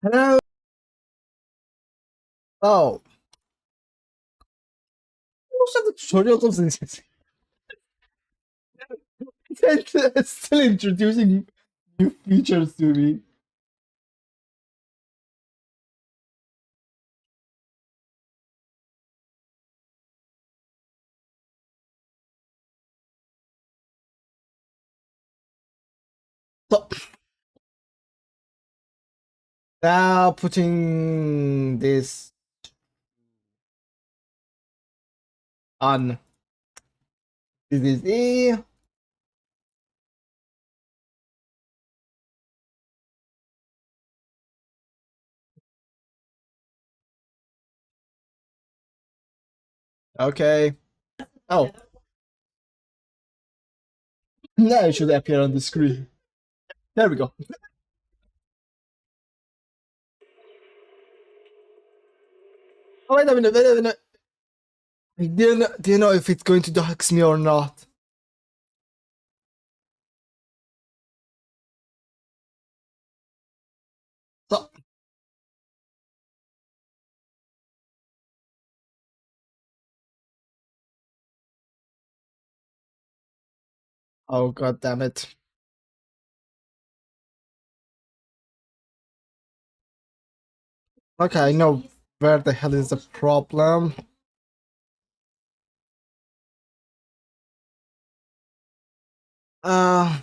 Hello. Oh, what's the tutorial doesn't it's still introducing new features to me. So now putting this on. This is E. Okay. Oh, now it should appear on the screen. There we go. Oh, wait a minute, wait a minute. Do you know if it's going to dox me or not? So, oh god damn it. Okay, I know where the hell is the problem. Uh,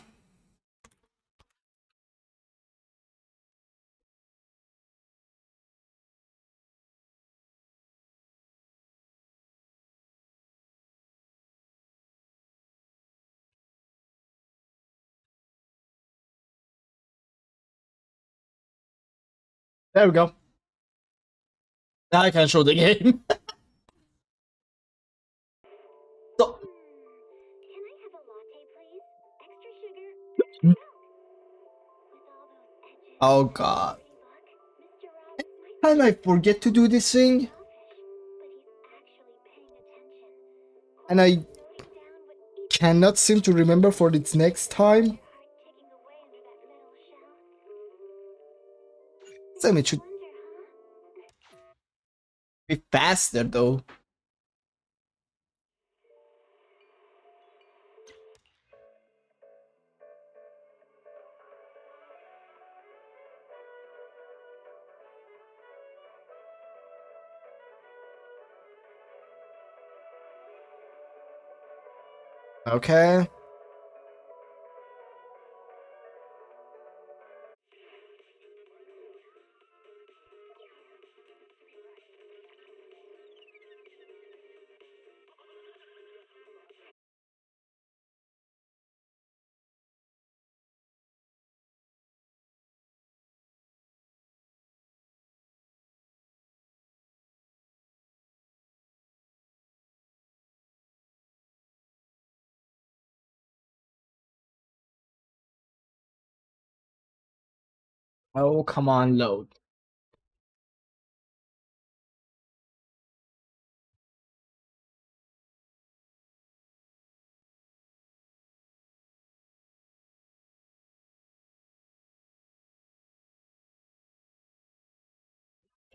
there we go. Now I can show the game. So, oh god. Can I forget to do this thing? And I cannot seem to remember for its next time. So it should be faster though. Okay. Oh, come on, load.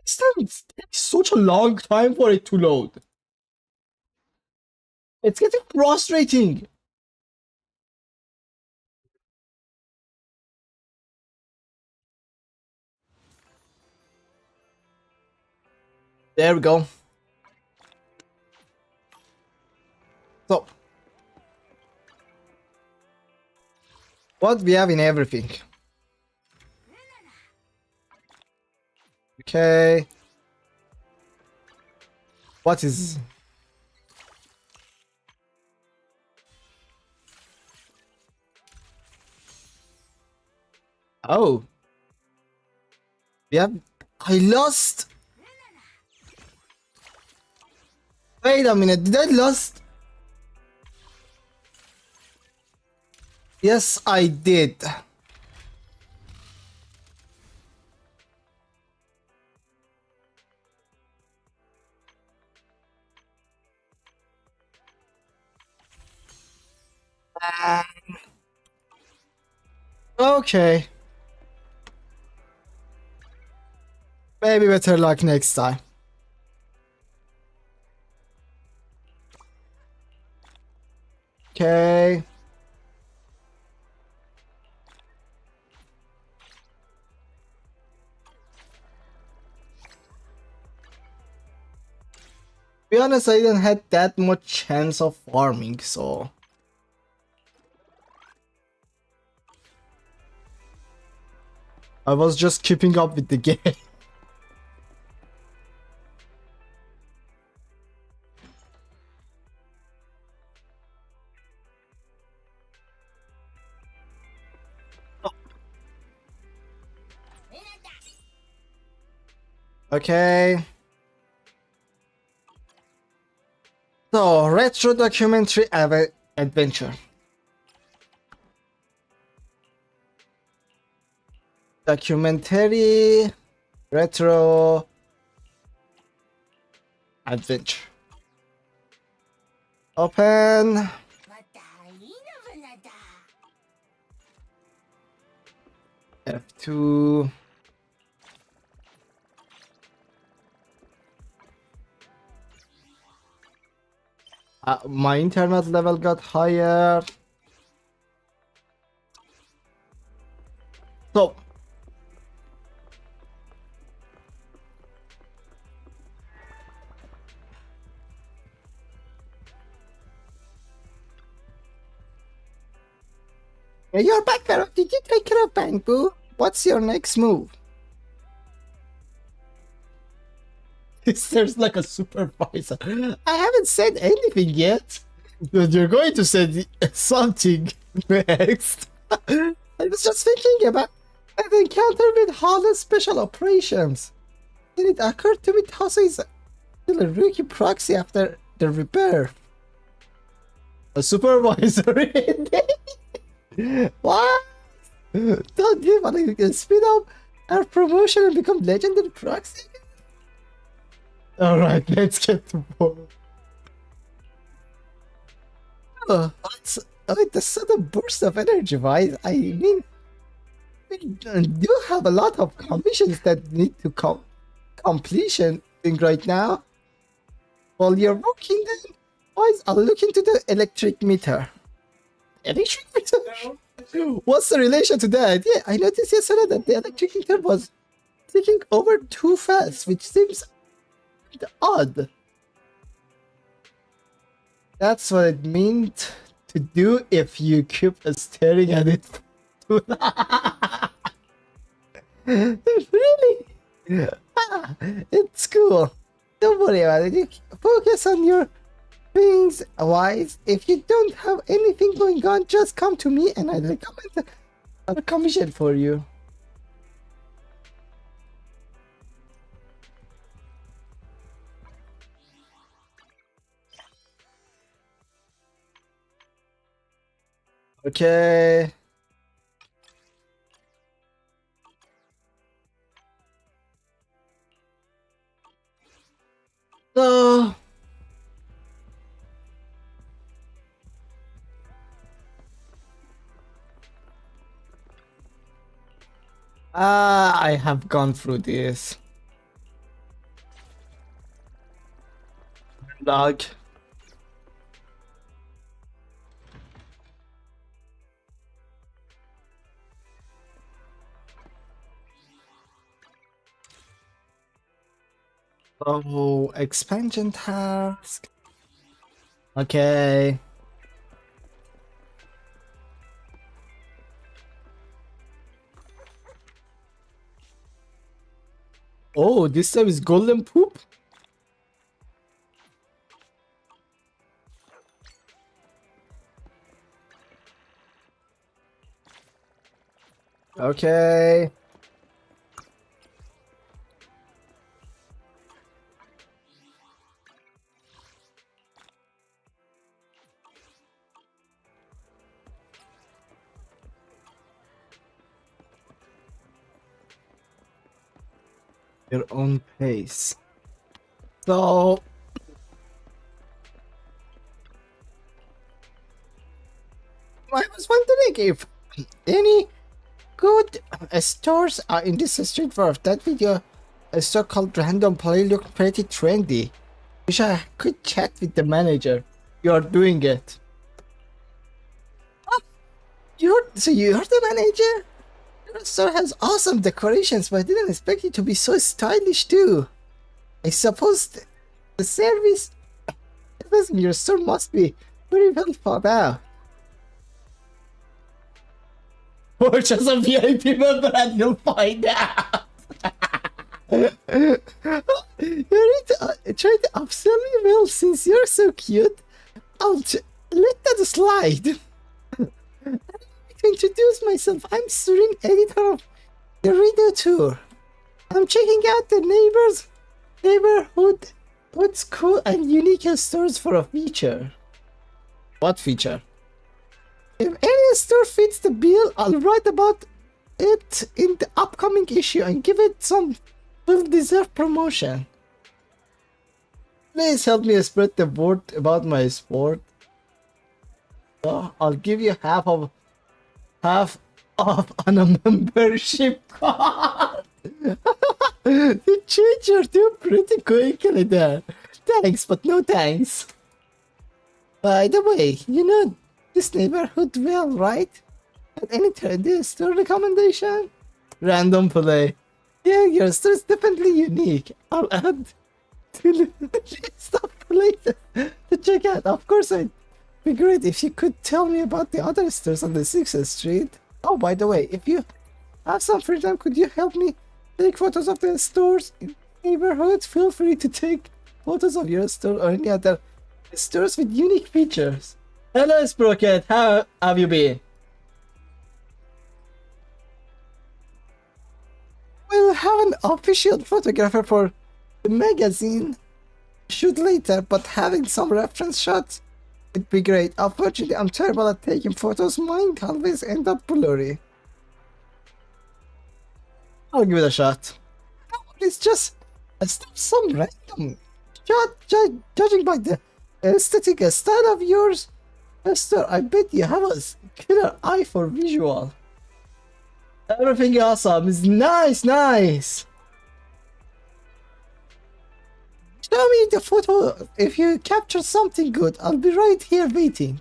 This time it takes such a long time for it to load. It's getting frustrating. There we go. So, what we have in everything? Okay. What is... Oh. We have... I lost... Wait a minute, did I lost? Yes, I did. Okay. Maybe better luck next time. Okay. To be honest, I didn't had that much chance of farming, so I was just keeping up with the game. Okay. So, retro documentary adventure. Documentary retro adventure. Open. F2. My internet level got higher. So, you're back there. Did you take care of Bangbu? What's your next move? There's like a supervisor. I haven't said anything yet. But you're going to say something next. I was just thinking about that encounter with Holland's special operations. Then it occurred to me Tasso is still a rookie proxy after the rebirth. A supervisor? What? Don't you want to speed up our promotion and become legendary proxy? Alright, let's get to work. Oh, the sudden burst of energy, wise. I mean, we do have a lot of commissions that need to completion right now. While you're working, then wise, I'll look into the electric meter. Electric meter? What's the relation to that? Yeah, I noticed yesterday that the electric meter was ticking over too fast, which seems odd. That's what it meant to do if you keep staring at it. Really? It's cool. Don't worry about it. You focus on your things, wise. If you don't have anything going on, just come to me and I'll recommend a commission for you. Okay. So I have gone through this. Log. Oh, expansion task. Okay. Oh, this time is golden poop? Okay. Your own pace. So I was wondering if any good stores are in this street for that video A store called Random Play looked pretty trendy. Wish I could chat with the manager. You're doing it. You're the manager? Your store has awesome decorations, but I didn't expect it to be so stylish too. I suppose the service in your store must be very well thought out. Purchase a VIP member and you'll find out. You're trying to upsell me? Well, since you're so cute, let that slide. To introduce myself, I'm Surin, editor of the Radio Tour. I'm checking out the neighborhood. What's cool and unique stores for a feature? What feature? If any store fits the bill, I'll write about it in the upcoming issue and give it some well-deserved promotion. Please help me spread the word about my sport. So I'll give you half off on a membership card. You change your tune pretty quickly there. Thanks, but no thanks. By the way, you know this neighborhood well, right? At any trendy store recommendation? Random play. Yeah, your store is definitely unique. I'll add to the list of places to check out. Of course, it'd be great if you could tell me about the other stores on the 6th Street. Oh, by the way, if you have some free time, could you help me take photos of the stores in the neighborhood? Feel free to take photos of your store or any other stores with unique features. Hello, Sprocket. How have you been? We'll have an official photographer for the magazine shoot later, but having some reference shots would be great. Unfortunately, I'm terrible at taking photos. Mine always end up blurry. I'll give it a shot. No, it's just some random shot. Judging by the aesthetic style of yours, Esther, I bet you have a killer eye for visual. Everything awesome is nice. Show me the photo if you capture something good. I'll be right here waiting.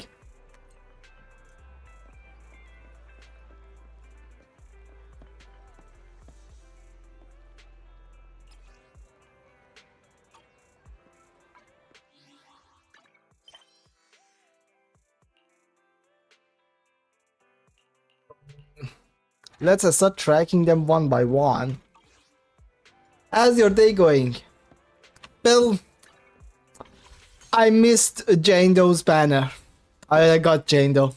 Let's start tracking them one by one. How's your day going? Well, I missed Jane Doe's banner. I got Jane Doe.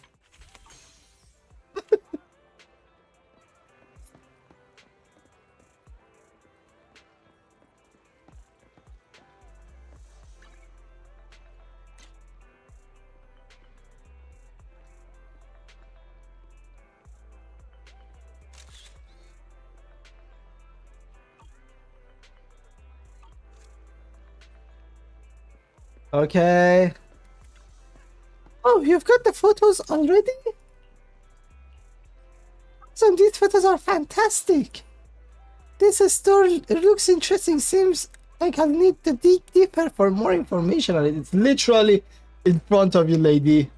Okay. Oh, you've got the photos already? So these photos are fantastic. This store looks interesting. Seems like I'll need to dig deeper for more information on it. It's literally in front of you, lady.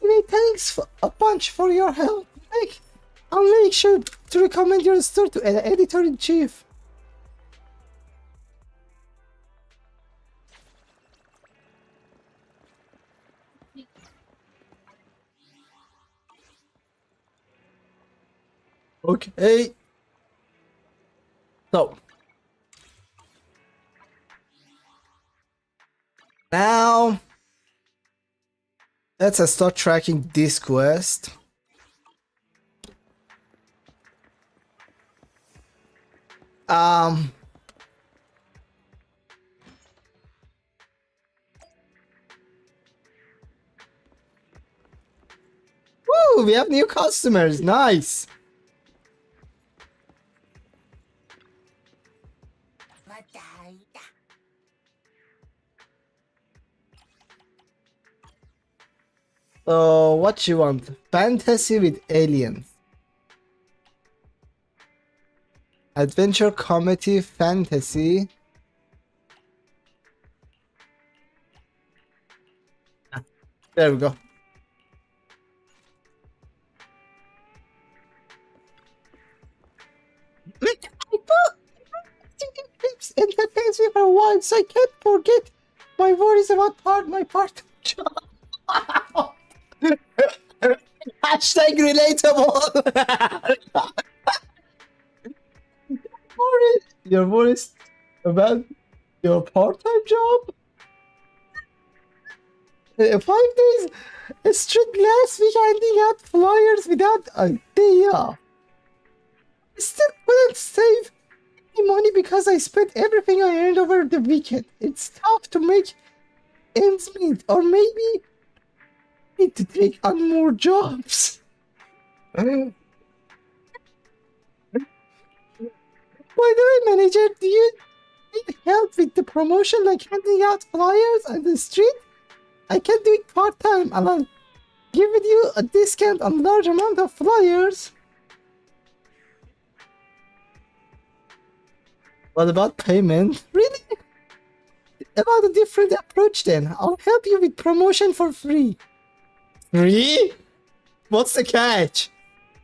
Anyway, thanks a bunch for your help. I'll make sure to recommend your store to an editor-in-chief. Okay. So now let's start tracking this quest. Woo, we have new customers. Nice. So, what you want? Fantasy with aliens. Adventure, comedy, fantasy. There we go. Entertains me for once. I can't forget my worries about my part job. Hashtag relatable. Your worries about your part-time job? 5 days straight last week handing out flyers without a day off. I still couldn't save any money because I spent everything I earned over the weekend. It's tough to make ends meet, or maybe I need to take on more jobs. By the way, manager, do you need help with the promotion, like handing out flyers on the street? I can do it part-time, and I'll give you a discount on large amount of flyers. What about payment? Really? About a different approach then. I'll help you with promotion for free. Free? What's the catch?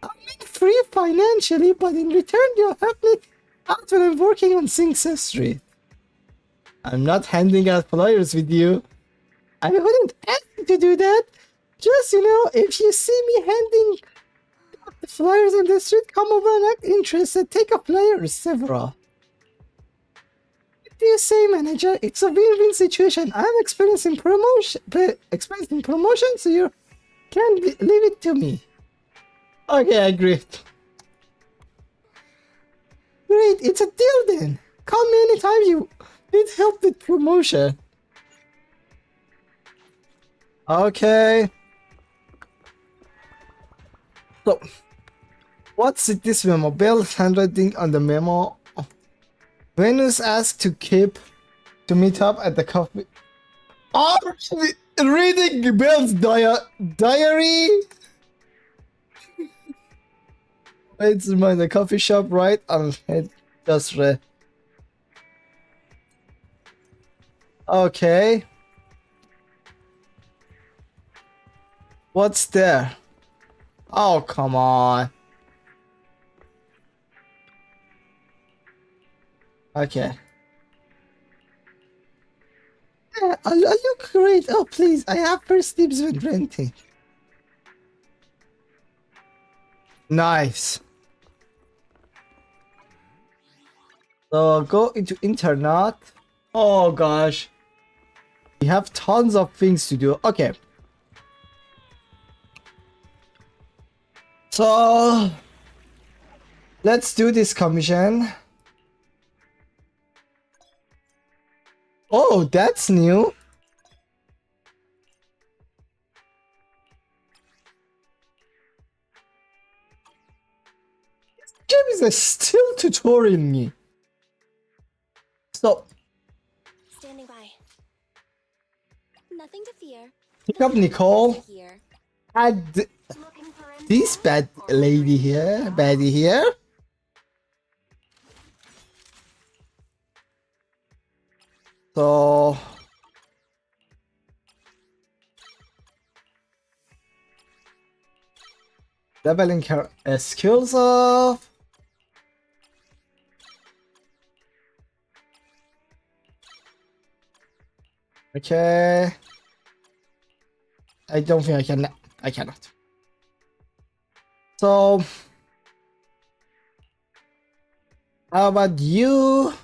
I mean free financially, but in return you'll help me out when I'm working on Success Street. I'm not handing out flyers with you. I wouldn't ask you to do that. Just, if you see me handing out the flyers on the street, come over and act interested. Take a flyer, several. What do you say, manager? It's a win-win situation. I'm experiencing promotion, so you can leave it to me. Okay, I agree. Great, it's a deal then. Call me anytime you need help with promotion. Okay. So, what's this memo? Bell's handwriting on the memo. Venus asked to meet up at the coffee. Oh, reading Bell's diary. It's in the coffee shop, right? It just read. Okay. What's there? Oh, come on. Okay. Yeah, I look great. Oh, please. I have first dibs with renting. Nice. So go into internet. Oh gosh. We have tons of things to do. Okay. So let's do this commission. Oh, that's new. Jim is still tutoring me. So Standing by. Nothing to fear. pick up Nicole. Here. Add this baddie here. So leveling her skills up. Okay. I don't think I can. I cannot. So how about you?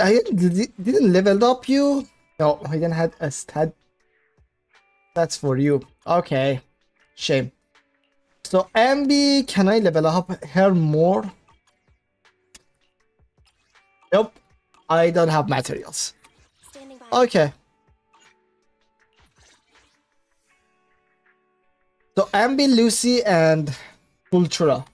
I didn't level up you. No, I didn't have a stat. That's for you. Okay. Shame. So Ambi, can I level up her more? Nope. I don't have materials. Standing by. Okay. So Ambi, Lucy, and Ultra.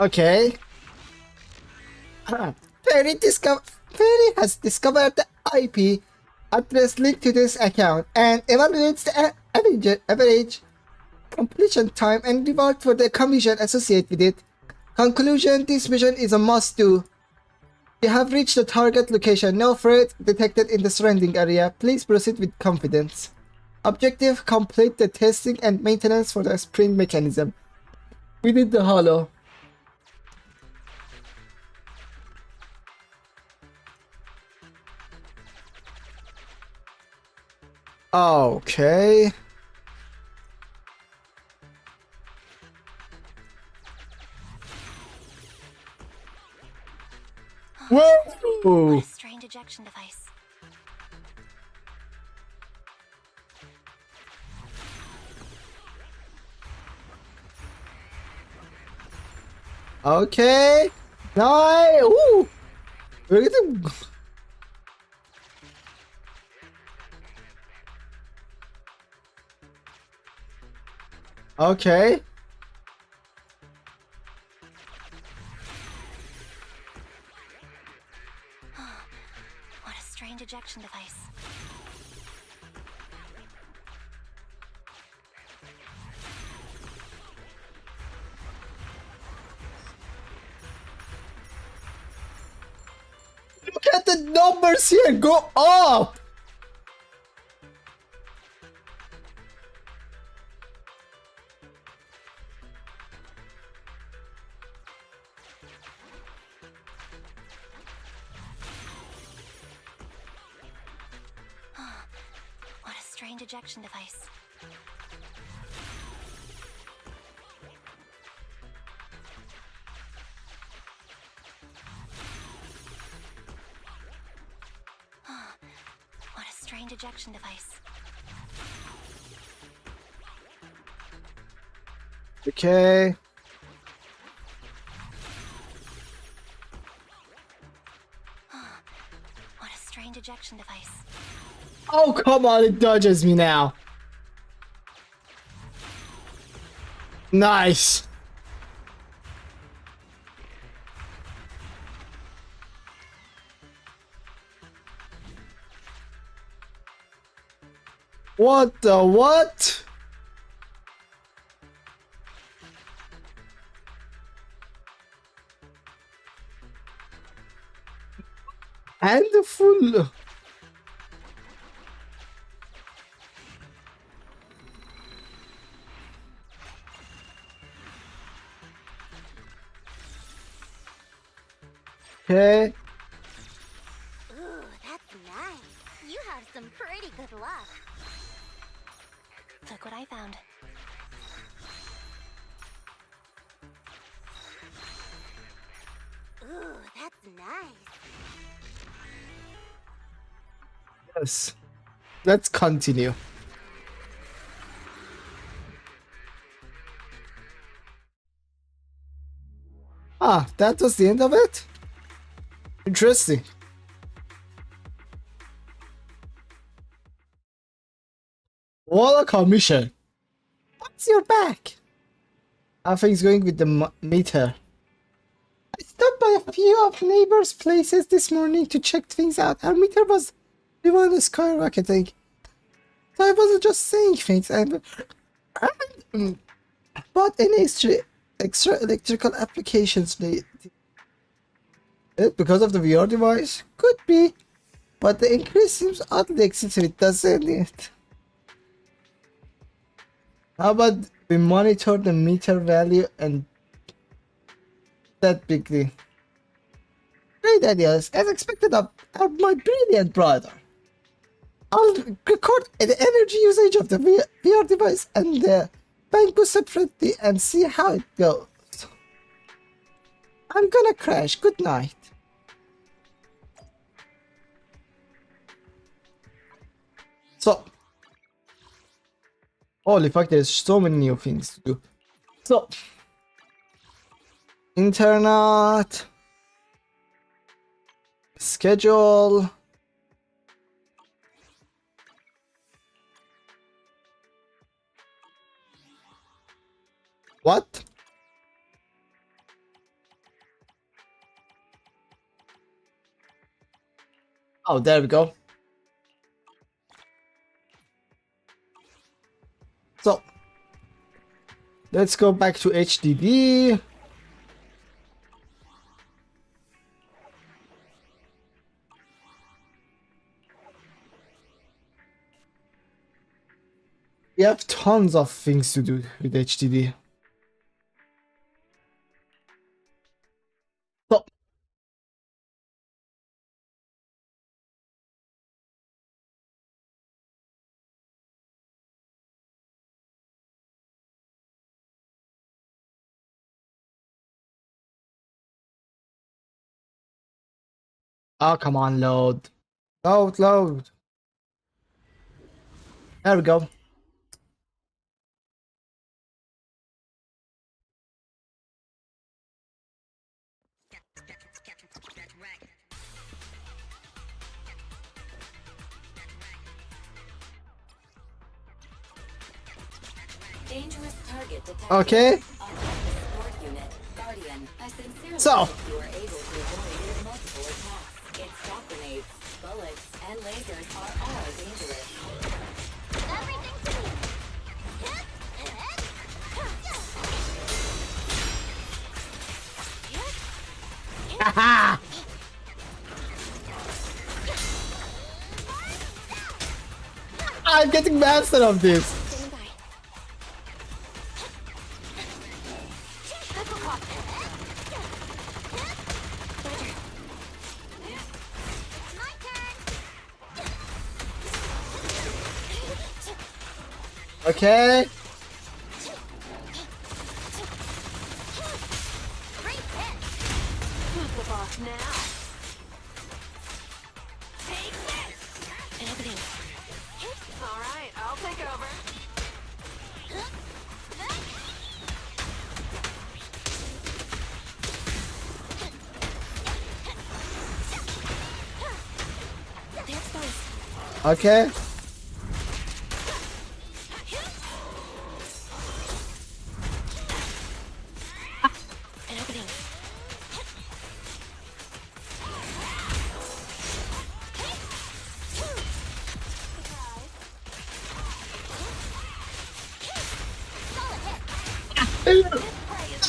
Okay. Perry has discovered the IP address linked to this account and evaluates the average completion time and reward for the commission associated with it. Conclusion: this mission is a must-do. You have reached the target location. No threat detected in the surrounding area. Please proceed with confidence. Objective: complete the testing and maintenance for the spring mechanism. We did the hollow. Okay. What Whoa! a strange ejection device. Okay. Nice. Ooh. We're getting. Okay. What a strange ejection device. Look at the numbers here. Go up. What a strange ejection device. What a strange ejection device. Okay. What a strange ejection device. Oh, come on. It dodges me now. Nice. What the what? And the full. Okay. Ooh, that's nice. You have some pretty good luck. Look what I found. Ooh, that's nice. Yes. Let's continue. Ah, that was the end of it? Interesting. What a commission. What's your back? How things going with the meter? I stopped by a few of neighbors' places this morning to check things out. Our meter was even skyrocketing. So I wasn't just saying things. I haven't bought any extra electrical applications lately. Because of the VR device? Could be. But the increase seems oddly excessive, doesn't it? How about we monitor the meter value and that bigly? Great ideas, as expected of my brilliant brother. I'll record the energy usage of the VR device and the bank separately and see how it goes. I'm gonna crash. Good night. So, holy fuck, there's so many new things to do. So, internet, schedule. What? Oh, there we go. So let's go back to HDD. We have tons of things to do with HDD. So, oh, come on, load. Load, load. There we go. Dangerous target detected. Okay. Support unit, Guardian. I sincerely So. hope you are able to avoid multiple attacks. Its shock grenades, bullets, and lasers are all dangerous. Everything to me. Haha. I'm getting master of this. Stand by. Triple clock. Roger. My turn. Okay. Great hit. Who's the boss now? Take this. And opening. All right, I'll take over. They're exposed. Okay. And opening.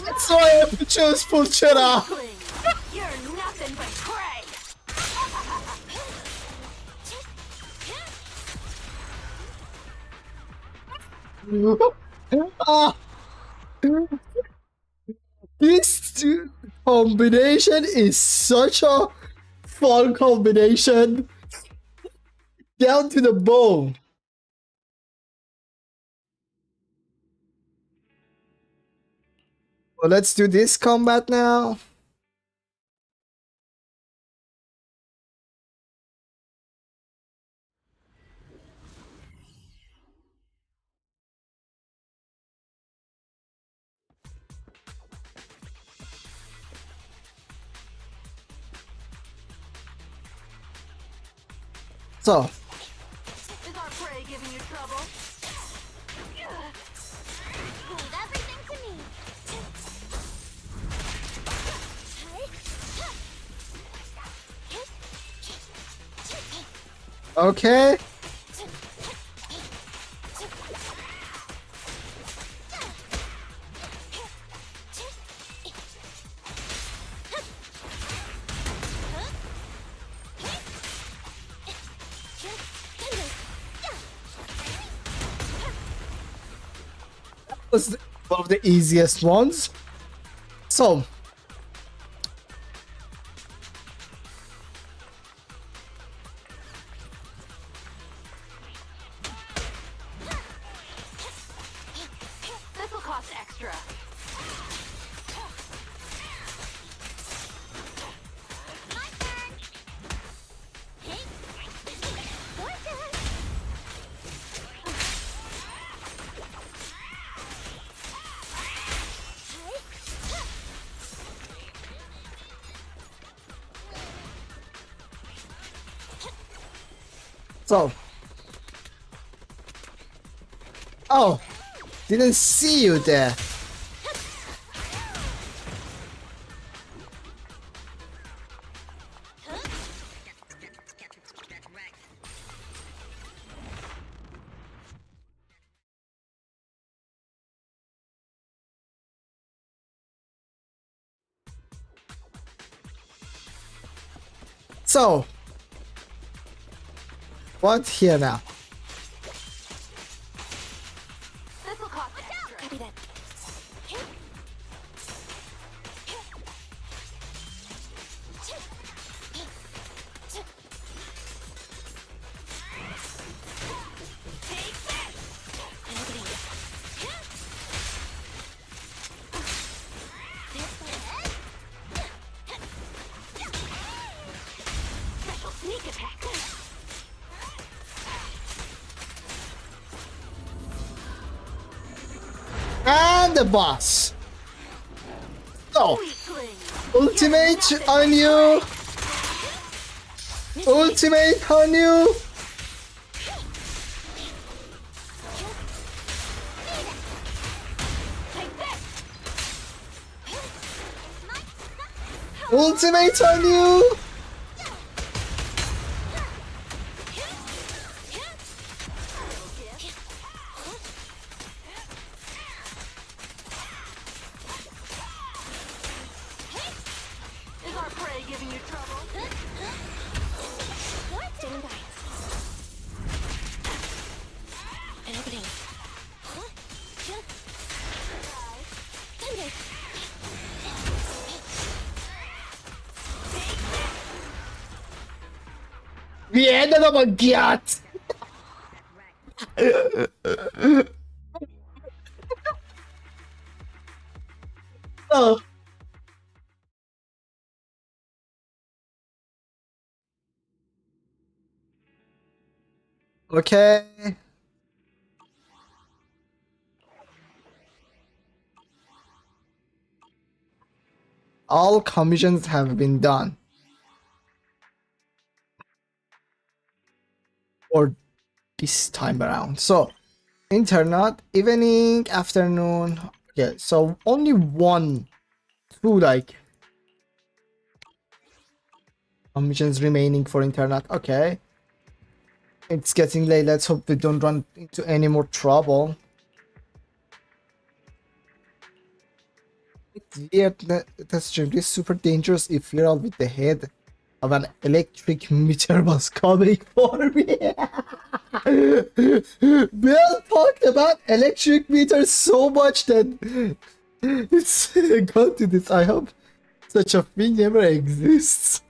That's why I have to choose Pulchera. You're nothing but prey. Ah, this combination is such a fun combination. Down to the bone. Well, let's do this combat now. So, Is our prey giving you trouble? Leave everything to me. okay. Was one of the easiest ones. So, This will cost extra. My turn. Hey. Your turn. so. Oh, didn't see you there. So, what here now? This'll cost extra. Copy that. Special sneak attack. And the boss. So, Weakling. ultimate on you. Ultimate on you. Take this. Ultimate on you. Is our prey giving you trouble? Standing by. An opening. Thunder. Viene da mangiat. Oh. Okay. All commissions have been done. Or this time around. So, internet, evening, afternoon. Okay, so only two like commissions remaining for internet. Okay. It's getting late. Let's hope we don't run into any more trouble. It's weird that that's really super dangerous if you're all with the head of an electric meter was coming for me. Bill talked about electric meters so much that it's got to this. I hope such a thing never exists.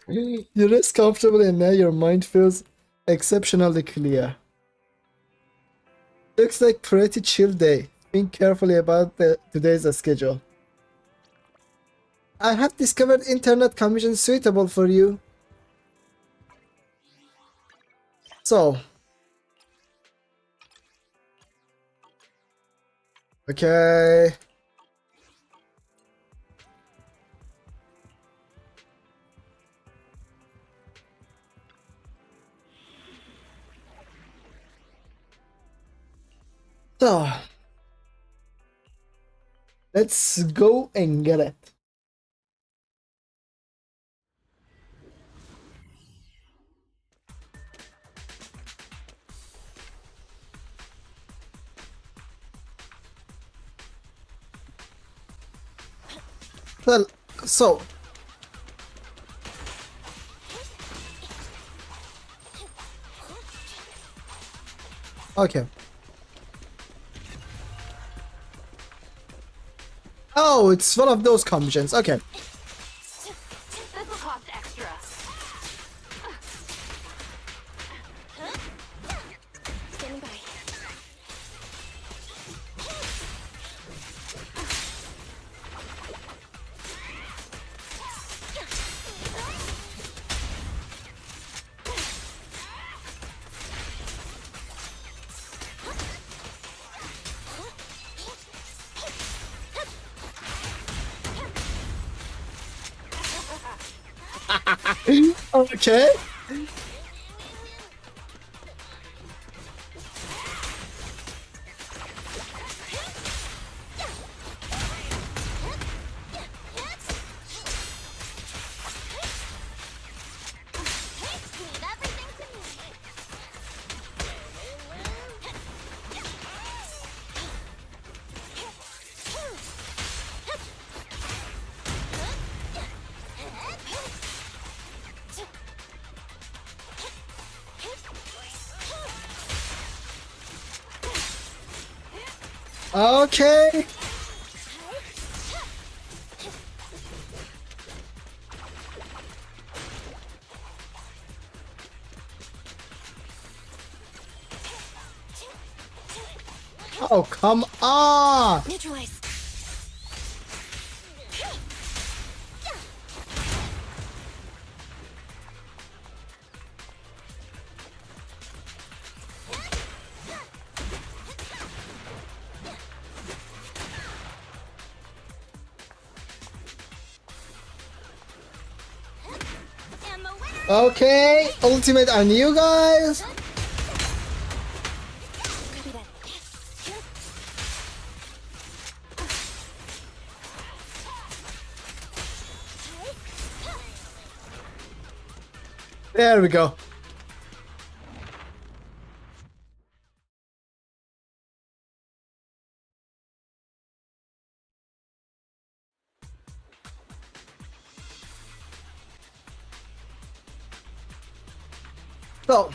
You rest comfortably and now your mind feels exceptionally clear. Looks like pretty chill day. Think carefully about today's schedule. I have discovered internet commission suitable for you. So. Okay. So. Let's go and get it. Well, so okay. Oh, it's one of those commissions. Okay. This'll cost extra. Standing by. Okay. Leave everything to me. Okay. Oh, come on. Neutralize. And the winner Okay, ultimate on you guys. Copy that. There we go. So,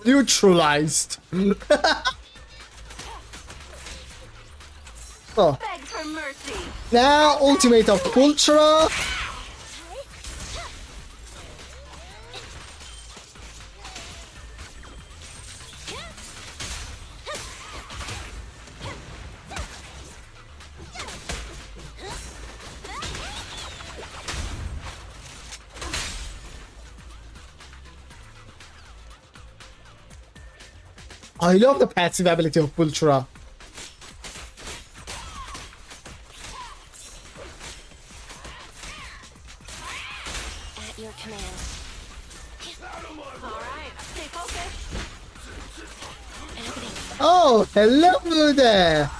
neutralized. So, Beg for mercy. now ultimate of Ultra. I love the passive ability of Ultra. At your command. All right, stay focused. Happening. Oh, hello there.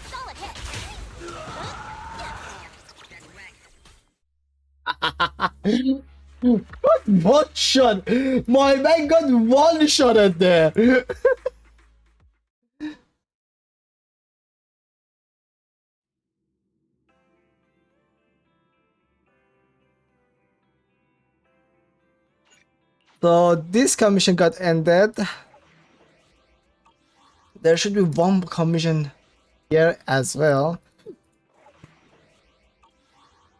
Solid hit. Got one shot. My man got one shot at there. So this commission got ended. There should be one commission here as well.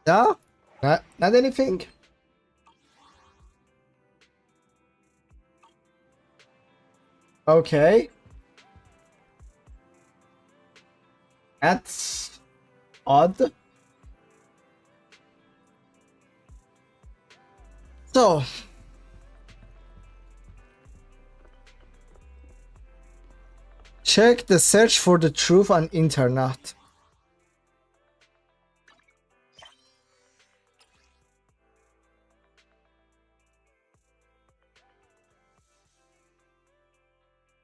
No? Not anything. Okay. That's odd. So, check the search for the truth on internet.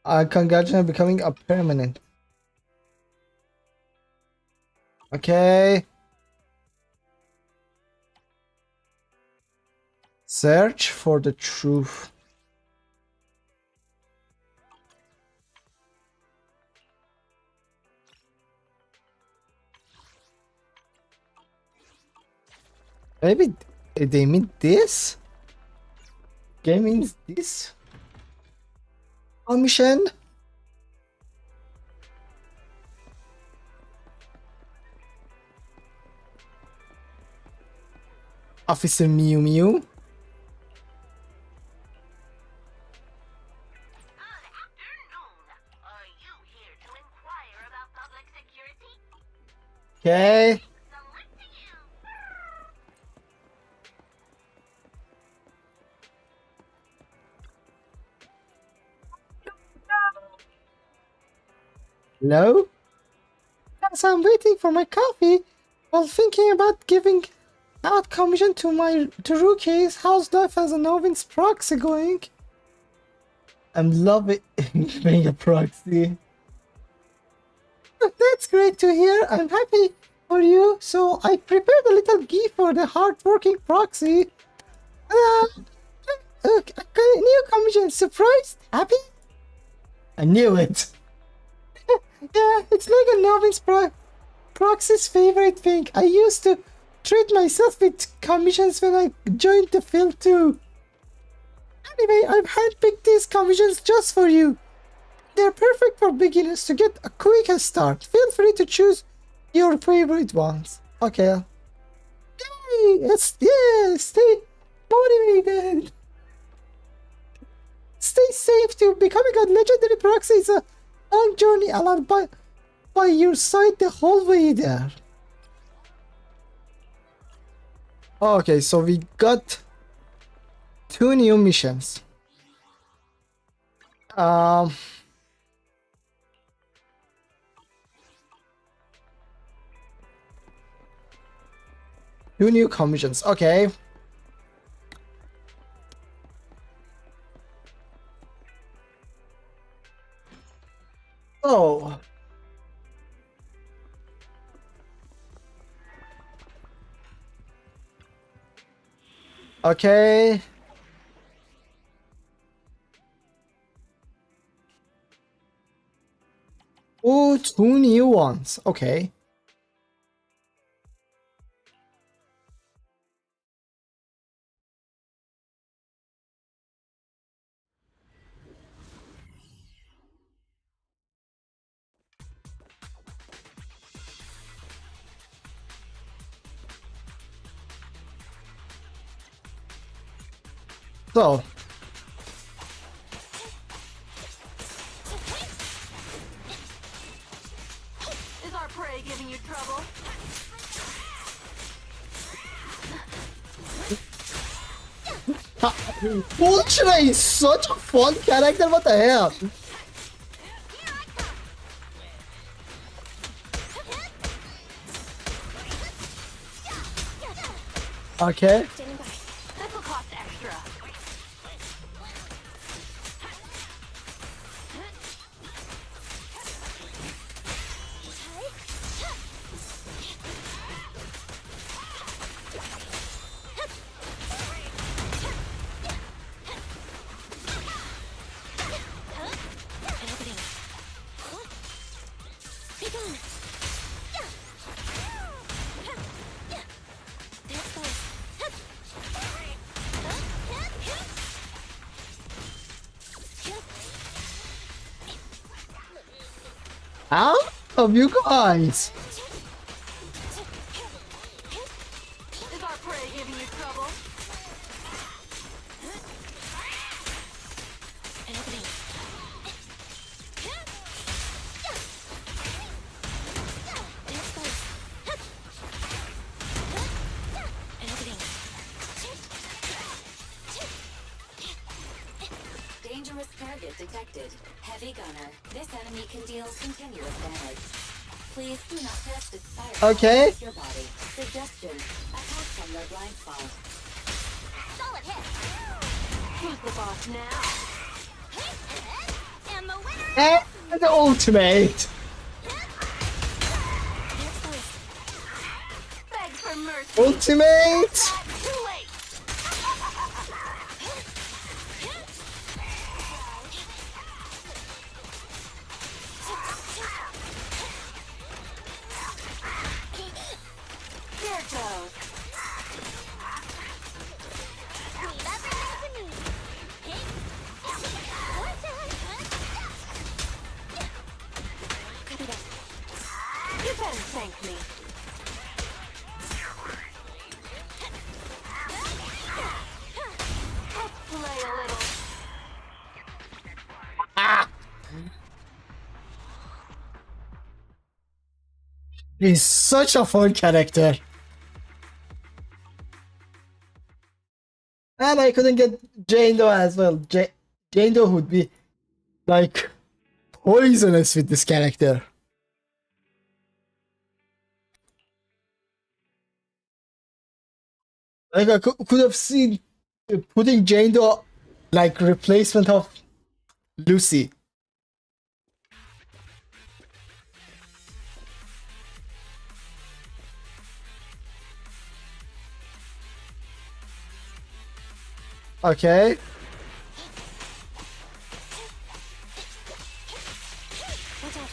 Congratulations on becoming a permanent. Okay. Search for the truth. Maybe they mean this? Game means this? Commission? Officer Mew Mew? Good afternoon. Are you here to inquire about public security? Okay. Select you. Hello? As I'm waiting for my coffee, while thinking about giving Add commission to rookies. How's life as a novice proxy going? I'm loving being a proxy. That's great to hear. I'm happy for you. So I prepared a little gift for the hardworking proxy. Look, I got a new commission. Surprised? Happy? I knew it. Yeah, it's like a novice proxy's favorite thing. I used to treat myself with commissions when I joined the field too. Anyway, I've handpicked these commissions just for you. They're perfect for beginners to get a quick start. Feel free to choose your favorite ones. Okay. Yay! Stay motivated. Stay safe too. Becoming a legendary proxy is a long journey along by your side the whole way there. Okay, so we got 2 new missions. Two new commissions. Okay. Oh. Okay. Oh, 2 new ones. Okay. So, Is our prey giving you trouble? Ultra is such a fun character. What the hell? Okay. This will cost extra. How of you guys? Is our prey giving you trouble? Dangerous target detected. Heavy gunner. This enemy can deal continuous damage. Please do not test its fire Okay. with your body. Suggestion. Attack from their blind spot. Solid hit. Who's the boss now? And the winner And the ultimate. begs for mercy. Ultimate. Too late. Here it goes. You better thank me. Let's play a little. He's such a fun character. And I couldn't get Jane Doe as well. Jane Doe would be like poisonous with this character. Like I could have seen putting Jane to like replacement of Lucy. Okay. Watch out.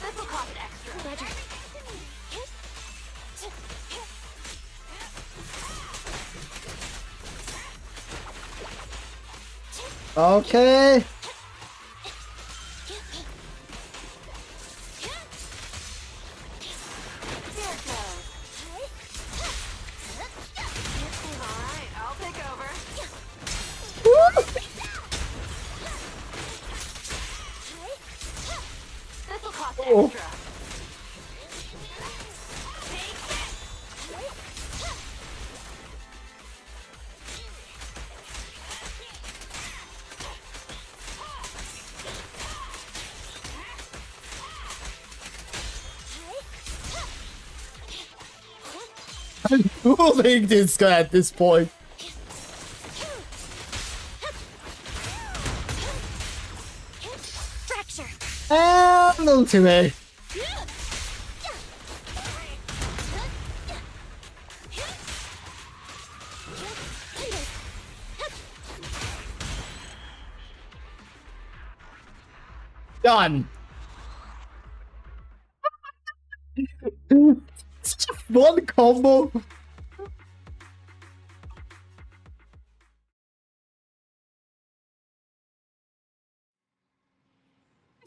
This will cost extra. Roger. Okay. Here it goes. Alright, I'll take over. This will cost Oh. extra. I'm dueling this guy at this point. Fracture. And ultimate. Done. Such a fun combo.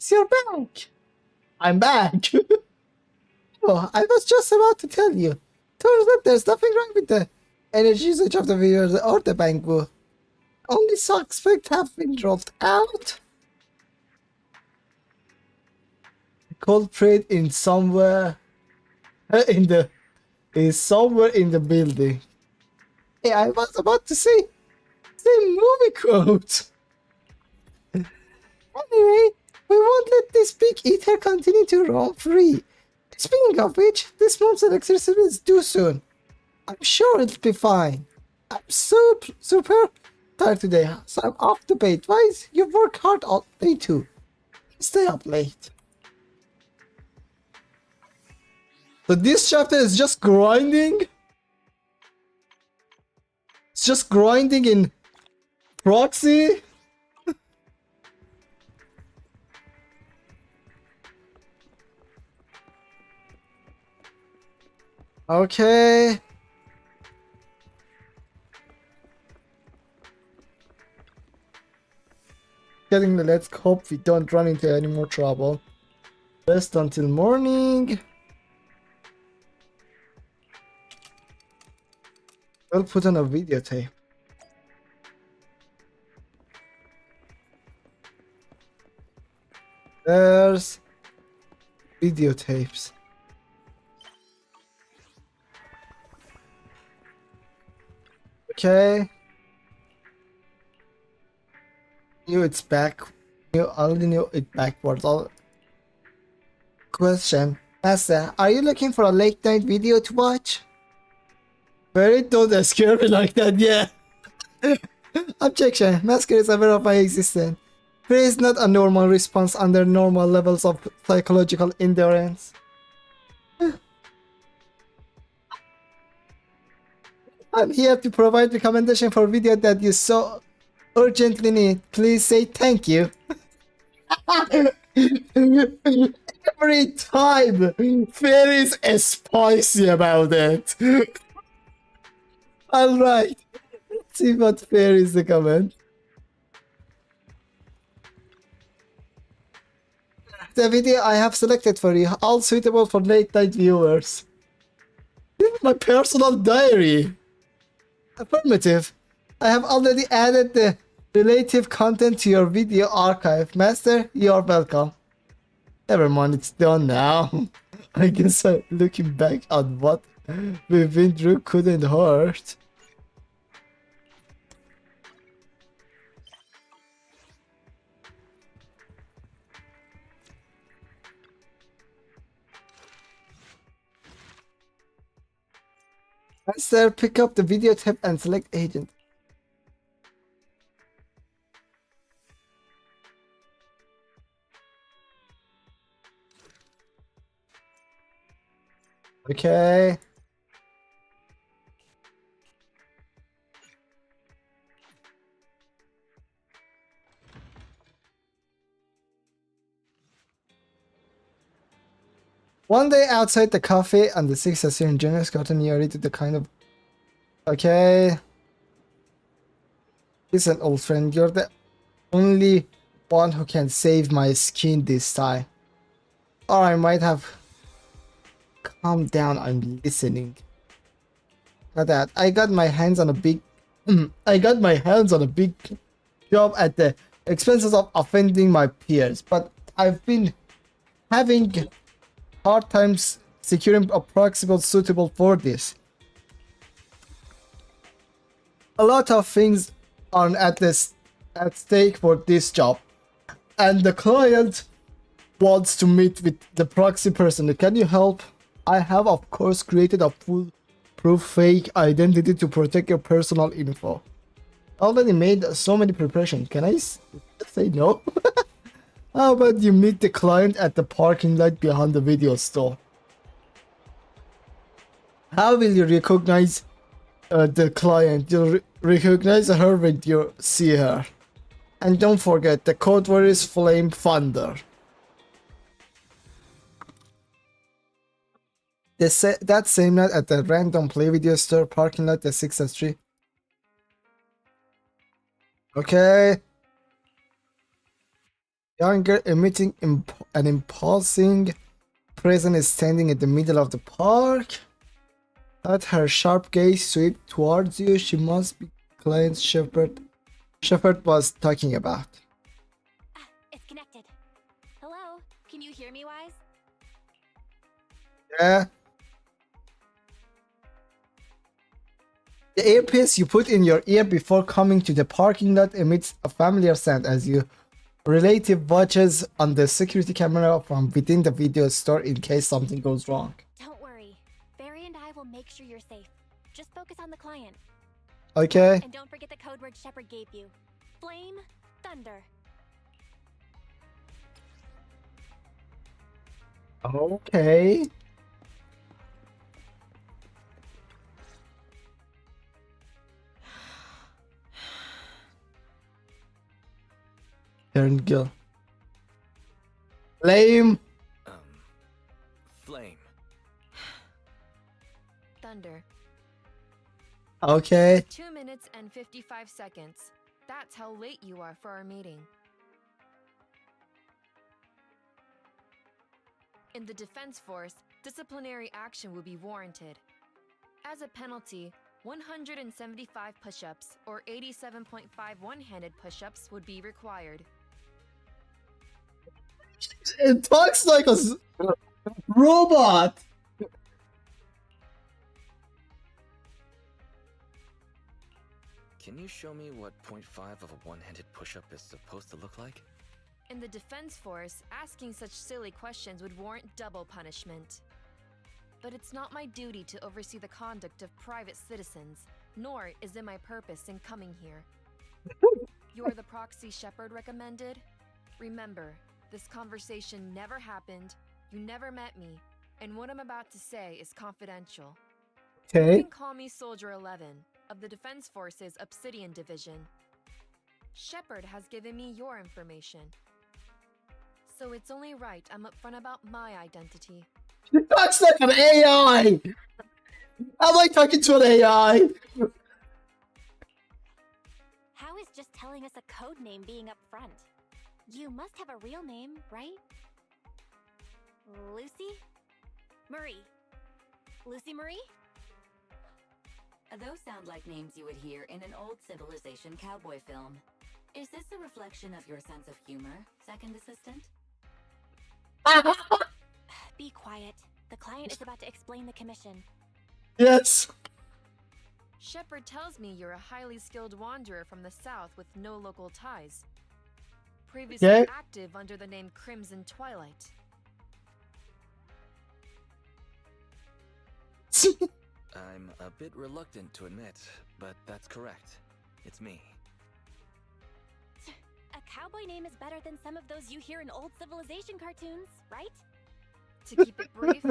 You're back. I'm back. Oh, I was just about to tell you. Turns out there's nothing wrong with the energy usage of the viewers or the bank. Only suspects have been dropped out. Culprit in somewhere in the is somewhere in the building. Hey, I was about to say the movie quote. Anyway, we won't let this big eater continue to roam free. Speaking of which, this month's electricity is due soon. I'm sure it'll be fine. I'm super tired today, so I'm off to bed. Why? You work hard all day too. Stay up late. So this chapter is just grinding. It's just grinding in proxy. Okay. Let's hope we don't run into any more trouble. Rest until morning. We'll put on a videotape. There's videotapes. Okay. Knew it's back. You only knew it backwards. All question. Master, are you looking for a late night video to watch? Very don't scare me like that, yeah. Objection. Masker is aware of my existence. There is not a normal response under normal levels of psychological endurance. I'm here to provide recommendation for video that you so urgently need. Please say thank you. Every time, there is a spicy about it. Alright, let's see what fair is the comment. The video I have selected for you, all suitable for late night viewers. This is my personal diary. Affirmative. I have already added the relative content to your video archive. Master, you're welcome. Never mind, it's done now. I guess looking back on what we've been through couldn't hurt. Master, pick up the video tab and select agent. Okay. One day outside the cafe on the 6th of June, Junior's gotten nearly to the kind of... Okay. Listen, old friend, you're the only one who can save my skin this time. Or I might have... Calm down, I'm listening. Got that. I got my hands on a big... I got my hands on a big job at the expenses of offending my peers, but I've been having hard times securing a proxy suitable for this. A lot of things are at stake for this job, and the client wants to meet with the proxy person. Can you help? I have, of course, created a foolproof fake identity to protect your personal info. Already made so many preparations. Can I say no? How about you meet the client at the parking lot behind the video store? How will you recognize the client? You'll recognize her when you see her. And don't forget, the code word is Flame Thunder. That same night at the random play video store parking lot, the 6th Street. Okay. Young girl emitting an impulsing presence is standing in the middle of the park. Let her sharp gaze sweep towards you. She must be client Shepherd was talking about. It's connected. Hello? Can you hear me, Wise? Yeah. The earpiece you put in your ear before coming to the parking lot emits a familiar sound as you relative watches on the security camera from within the video store in case something goes wrong. Don't worry. Barry and I will make sure you're safe. Just focus on the client. Okay. And don't forget the code word Shepard gave you. Flame Thunder. Okay. Turn girl. Flame. Flame. Thunder. Okay. 2 minutes and 55 seconds. That's how late you are for our meeting. In the Defense Force, disciplinary action will be warranted. As a penalty, 175 push-ups or 87.5 one-handed push-ups would be required. It talks like a robot. Can you show me what 0.5 of a one-handed push-up is supposed to look like? In the Defense Force, asking such silly questions would warrant double punishment. But it's not my duty to oversee the conduct of private citizens, nor is it my purpose in coming here. You're the proxy Shepard recommended? Remember, this conversation never happened, you never met me, and what I'm about to say is confidential. You Okay. can call me Soldier 11 of the Defense Force's Obsidian Division. Shepard has given me your information. So it's only right I'm upfront about my identity. It talks like an AI. I'm like talking to an AI. How is just telling us a code name being up front? You must have a real name, right? Lucy? Marie. Lucy Marie? Those sound like names you would hear in an old civilization cowboy film. Is this a reflection of your sense of humor, second assistant? Be quiet. The client is about to explain the commission. Yes. Shepard tells me you're a highly skilled wanderer from the south with no local ties. Previously Okay. active under the name Crimson Twilight. I'm a bit reluctant to admit, but that's correct. It's me. A cowboy name is better than some of those you hear in old civilization cartoons, right? To keep it brief,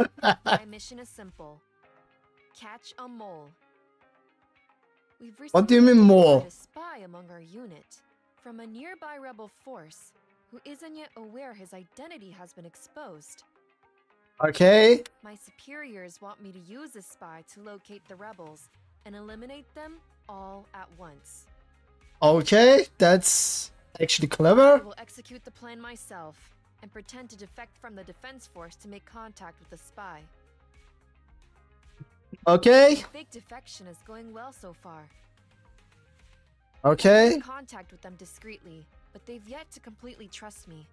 my mission is simple. Catch a mole. We've What do you recently mean, mole? identified a spy among our unit from a nearby rebel force who isn't yet aware his identity has been exposed. Okay. My superiors want me to use this spy to locate the rebels and eliminate them all at once. Okay, that's actually I clever. will execute the plan myself and pretend to defect from the defense force to make contact with the spy. Okay. The fake defection is going well so far. Okay. Made contact with them discreetly, but they've yet to completely trust me.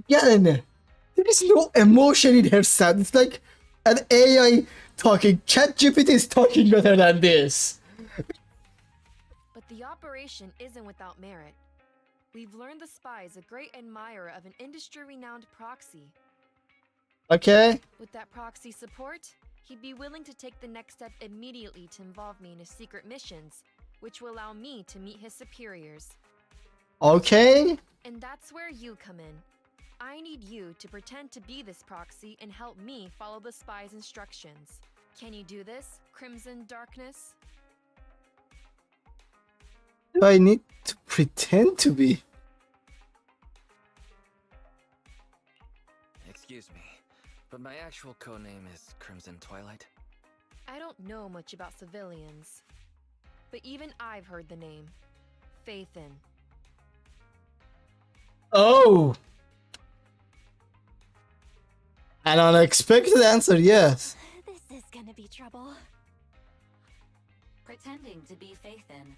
Again, there is no emotion in her sound. It's like an AI talking. ChatGPT is talking better than this. But the operation isn't without merit. We've learned the spy is a great admirer of an industry-renowned proxy. Okay. With that proxy support, he'd be willing to take the next step immediately to involve me in his secret missions, which will allow me to meet his superiors. Okay. And that's where you come in. I need you to pretend to be this proxy and help me follow the spy's instructions. Can you do this, Crimson Darkness? Do I need to pretend to be? Excuse me, but my actual codename is Crimson Twilight. I don't know much about civilians, but even I've heard the name. Faithin. Oh. An unexpected answer, yes. This is gonna be trouble. Pretending to be Faithin.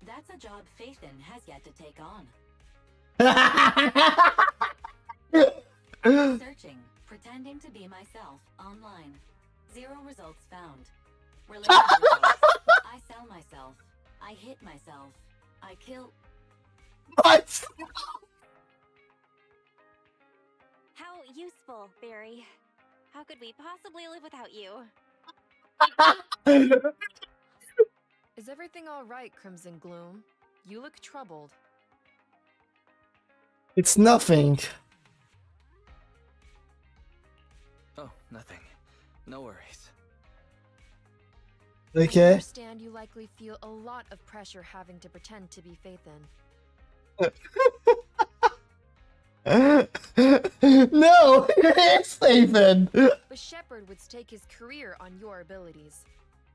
That's a job Faithin has yet to take on. Searching. Pretending to be myself online. 0 results found. Related results. I sell myself. I hit myself. I kill. What? How useful, Barry. How could we possibly live without you? Is everything all right, Crimson Gloom? You look troubled. It's nothing. Oh, nothing. No worries. I Okay. understand you likely feel a lot of pressure having to pretend to be Faithin. No, it's Nathan. But Shepard would stake his career on your abilities.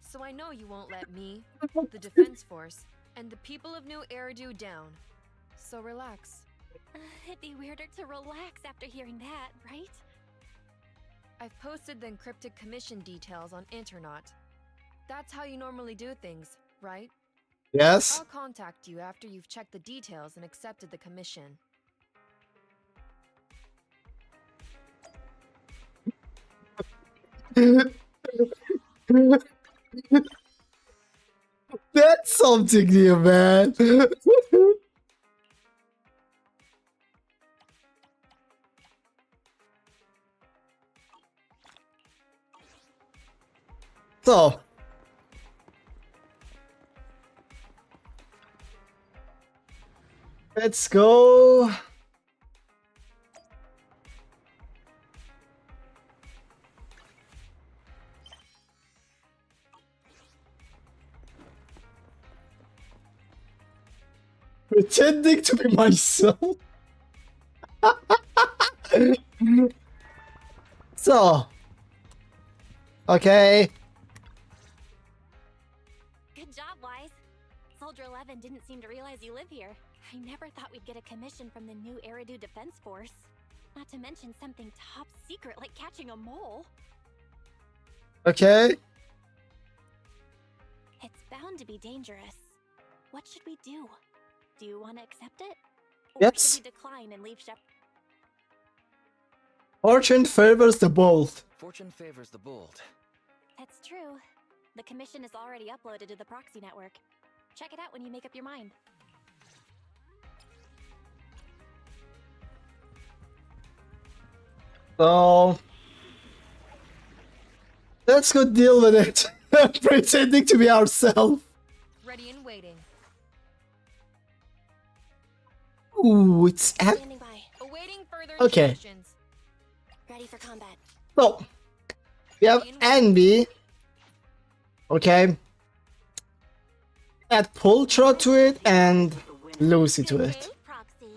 So I know you won't let me, the Defense Force, and the people of New Eridu down. So relax. It'd be weirder to relax after hearing that, right? I've posted the encrypted commission details on Internet. That's how you normally do things, right? Yes. I'll contact you after you've checked the details and accepted the commission. That's something new, man. So, let's go. Pretending to be myself. So, okay. Good job, Wise. Soldier 11 didn't seem to realize you live here. I never thought we'd get a commission from the new Eridu Defense Force. Not to mention something top secret like catching a mole. Okay. It's bound to be dangerous. What should we do? Do you want to accept it? Or Yes. should we decline and leave Shep? Fortune favors the bold. Fortune favors the bold. That's true. The commission is already uploaded to the proxy network. Check it out when you make up your mind. So, Let's go deal with it. Pretending to be ourselves. Ready and waiting. Ooh, it's Standing by. Awaiting further Okay. instructions. Ready for combat. so we have Envy. Okay. Add Pultra to it and Lucy to it. Okay, Proxy.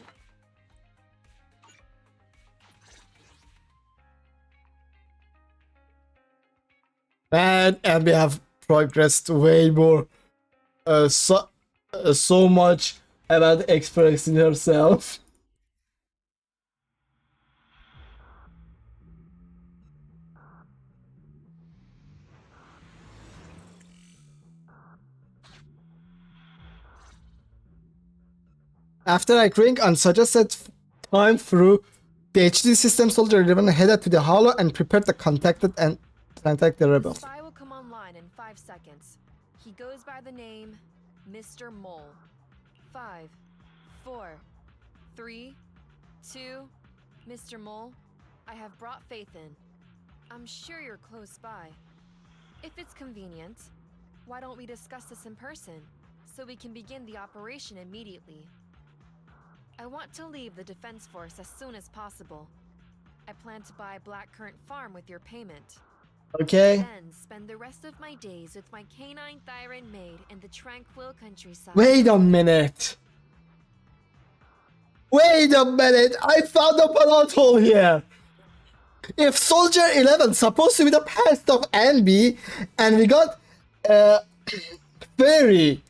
And we have progressed way more. So much about expressing herself. After agreeing on suggested time through the HD system, Soldier 11 headed to the Hollow and prepared to contact the rebels. Spy will come online in 5 seconds. He goes by the name Mr. Mole. 5, 4, 3, 2. Mr. Mole, I have brought Faith in. I'm sure you're close by. If it's convenient, why don't we discuss this in person so we can begin the operation immediately? I want to leave the Defense Force as soon as possible. I plan to buy Blackcurrant Farm with your payment. Okay. Then spend the rest of my days with my canine Thyran maid in the tranquil countryside. Wait a minute. Wait a minute. I found a plot hole here. If Soldier 11 supposed to be the past of Envy, and we got Fairy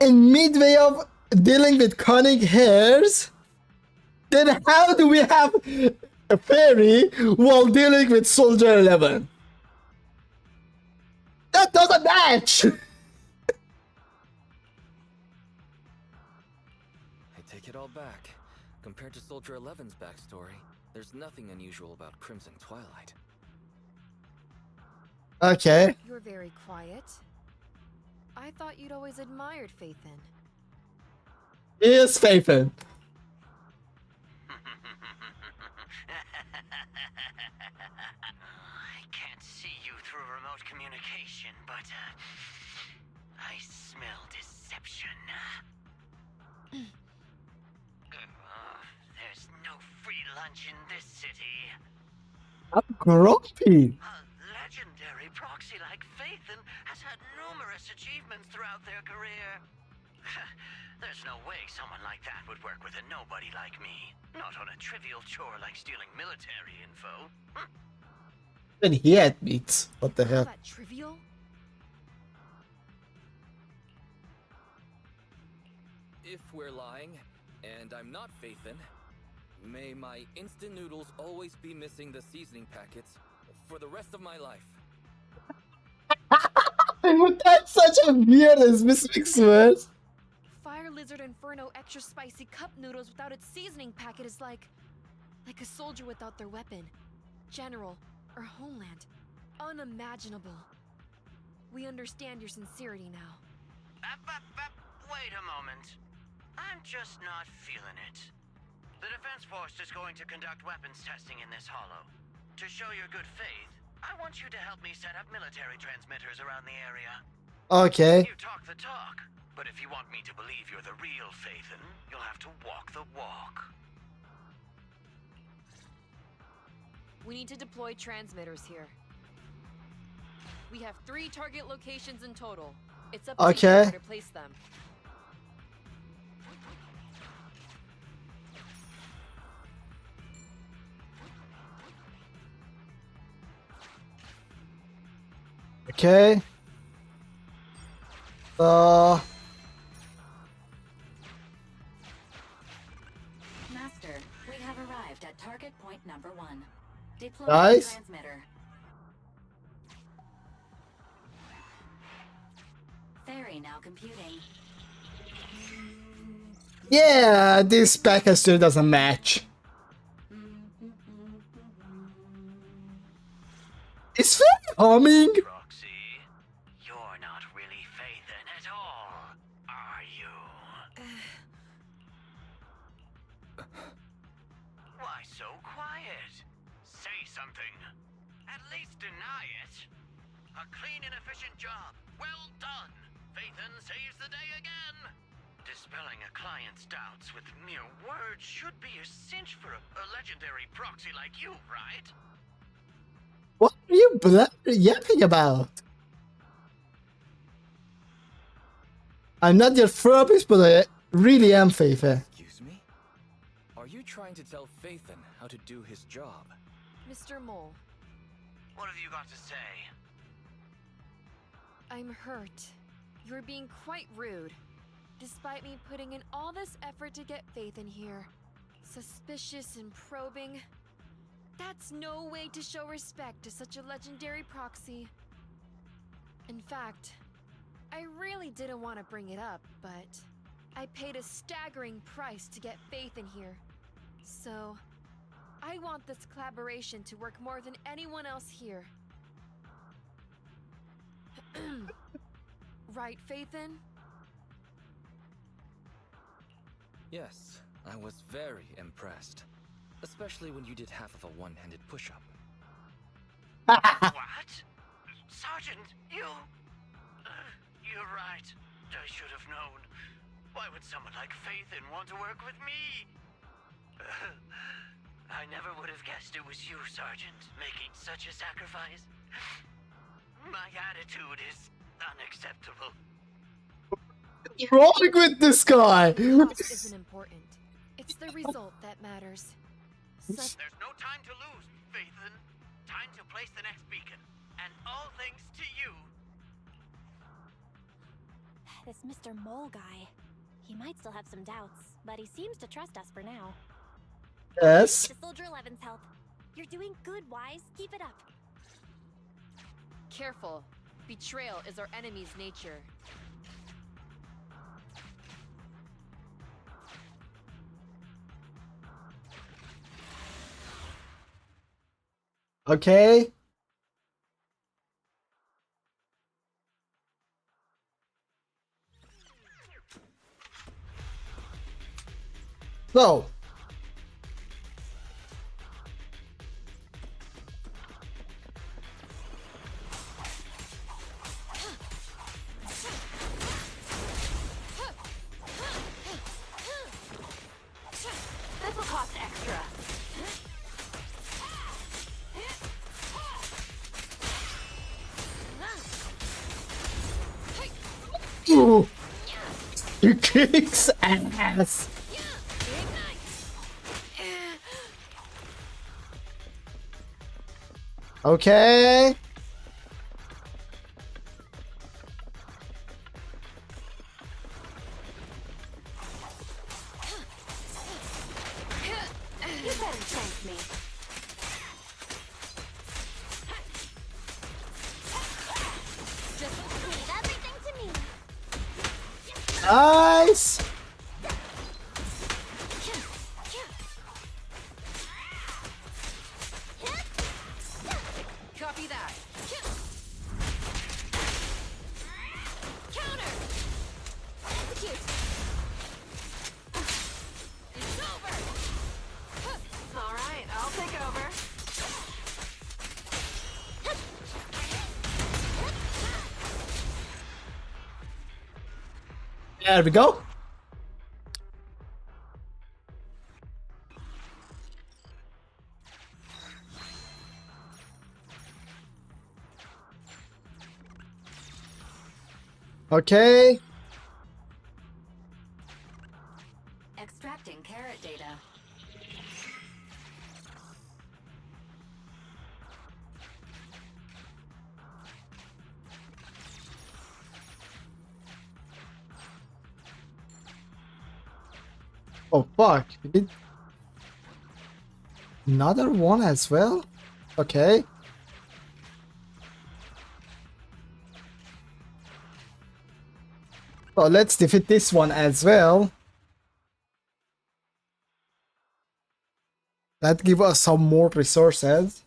in midway of dealing with cunning hairs, then how do we have a Fairy while dealing with Soldier 11? That doesn't match! I take it all back. Compared to Soldier 11's backstory, there's nothing unusual about Crimson Twilight. Okay. You're very quiet. I thought you'd always admired Faithin. Here's Faithin. I can't see you through remote communication, but I smell deception. There's no free lunch in this city. I'm grumpy. A legendary proxy like Faithin has had numerous achievements throughout their career. There's no way someone like that would work with a nobody like me. Not on a trivial chore like stealing military info. Then he admits. What the hell? That trivial? If we're lying, and I'm not Faithin, may my instant noodles always be missing the seasoning packets for the rest of my life. That's such a weird mixed words. Fire Lizard Inferno extra spicy cup noodles without its seasoning packet is like a soldier without their weapon, general, or homeland. Unimaginable. We understand your sincerity now. Wait a moment. I'm just not feeling it. The Defense Force is going to conduct weapons testing in this hollow. To show your good faith, I want you to help me set up military transmitters around the area. Okay. You talk the talk, but if you want me to believe you're the real Faithin, you'll have to walk the walk. We need to deploy transmitters here. We have 3 target locations in total. It's up to you Okay. where to place them. Okay. Master, we have arrived at target point number 1. Deploy Nice. the transmitter. Fairy now computing. Yeah, this package still doesn't match. Is Fairy humming? Roxy, you're not really Faithin at all, are you? Why so quiet? Say something. At least deny it. A clean and efficient job. Well done. Phaethon saves the day again. Dispelling a client's doubts with mere words should be a cinch for a legendary proxy like you, right? What are you yapping about? I'm not your therapist, but I really am, Feifei. Excuse me? Are you trying to tell Phaethon how to do his job? Mr. Mole, What have you got to say? I'm hurt. You're being quite rude. Despite me putting in all this effort to get Phaethon here. Suspicious and probing. That's no way to show respect to such a legendary proxy. In fact, I really didn't want to bring it up, but I paid a staggering price to get Phaethon here. So, I want this collaboration to work more than anyone else here. Right, Phaethon? Yes, I was very impressed. Especially when you did half of a one-handed push-up. What? Sergeant, you... you're right. I should have known. Why would someone like Phaethon want to work with me? I never would have guessed it was you, Sergeant, making such a sacrifice. My attitude is unacceptable. What's wrong with this guy? Cost isn't important. It's the result that matters. Such There's no time to lose, Phaethon. Time to place the next beacon. And all thanks to you. This Mr. Mole guy. He might still have some doubts, but he seems to trust us for now. Yes. To Soldier 11's help. You're doing good, Wise. Keep it up. Careful. Betrayal is our enemy's nature. Okay. So. This will cost extra. Ooh. You kicks ass. Okay. You better thank me. Just leave everything to me. Nice. Copy that. Counter! Execute! It's over! All right, I'll take over. There we go. Okay. Extracting carrot data. Oh fuck. We did another one as well? Okay. So let's defeat this one as well. That give us some more resources.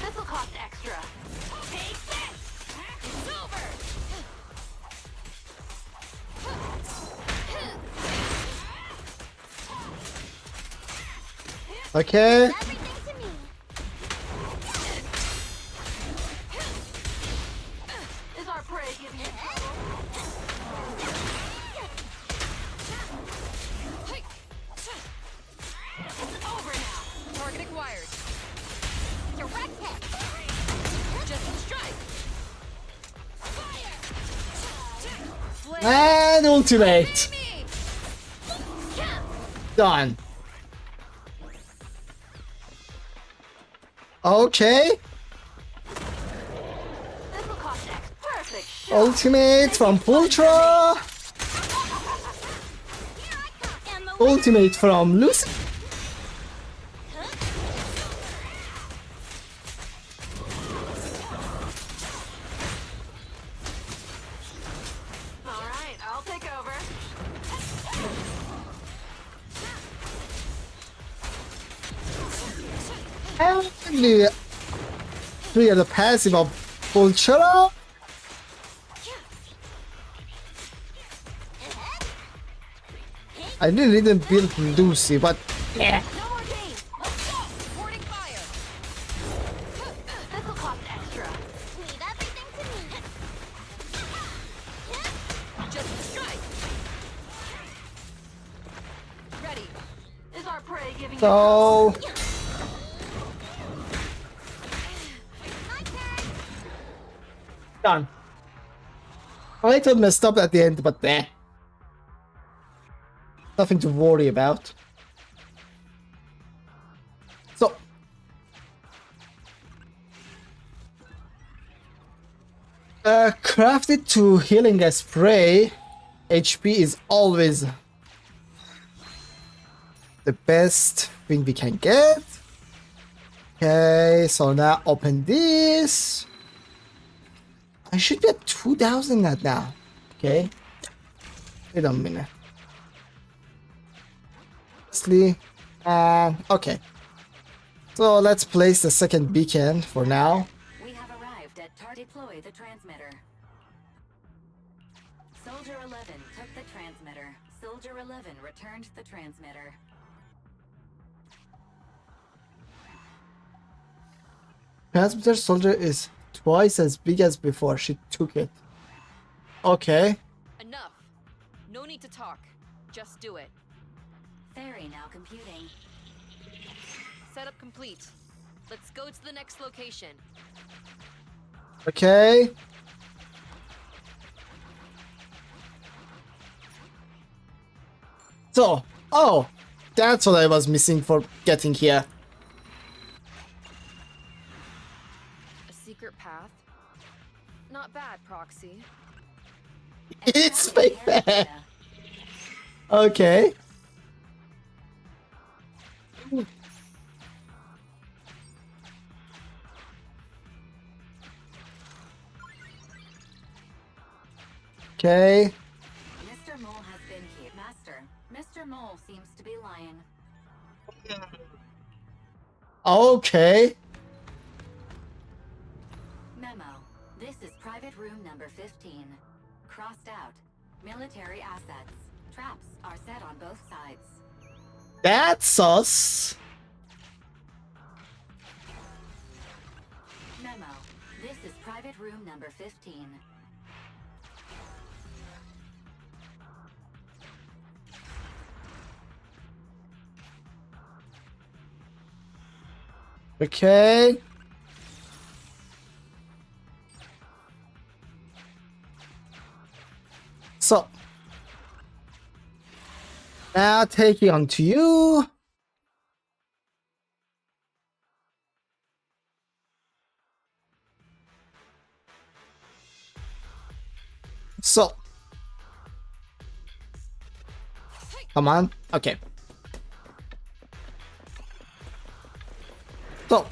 This will cost extra. Take this! It's over! Okay. Everything to me. Is our prey giving you trouble? Over now. Target acquired. Direct hit. Just strike. Fire. Flame. And ultimate. Me. Done. Okay. This will cost X. Perfect shot. Ultimate from Ultra. And the Ultimate from Lucy. All right, I'll take over. And the clear the passive of Ultra. I really didn't build Lucy, but yeah. No more games. Let's go. Reporting fire. This will cost extra. leave everything to me. Just strike. Ready. Is our prey giving you So My turn. done. I little messed up at the end, but nothing to worry about. So crafted to healing a spray. HP is always the best thing we can get. Okay, so now open this. I should be at 2000 at now. Okay. Wait a minute. Okay. So let's place the second beacon for now. We have arrived at deploy the transmitter. Soldier 11 took the transmitter. Soldier 11 returned the transmitter. Transmitter soldier is twice as big as before. She took it. Okay. Enough. No need to talk. Just do it. Ferry now computing. Setup complete. Let's go to the next location. Okay. So, oh, that's what I was missing for getting here. A secret path? Not bad, Proxy. It's fake there. Okay. Okay. Mr. Mole has been here. Master, Mr. Mole seems to be lying. Okay. Memo. This is private room number 15. Crossed out. Military assets. Traps are set on both sides. That's us. Memo. This is private room number 15. Okay. So now taking on to you. So come on. Okay. So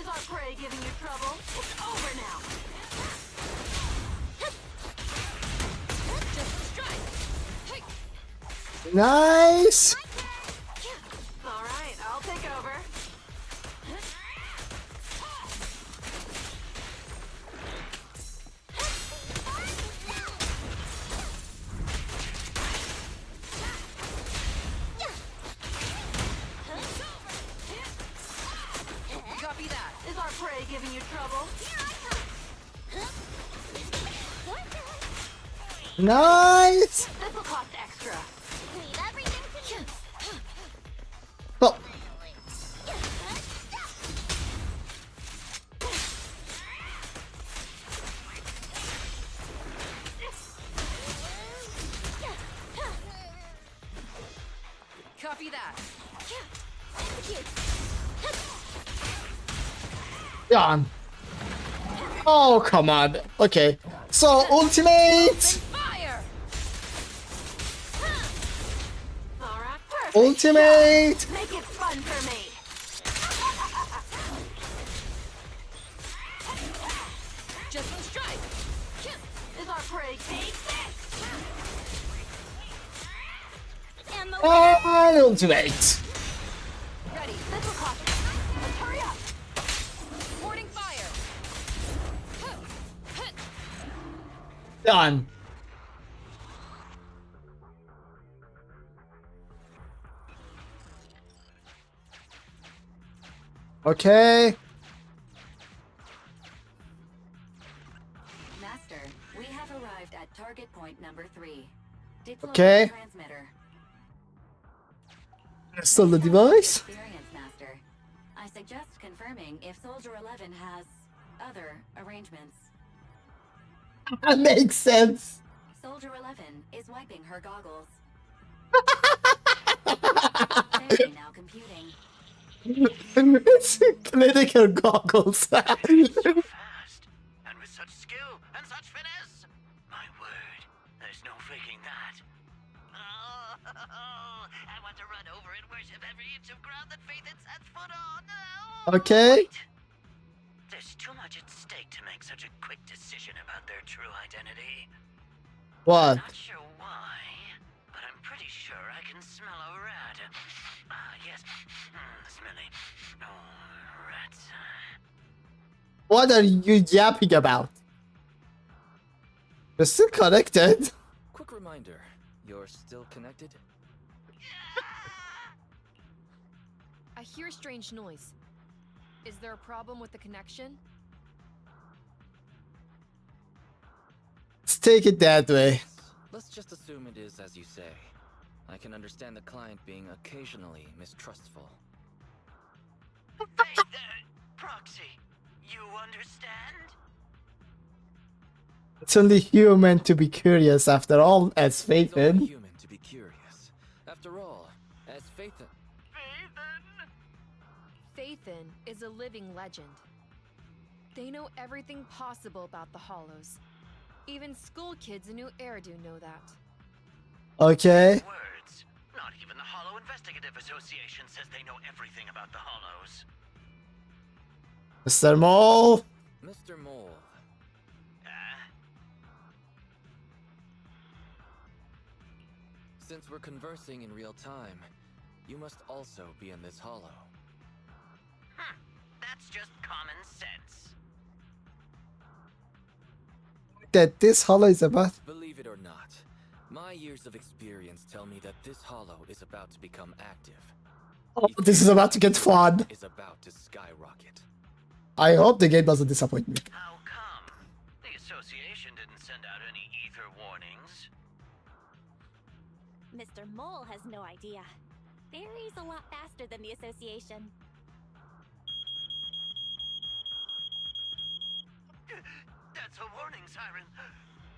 Is our prey giving you trouble? It's over now. Just strike. nice. All right, I'll take over. giving you trouble? Nice! This will cost extra. Leave everything to you. Oh, Copy that. Done. Oh, come on. Okay. So, ultimate! Fire! Alright, perfect. Ultimate! Make it fun for me. Just one strike. Is our prey cake? And the And ultimate! Ready. This will cost. Let's hurry up. Warning fire. Done. Okay. Master, we have arrived at target point number 3. Deploy Okay. the transmitter. Still the device? Experience, Master. I suggest confirming if Soldier 11 has other arrangements. That makes sense. Soldier 11 is wiping her goggles. Very now computing. It's clinical goggles. So fast, and with such skill and such finesse. My word, there's no faking that. Oh, I want to run over and worship every inch of ground that Faith had set foot on. Oh, Okay. wait. There's too much at stake to make such a quick decision about their true identity. What? Not sure why, but I'm pretty sure I can smell a rat. Yes, smelly. Oh, rats. What are you yapping about? You're still connected. Quick reminder, you're still connected? I hear a strange noise. Is there a problem with the connection? Let's take it that way. Let's just assume it is as you say. I can understand the client being occasionally mistrustful. Faith, Proxy, you understand? It's only human to be curious after all, as It's only Phaethon. human to be curious. After all, as Phaethon... Phaethon is a living legend. They know everything possible about the Hollows. Even school kids in New Eridu know that. Okay. Words. Not even the Hollow Investigative Association says they know everything about the Hollows. Mr. Mole. Mr. Mole, since we're conversing in real time, you must also be in this hollow. That's just common sense. That this hollow is about. Believe it or not, my years of experience tell me that this hollow is about to become active. Oh, this is about to get fun. Is about to skyrocket. I hope the game doesn't disappoint me. How come? The association didn't send out any ether warnings. Mr. Mole has no idea. Barry's a lot faster than the association. That's a warning siren.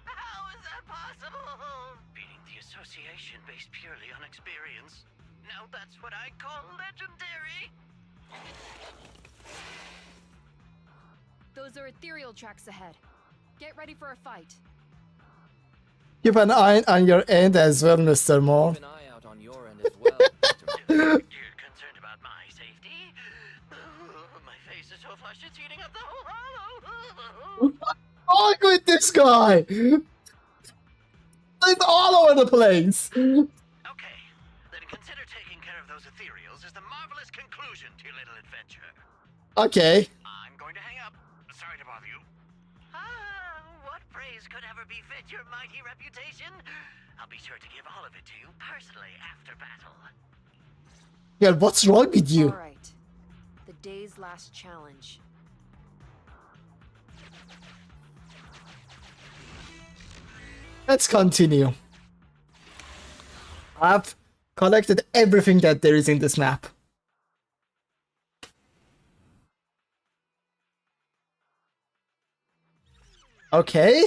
How is that possible? Beating the association based purely on experience. Now that's what I call legendary. Those are ethereal tracks ahead. Get ready for a fight. Keep an eye on your end as well, Mr. Mole. Keep an eye out on your end as well, Mr. Mole. You're concerned about my safety? My face is so flushed it's eating up the whole hollow. Fuck with this guy! It's all over the place! Okay, then consider taking care of those ethereals as the marvelous conclusion to your little adventure. Okay. I'm going to hang up. Sorry to bother you. What praise could ever befit your mighty reputation? I'll be sure to give all of it to you personally after battle. Yeah, what's wrong with you? All right. The day's last challenge. Let's continue. I've collected everything that there is in this map. Okay.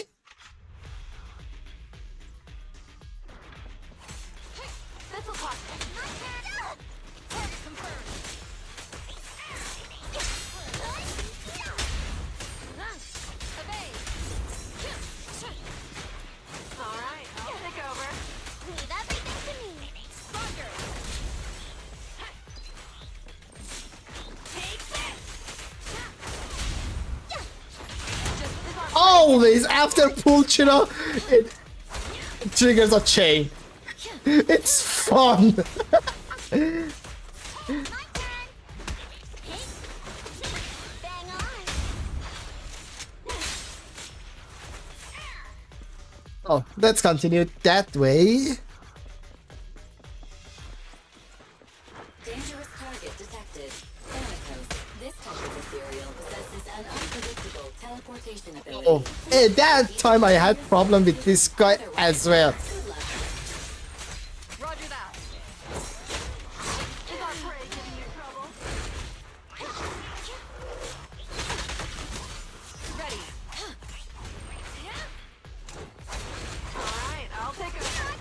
Alright, I'll take over. Leave everything to me. Always after Pulchino, it triggers a chain. It's fun. My turn. Bang on. Oh, let's continue that way. Dangerous target detected. Thanatos. This type of material possesses an unpredictable teleportation ability. Oh, at that time I had problem with this guy as well. Good luck. Roger that. Is our prey giving you trouble? Ready. Alright, I'll take over.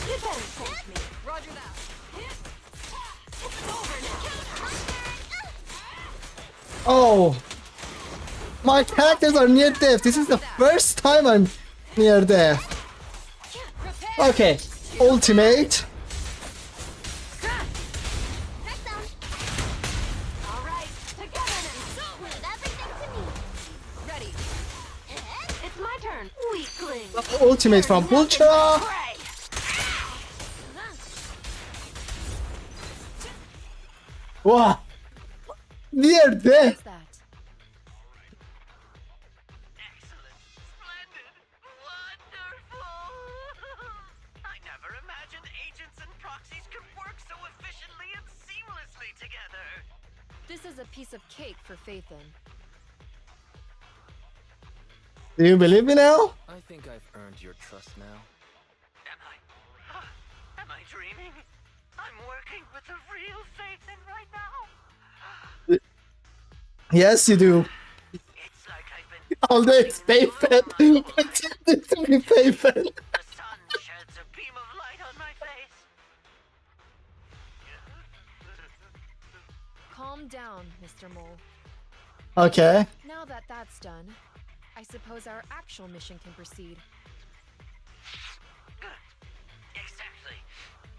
You better take me. Roger that. It's over now. Oh, my characters are near death. This is the first time I'm near death. Okay, ultimate. Next down. Alright, together then. Leave everything to me. Ready. It's my turn. Weakling. Ultimate from Pulchino. Prey. Wow, near death. What's that? Excellent. Splendid. Wonderful. I never imagined agents and proxies could work so efficiently and seamlessly together. This is a piece of cake for Phaethon. Do you believe me now? I think I've earned your trust now. Am I dreaming? I'm working with the real Phaethon right now. Yes, you do. It's like I've been. Although it's Payfed, pretending to be Payfed. The sun sheds a beam of light on my face. Calm down, Mr. Mole. Okay. Now that that's done, I suppose our actual mission can proceed. Good. Exactly.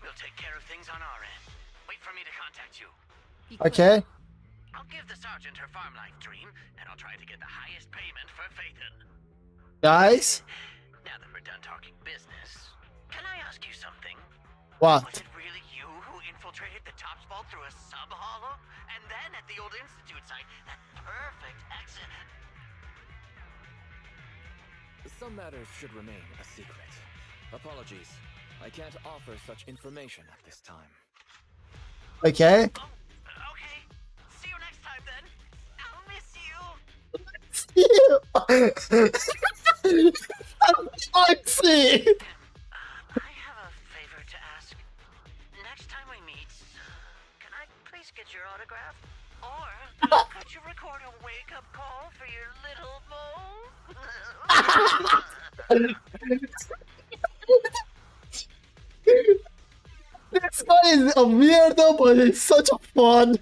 We'll take care of things on our end. Wait for me to contact you. Be quick. Okay. I'll give the sergeant her farm life dream, and I'll try to get the highest payment for Phaethon. Guys. Now that we're done talking business, can I ask you something? What? Was it really you who infiltrated the Tops Vault through a sub-hollow? And then at the old Institute site, that perfect exit... Some matters should remain a secret. Apologies. I can't offer such information at this time. Okay. Oh, okay. See you next time then. I'll miss you. Foxy! I have a favor to ask. Next time we meet, can I please get your autograph? Or could you record a wake-up call for your little mole? This guy is a weirdo, but he's such a fun.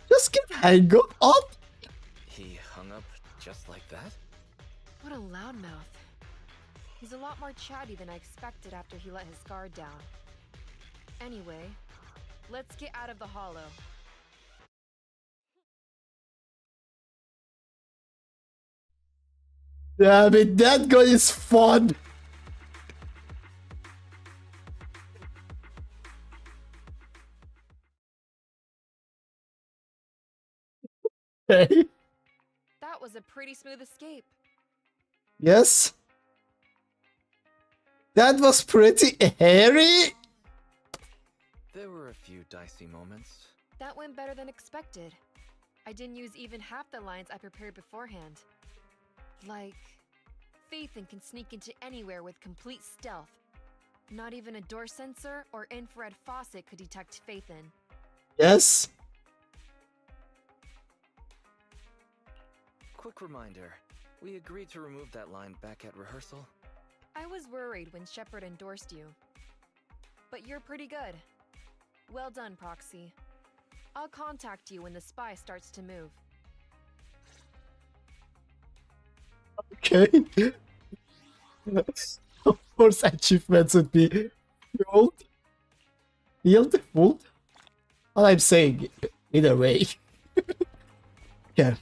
Just get hang up. He hung up just like that? What a loudmouth. He's a lot more chatty than I expected after he let his guard down. Anyway, let's get out of the hollow. Damn it, that guy is fun. Okay. That was a pretty smooth escape. Yes. That was pretty hairy. There were a few dicey moments. That went better than expected. I didn't use even half the lines I prepared beforehand. Like, Phaethon can sneak into anywhere with complete stealth. Not even a door sensor or infrared faucet could detect Phaethon. Yes. Quick reminder, we agreed to remove that line back at rehearsal. I was worried when Shepard endorsed you. But you're pretty good. Well done, Proxy. I'll contact you when the spy starts to move. Okay. Of course, achievements would be fueled. Fueled? Well, I'm saying either way. Yeah.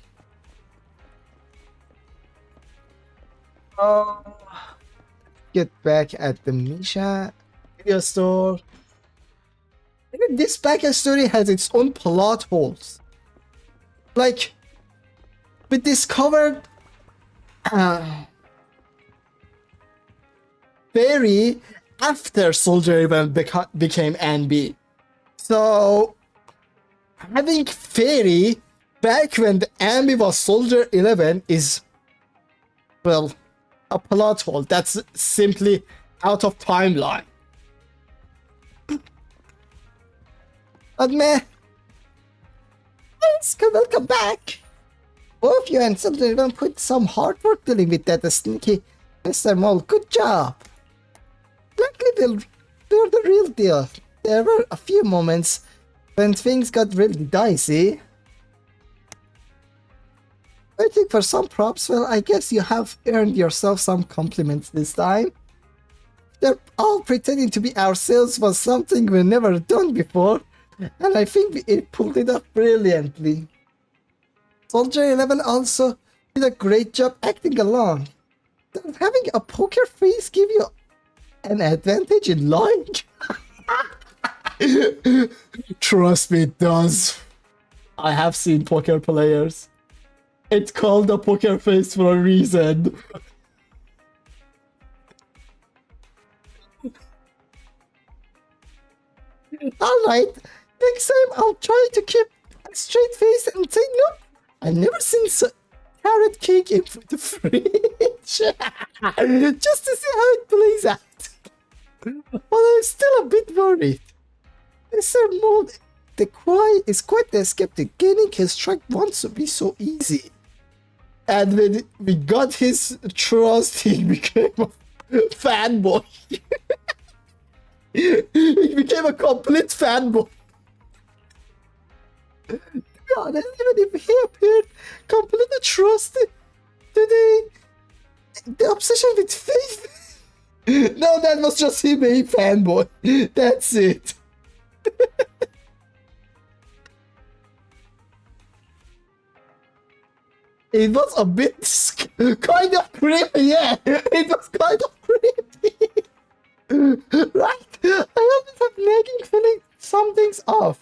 Get back at the Misha video store. Even this backstory has its own plot holes. Like, we discovered Fairy after Soldier 11 became NB. So, having Fairy back when the NB was Soldier 11 is, well, a plot hole. That's simply out of timeline. But meh. Welcome back. Both you and Soldier 11 put some hard work dealing with that sneaky Mr. Mole. Good job. Luckily, they're the real deal. There were a few moments when things got really dicey. Waiting for some props, well, I guess you have earned yourself some compliments this time. They're all pretending to be ourselves was something we've never done before, and I think we pulled it off brilliantly. Soldier 11 also did a great job acting along. Does having a poker face give you an advantage in lying? Trust me, it does. I have seen poker players. It's called a poker face for a reason. Alright, next time I'll try to keep a straight face and say no. I've never seen carrot cake in the fridge. Just to see how it plays out. But I'm still a bit worried. Mr. Mold, the Kwai is quite the skeptic. Gaining his track wants to be so easy. And when we got his trust, he became a fanboy. He became a complete fanboy. To be honest, even if he appeared completely trusted today, the obsession with faith. No, that was just him being fanboy. That's it. It was a bit kind of creepy, yeah. It was kind of creepy. Right? I always have nagging feeling something's off.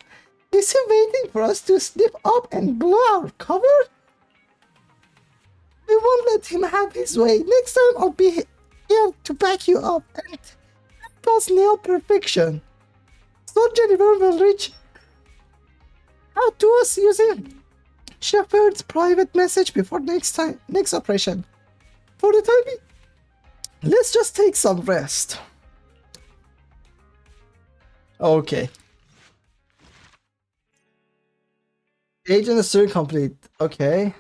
Is he waiting for us to slip up and blow our cover? We won't let him have his way. Next time I'll be here to back you up and help us nail perfection. Soldier will reach out to us using Shepard's private message before next operation. For the time being, let's just take some rest. Okay. Agent is still complete. Okay.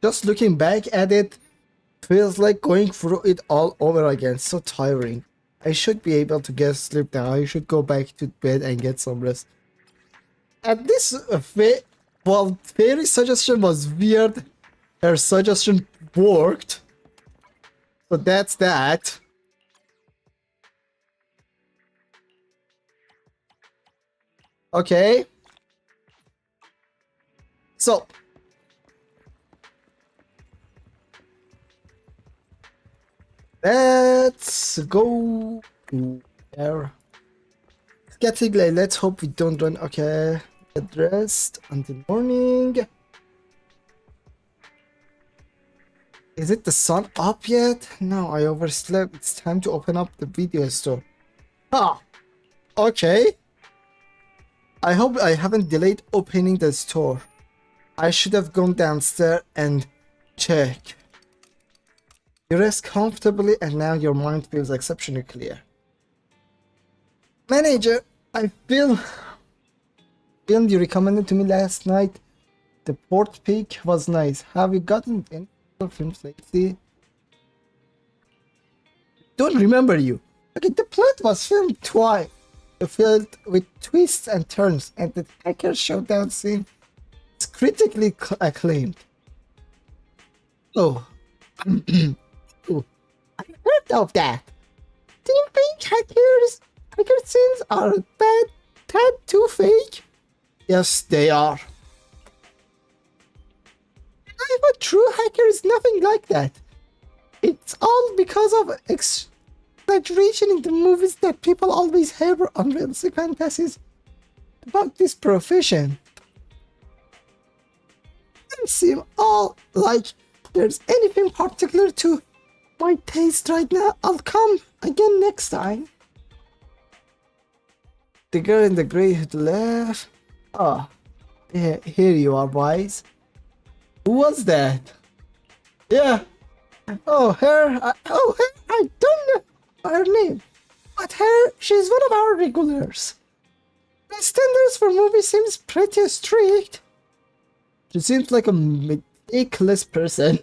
Just looking back at it feels like going through it all over again. So tiring. I should be able to get sleep now. I should go back to bed and get some rest. At this well, Fairy's suggestion was weird. Her suggestion worked. So that's that. Okay. So. Let's go to there. It's getting late. Let's hope we don't run. Okay. Get rest until morning. Is it the sun up yet? No, I overslept. It's time to open up the video store. Ah. Okay. I hope I haven't delayed opening the store. I should have gone downstairs and checked. You rest comfortably and now your mind feels exceptionally clear. Manager, I feel film you recommended to me last night. The Port Peak was nice. Have you gotten any other films lately? Don't remember you. Okay, the plot was filmed twice. Filled with twists and turns, and the hacker showdown scene is critically acclaimed. Oh. Oh, I've heard of that. Do you think hacker scenes are bad, tad too fake? Yes, they are. A true hacker is nothing like that. It's all because of exaggeration in the movies that people always have unrealistic fantasies about this profession. Doesn't seem all like there's anything particular to my taste right now. I'll come again next time. The girl in the gray to the left. Oh, here you are, Wise. Who was that? Yeah. Oh, her. I don't know her name. But she's one of our regulars. The standards for movies seems pretty strict. She seems like a meticulous person.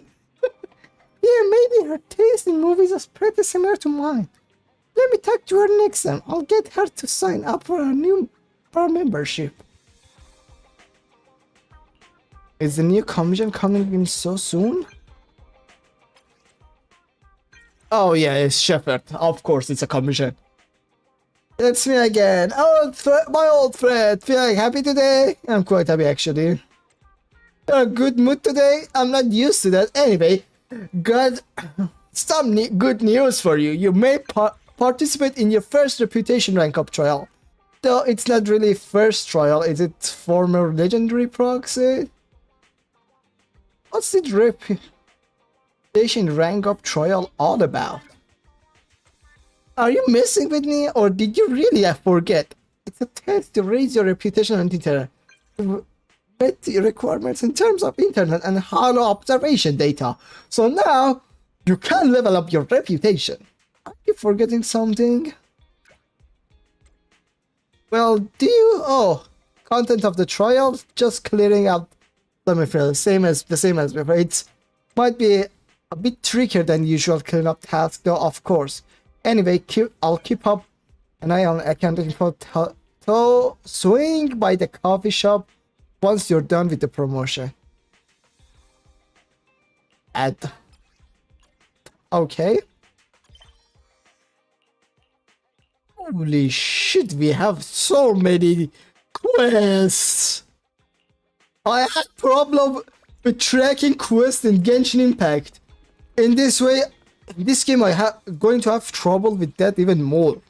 Yeah, maybe her taste in movies is pretty similar to mine. Let me talk to her next time. I'll get her to sign up for our membership. Is the new commission coming in so soon? Oh yeah, it's Shepherd. Of course, it's a commission. It's me again. My old friend. Feeling happy today? I'm quite happy actually. You're in a good mood today? I'm not used to that. Anyway, got some good news for you. You may participate in your first reputation rank up trial. Though it's not really first trial, is it former legendary proxy? What's the reputation rank up trial all about? Are you messing with me or did you really forget? It's a test to raise your reputation on internet. Met the requirements in terms of internet and hollow observation data. So now you can level up your reputation. Are you forgetting something? Well, do you? Oh, content of the trial, just clearing out. Let me feel the same as before. It might be a bit trickier than usual cleanup task, though. Of course. Anyway, I'll keep up an eye on accounting for to swing by the coffee shop once you're done with the promotion. Okay. Holy shit, we have so many quests. I had problem with tracking quests in Genshin Impact. In this game I going to have trouble with that even more.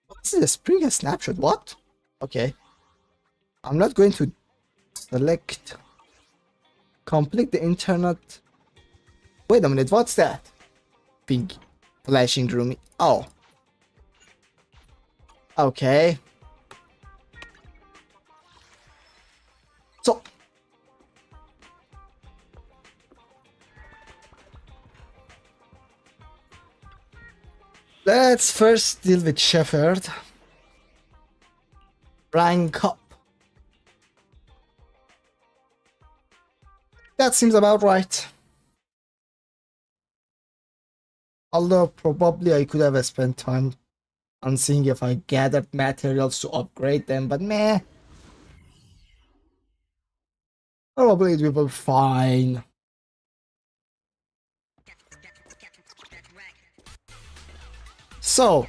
What's this? Spring a snapshot? What? Okay. I'm not going to select complete the internet. Wait a minute, what's that? Pink flashing room. Oh. Okay. So let's first deal with Shepherd. Rank up. That seems about right. Although probably I could have spent time on seeing if I gathered materials to upgrade them, but meh. Probably it will be fine. So,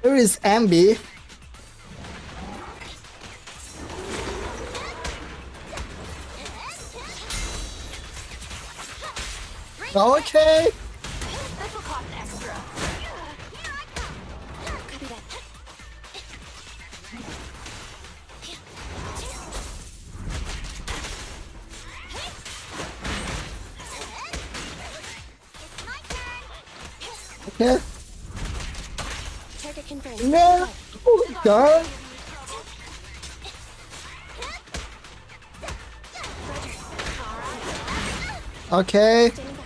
here is Ambi. Okay. This'll cost extra. Copy that. It's my turn. Okay. Target confirmed. No. Go. Okay. Standing by.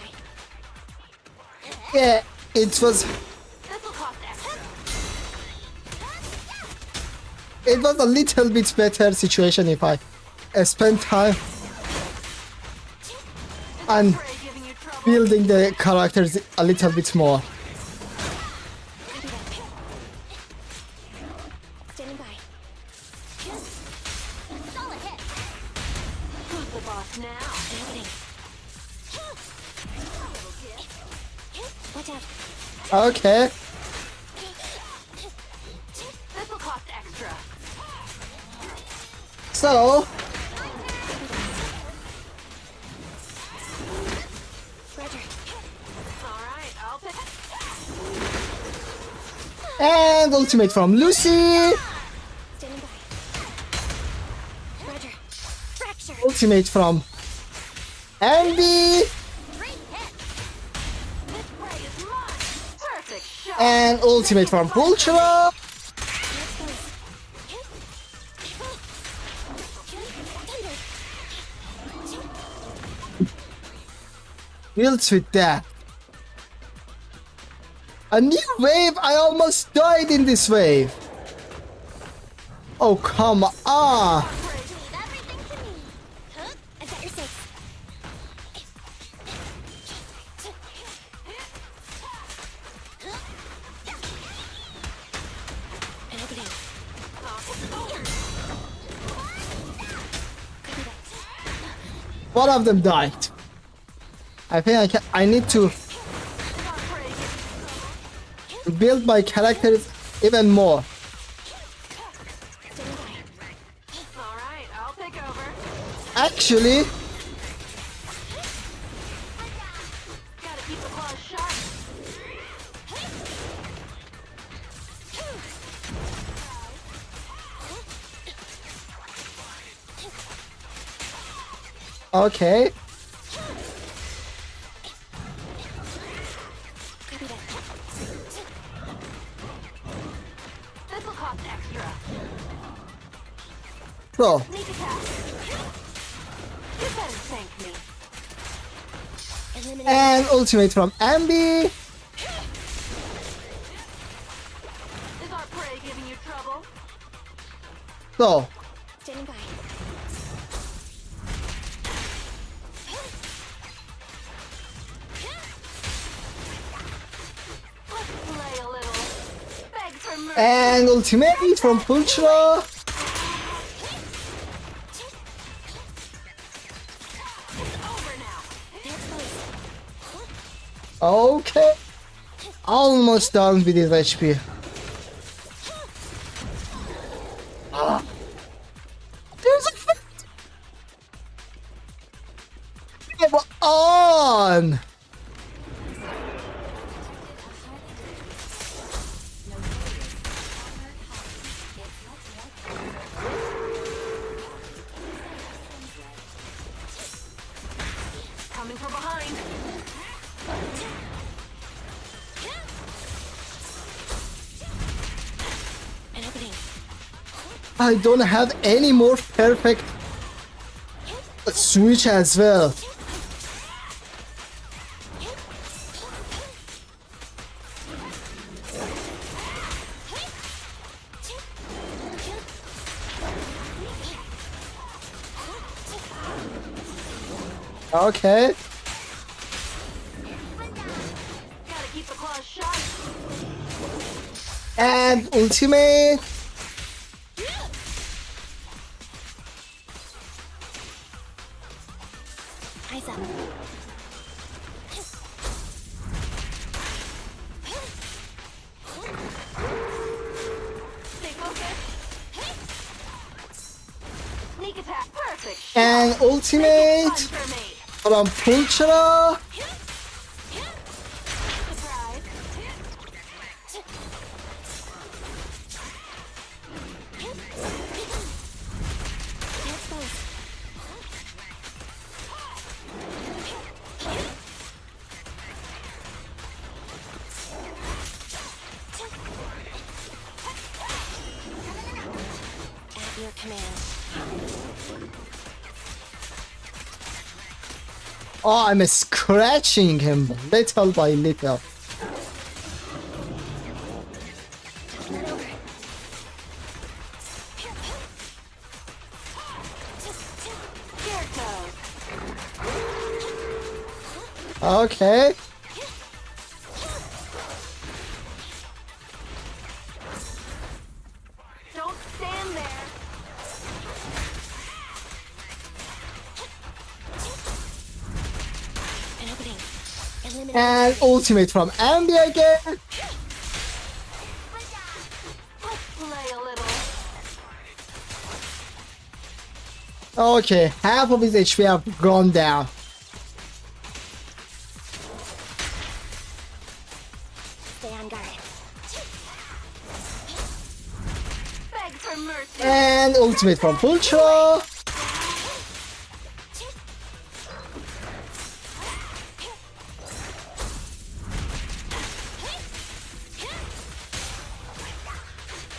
Yeah, it was This'll cost extra. a little bit better situation if I spent time on Prey giving you trouble. building the characters a little bit more. Standing by. Solid hit. Who's the boss now? Opening. Watch out. Okay. This'll cost extra. So, Roger. Alright, I'll pick. and ultimate from Lucy. Standing by. Roger. Fracture. Ultimate from Andy. Great hit. This prey is mine. Perfect shot. And ultimate from Pulchra. Built with that. A new wave? I almost died in this wave. Oh, come on. Leave everything to me. Huh? I've got your six. And opening. One of them died. I think I need to build my characters even more. Standing by. Alright, I'll take over. Actually, Gotta keep the claws sharp. okay. Copy that. This'll cost extra. So, Sneak attack. You better thank me. Eliminate. and ultimate from Ambi. Is our prey giving you trouble? So, Standing by. Let's play a little. Beg for mercy. and ultimate from Pulchra. It's over now. They're exposed. Okay. Almost done with his HP. Ah. There's a fight. Come on. Coming from behind. And opening. I don't have any more perfect switch as well. Okay. Gotta keep the claws sharp. And ultimate. Eyes up. Stay focused. Sneak attack. Perfect shot. And Fun ultimate for me. from Pulchra. Surprise. They're exposed. Oh, I'm scratching him little by little. Here goes. Okay. Don't stand there. An opening. Eliminate. And ultimate from Andy again. Let's play a little. Okay, half of his HP have gone down. Stay on guard. Beg for mercy. And ultimate from Pultro.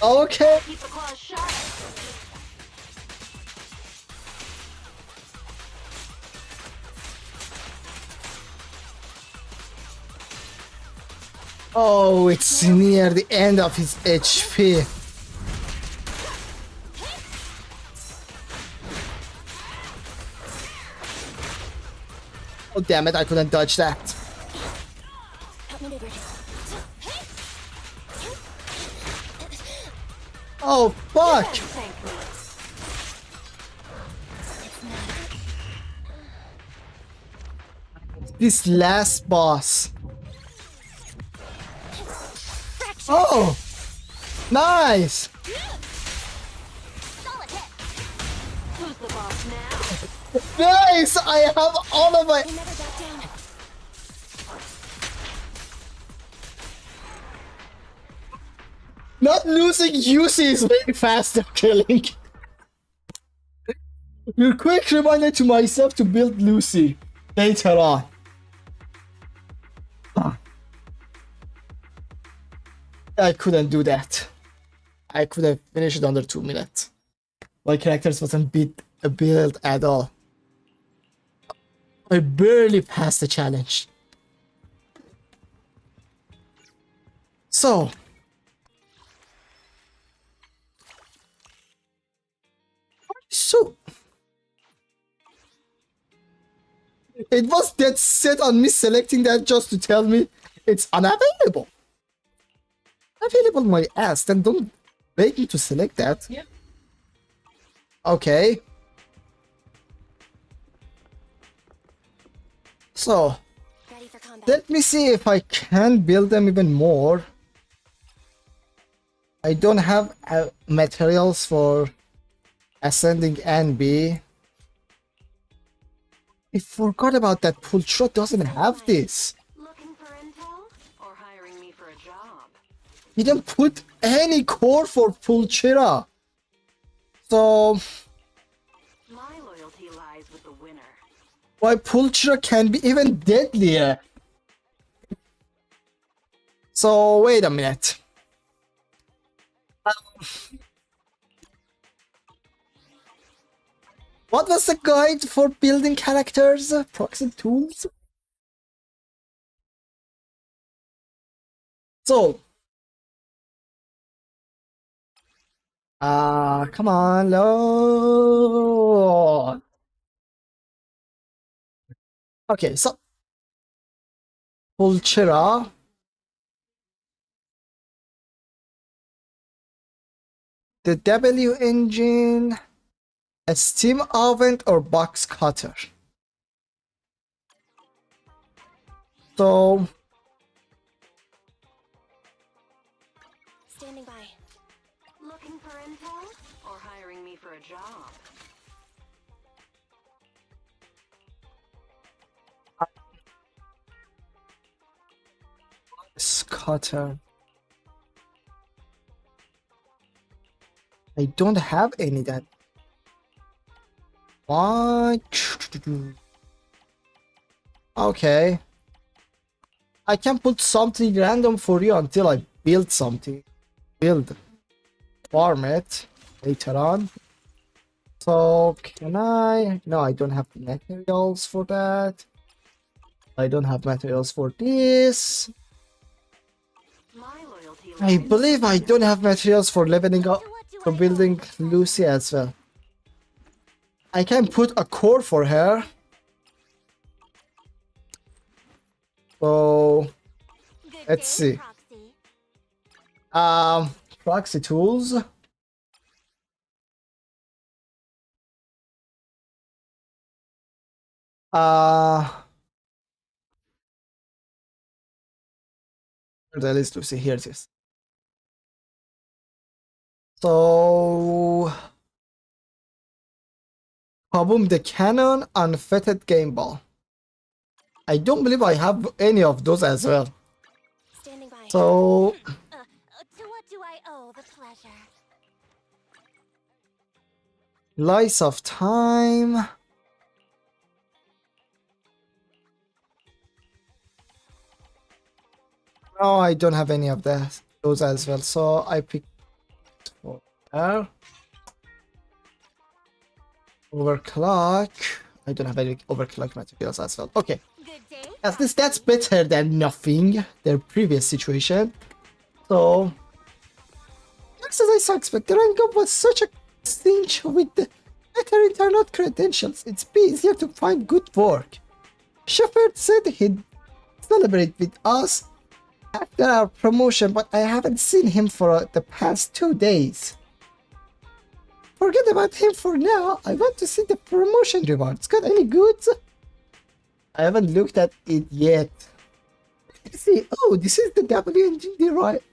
Okay. Keep the claws sharp. Oh, it's near the end of his HP. Oh, damn it, I couldn't dodge that. Outmaneuvered. Oh, fuck. Thank me. This last boss. Oh, nice. Solid hit. Who's the boss now? Nice. I have all of my... He never got down. Not losing UC is very fast at killing. A quick reminder to myself to build Lucy later on. I couldn't do that. I could have finished it under 2 minutes. My characters wasn't built at all. I barely passed the challenge. So it was dead set on me selecting that just to tell me it's unavailable. Available my ass, then don't beg me to select that. Yeah. Okay. So Ready for combat. let me see if I can build them even more. I don't have materials for ascending and B. I forgot about that. Pultro doesn't have this. Looking for intel or hiring me for a job? He didn't put any core for Pulchira. So My loyalty lies with the winner. why Pulchira can be even deadlier. So wait a minute. What was the guide for building characters? Proxy tools? So come on, load. Okay, so Pulchira. The W engine, a steam oven or box cutter. So Standing by. Looking for intel or hiring me for a job? box cutter. I don't have any that. What? Okay. I can put something random for you until I build something. Build. Farm it later on. So can I? No, I don't have the materials for that. I don't have materials for this. My loyalty I lies believe I don't have materials for leveling up, To what do for I building owe? Lucy as well. I can put a core for her. So Good let's day, see. Proxy. Proxy tools. Where the hell is Lucy? Here it is. So Kaboom the cannon and fetid game ball. I don't believe I have any of those as well. Standing by. So To what do I owe the pleasure? Lies of Time. No, I don't have any of those as well. So I picked for her. Overclock. I don't have any overclock materials as well. Okay. Good day. At least that's better than nothing. Their previous situation. So just as I suspect, the rank up was such a cinch with the better internet credentials. It's be easier to find good work. Shepard said he'd celebrate with us after our promotion, but I haven't seen him for the past 2 days. Forget about him for now. I want to see the promotion rewards. Got any goods? I haven't looked at it yet. See, oh, this is the W engine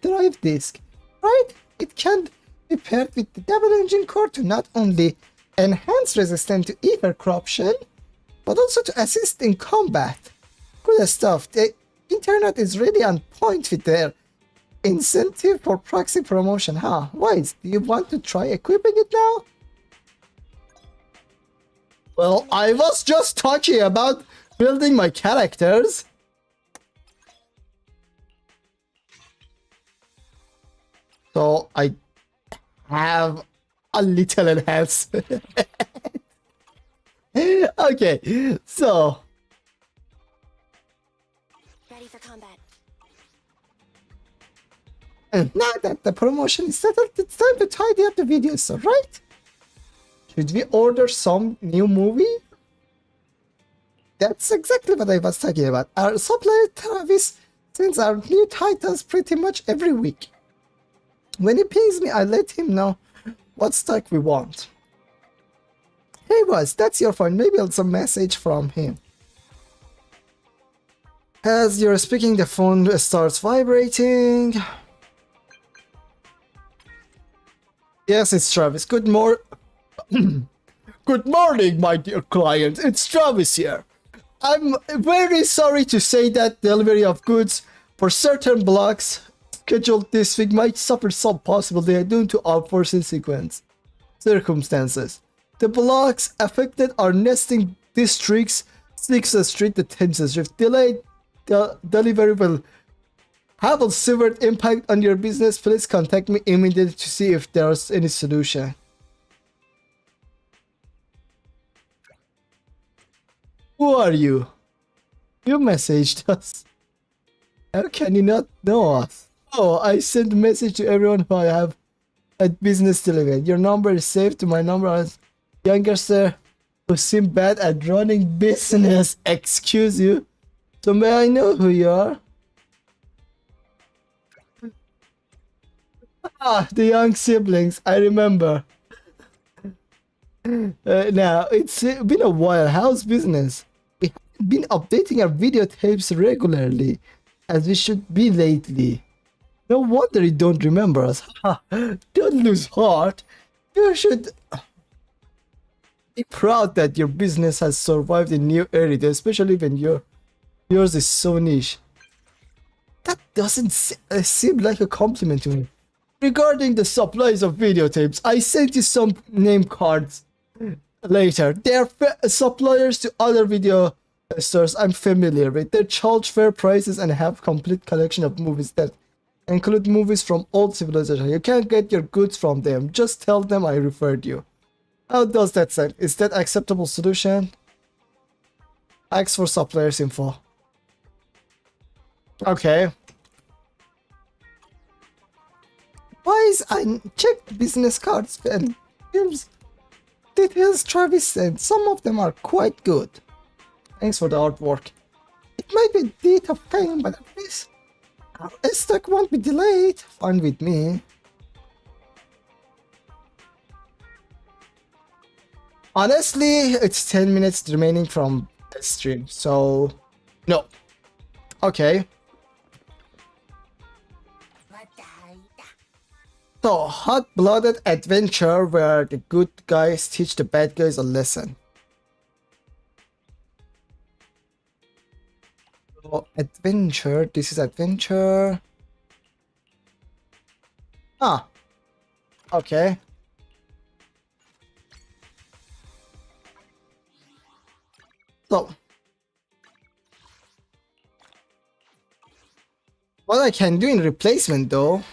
drive disk, right? It can be paired with the double engine core to not only enhance resistance to ether corruption, but also to assist in combat. Good stuff. The internet is really on point with their incentive for proxy promotion, huh? Wise, do you want to try equipping it now? Well, I was just talking about building my characters. So I have a little enhancement. Okay, so Ready for combat. now that the promotion is settled, it's time to tidy up the video store, right? Should we order some new movie? That's exactly what I was talking about. Our supplier Travis sends our new titles pretty much every week. When he pings me, I let him know what stock we want. Hey boss, that's your phone. Maybe it's a message from him. As you're speaking, the phone starts vibrating. Yes, it's Travis. Good morning, my dear client. It's Travis here. I'm very sorry to say that delivery of goods for certain blocks scheduled this week might suffer some possibility due to unforeseen circumstances. The blocks affected are nesting districts 6th Street to 10th Street. Delayed delivery will have a severe impact on your business. Please contact me immediately to see if there's any solution. Who are you? You messaged us. How can you not know us? Oh, I sent a message to everyone who I have at business delivery. Your number is saved to my number as younger sir who seem bad at running business. Excuse you. So may I know who you are? Ah, the young siblings. I remember. Now, it's been a while. How's business? We haven't been updating our videotapes regularly, as we should be lately. No wonder you don't remember us. Don't lose heart. You should be proud that your business has survived in new era, especially when yours is so niche. That doesn't seem like a compliment to me. Regarding the supplies of videotapes, I sent you some name cards later. They are suppliers to other video stores I'm familiar with. They charge fair prices and have complete collection of movies that include movies from old civilizations. You can't get your goods from them. Just tell them I referred you. How does that sound? Is that acceptable solution? Ask for suppliers info. Okay. Wise, I checked business cards and films details Travis said. Some of them are quite good. Thanks for the artwork. It might be a bit of pain, but at least our stock won't be delayed. Fine with me. Honestly, it's 10 minutes remaining from the stream, so no. Okay. So, hot-blooded adventure where the good guys teach the bad guys a lesson. So, adventure. This is adventure. Ah. Okay. So, what I can do in replacement though.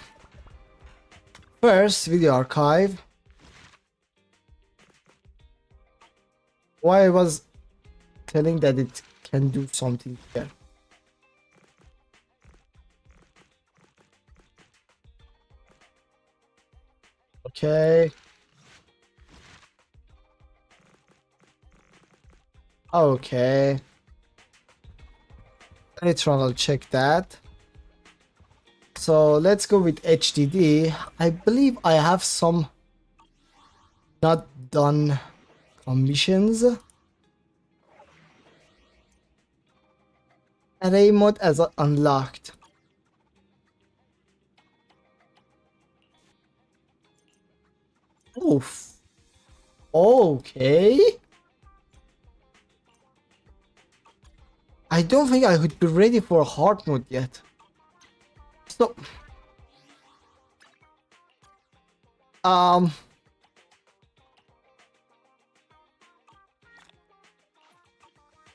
First, video archive. Why I was telling that it can do something here. Okay. Okay. Later on, I'll check that. So let's go with HDD. I believe I have some not done commissions. Array mode as unlocked. Oof. Okay. I don't think I would be ready for hard mode yet. So,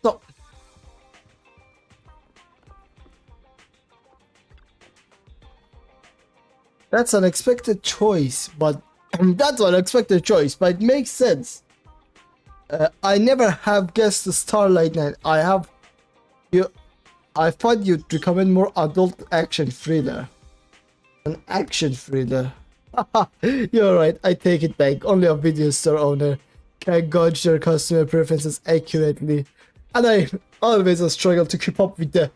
so that's an unexpected choice, but that's an unexpected choice, but it makes sense. I never have guessed the Starlight Knight. I thought you'd recommend more adult action thriller. An action thriller. You're right, I take it back. Only a video store owner can gauge their customer preferences accurately. And I always struggle to keep up with the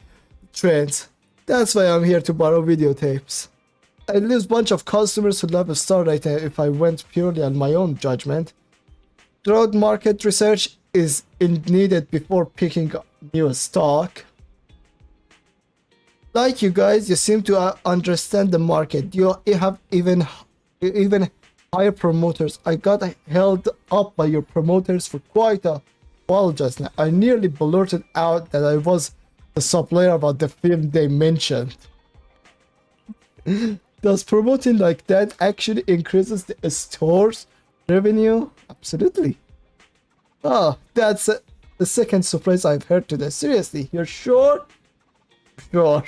trends. That's why I'm here to borrow videotapes. I'd lose a bunch of customers who love a Starlight if I went purely on my own judgment. Thorough market research is needed before picking up new stock. Like you guys, you seem to understand the market. You have even higher promoters. I got held up by your promoters for quite a while just now. I nearly blurted out that I was the supplier about the film they mentioned. Does promoting like that actually increases the store's revenue? Absolutely. Oh, that's the second surprise I've heard today. Seriously, you're sure? Sure.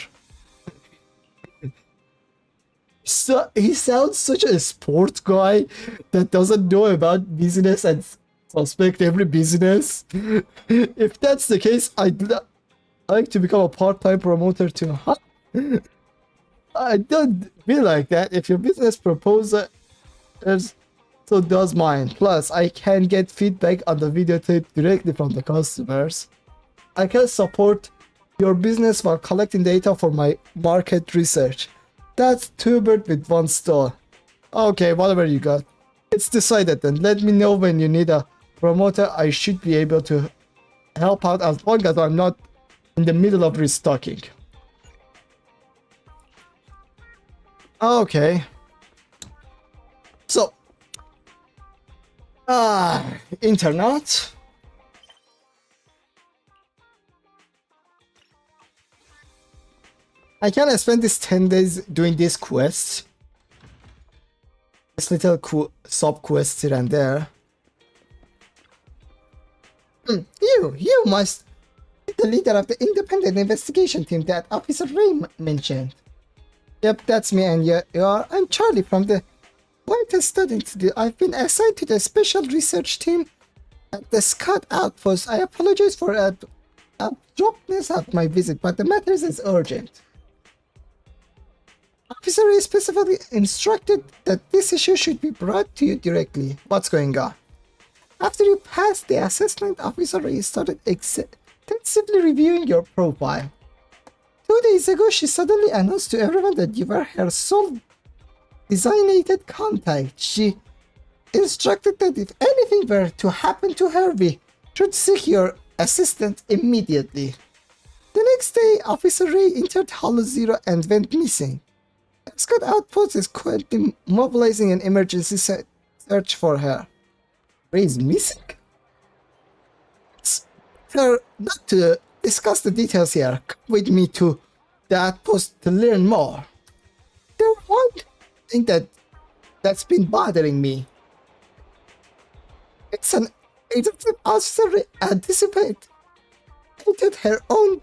So he sounds such a sports guy that doesn't know about business and suspect every business. If that's the case, I'd like to become a part-time promoter too. I don't feel like that. If your business proposal so does mine. Plus, I can get feedback on the videotape directly from the customers. I can support your business while collecting data for my market research. That's two birds with one stone. Okay, whatever you got. It's decided then. Let me know when you need a promoter. I should be able to help out as long as I'm not in the middle of restocking. Okay. So, internet. I can spend these 10 days doing this quest. This little sub quest here and there. You must be the leader of the independent investigation team that Officer Ray mentioned. Yep, that's me, and I'm Charlie from the White Study Institute. I've been assigned to the special research team at the Scott Outpost. I apologize for abruptness of my visit, but the matter is urgent. Officer Ray specifically instructed that this issue should be brought to you directly. What's going on? After you passed the assessment, Officer Ray started extensively reviewing your profile. 2 days ago, she suddenly announced to everyone that you were her sole designated contact. She instructed that if anything were to happen to her, we should seek your assistance immediately. The next day, Officer Ray entered Hollow Zero and went missing. Scott Outpost is currently mobilizing an emergency search for her. Ray is missing? It's better not to discuss the details here. Come with me to the outpost to learn more. There's one thing that's been bothering me. It's an executive officer anticipated her own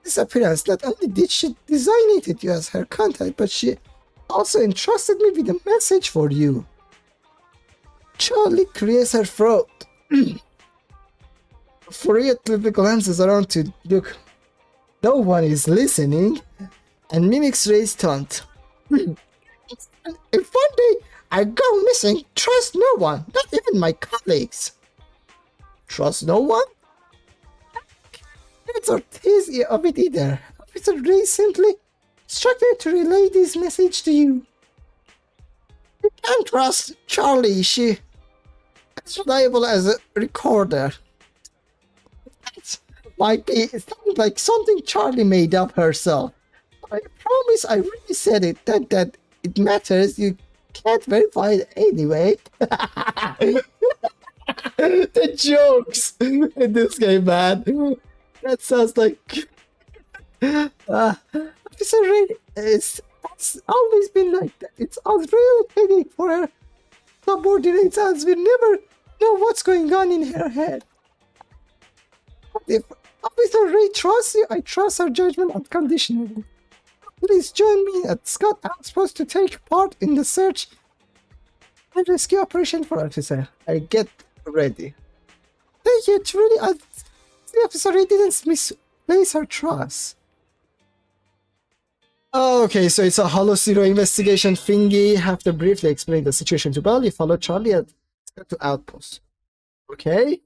disappearance. Not only did she designate you as her contact, but she also entrusted me with a message for you. Charlie creates her throat. Furiously glances around to look. No one is listening, and mimics Ray's taunt. If one day I go missing, trust no one, not even my colleagues. Trust no one? It's not easy of it either. Officer Ray simply instructed to relay this message to you. You can't trust Charlie. She is reliable as a recorder. That might be sound like something Charlie made up herself. I promise I really said it. That it matters. You can't verify it anyway. The jokes in this game, man. That sounds like Officer Ray has always been like that. It's a real headache for her subordinates as we never know what's going on in her head. But if Officer Ray trusts you, I trust her judgment unconditionally. Please join me at Scott Outpost to take part in the search and rescue operation for Officer. I get ready. Thank you, it's really the Officer Ray didn't misplace her trust. Okay, so it's a Hollow Zero investigation thingy. After briefly explaining the situation to Bell, you follow Charlie at to Outpost. Okay.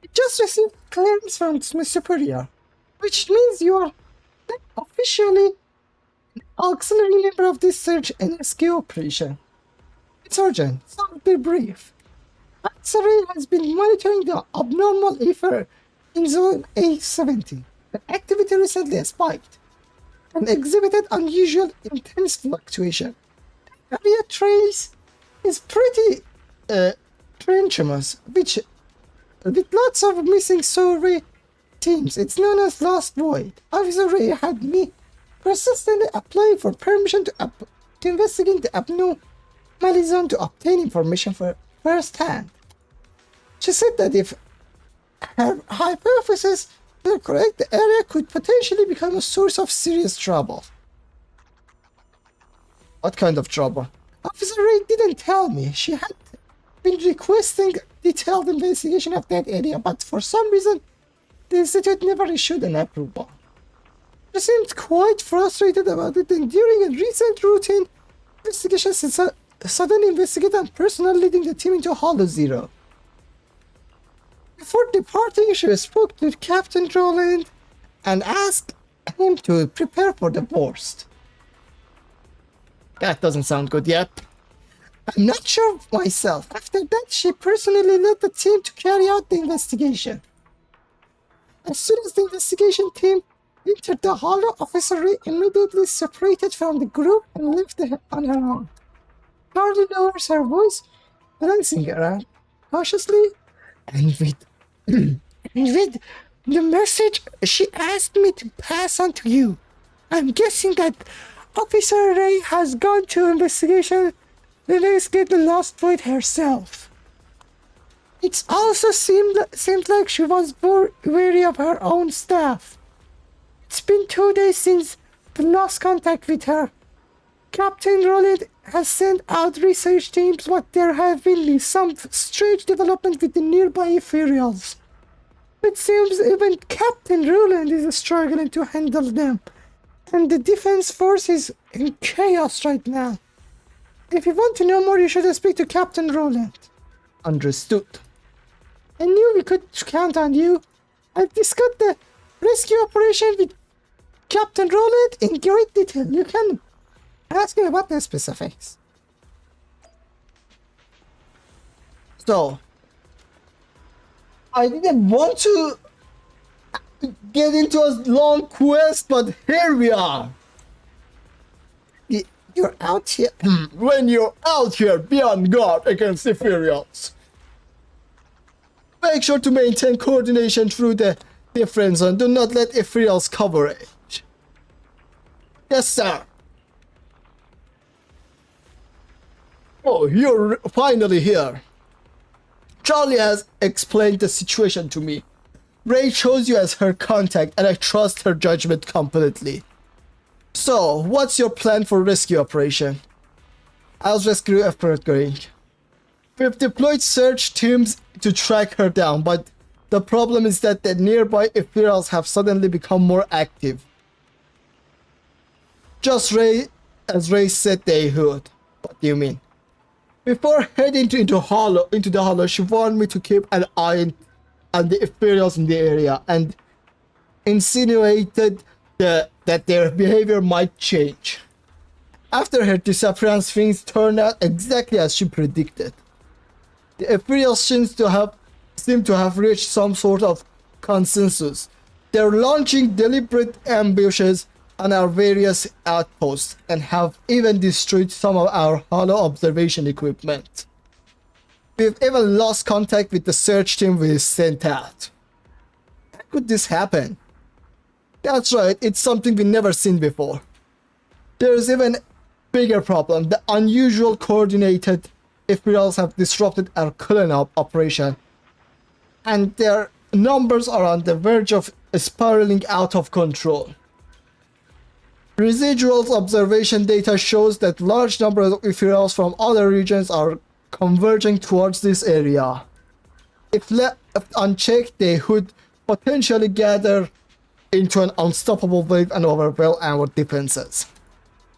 You just received clearance from my superior, which means you are officially an auxiliary member of this search and rescue operation. It's urgent, so I'll be brief. X-ray has been monitoring the abnormal ether in zone A70. The activity recently spiked and exhibited unusual intense fluctuation. The area trace is pretty treacherous, which with lots of missing survey teams. It's known as Lost Void. Officer Ray had me persistently applying for permission to investigate the abnormal zone to obtain information for first hand. She said that if her hypothesis were correct, the area could potentially become a source of serious trouble. What kind of trouble? Officer Ray didn't tell me. She had been requesting detailed investigation of that area, but for some reason, the institute never issued an approval. She seemed quite frustrated about it, and during a recent routine investigation, suddenly investigated and personnel leading the team into Hollow Zero. Before departing, she spoke to Captain Roland and asked him to prepare for the worst. That doesn't sound good yet. I'm not sure myself. After that, she personally led the team to carry out the investigation. As soon as the investigation team entered the hollow, Officer Ray immediately separated from the group and left on her own. Charlie lowers her voice, glancing around cautiously, and with the message she asked me to pass on to you. I'm guessing that Officer Ray has gone to investigate the Lost Void herself. It also seemed like she was wary of her own staff. It's been 2 days since the last contact with her. Captain Roland has sent out research teams, but there have been some strange development with the nearby ethereals. It seems even Captain Roland is struggling to handle them, and the defense force is in chaos right now. If you want to know more, you should speak to Captain Roland. Understood. I knew we could count on you. I've discussed the rescue operation with Captain Roland in great detail. You can ask him about the specifics. So, I didn't want to get into a long quest, but here we are. You're out here. When you're out here, be on guard against Ethereals. Make sure to maintain coordination through the different zone. Do not let Ethereals cover it. Yes, sir. Oh, you're finally here. Charlie has explained the situation to me. Ray chose you as her contact, and I trust her judgment completely. So, what's your plan for rescue operation? How's rescue effort going? We've deployed search teams to track her down, but the problem is that the nearby Ethereals have suddenly become more active. Just as Ray said they would. What do you mean? Before heading into the hollow, she warned me to keep an eye on the Ethereals in the area and insinuated that their behavior might change. After her disappearance, things turned out exactly as she predicted. The Ethereals seem to have reached some sort of consensus. They're launching deliberate ambushes on our various outposts and have even destroyed some of our hollow observation equipment. We've even lost contact with the search team we sent out. How could this happen? That's right, it's something we've never seen before. There's even a bigger problem. The unusual coordinated Ethereals have disrupted our cleanup operation, and their numbers are on the verge of spiraling out of control. Residual observation data shows that large numbers of Ethereals from other regions are converging towards this area. If left unchecked, they would potentially gather into an unstoppable wave and overwhelm our defenses.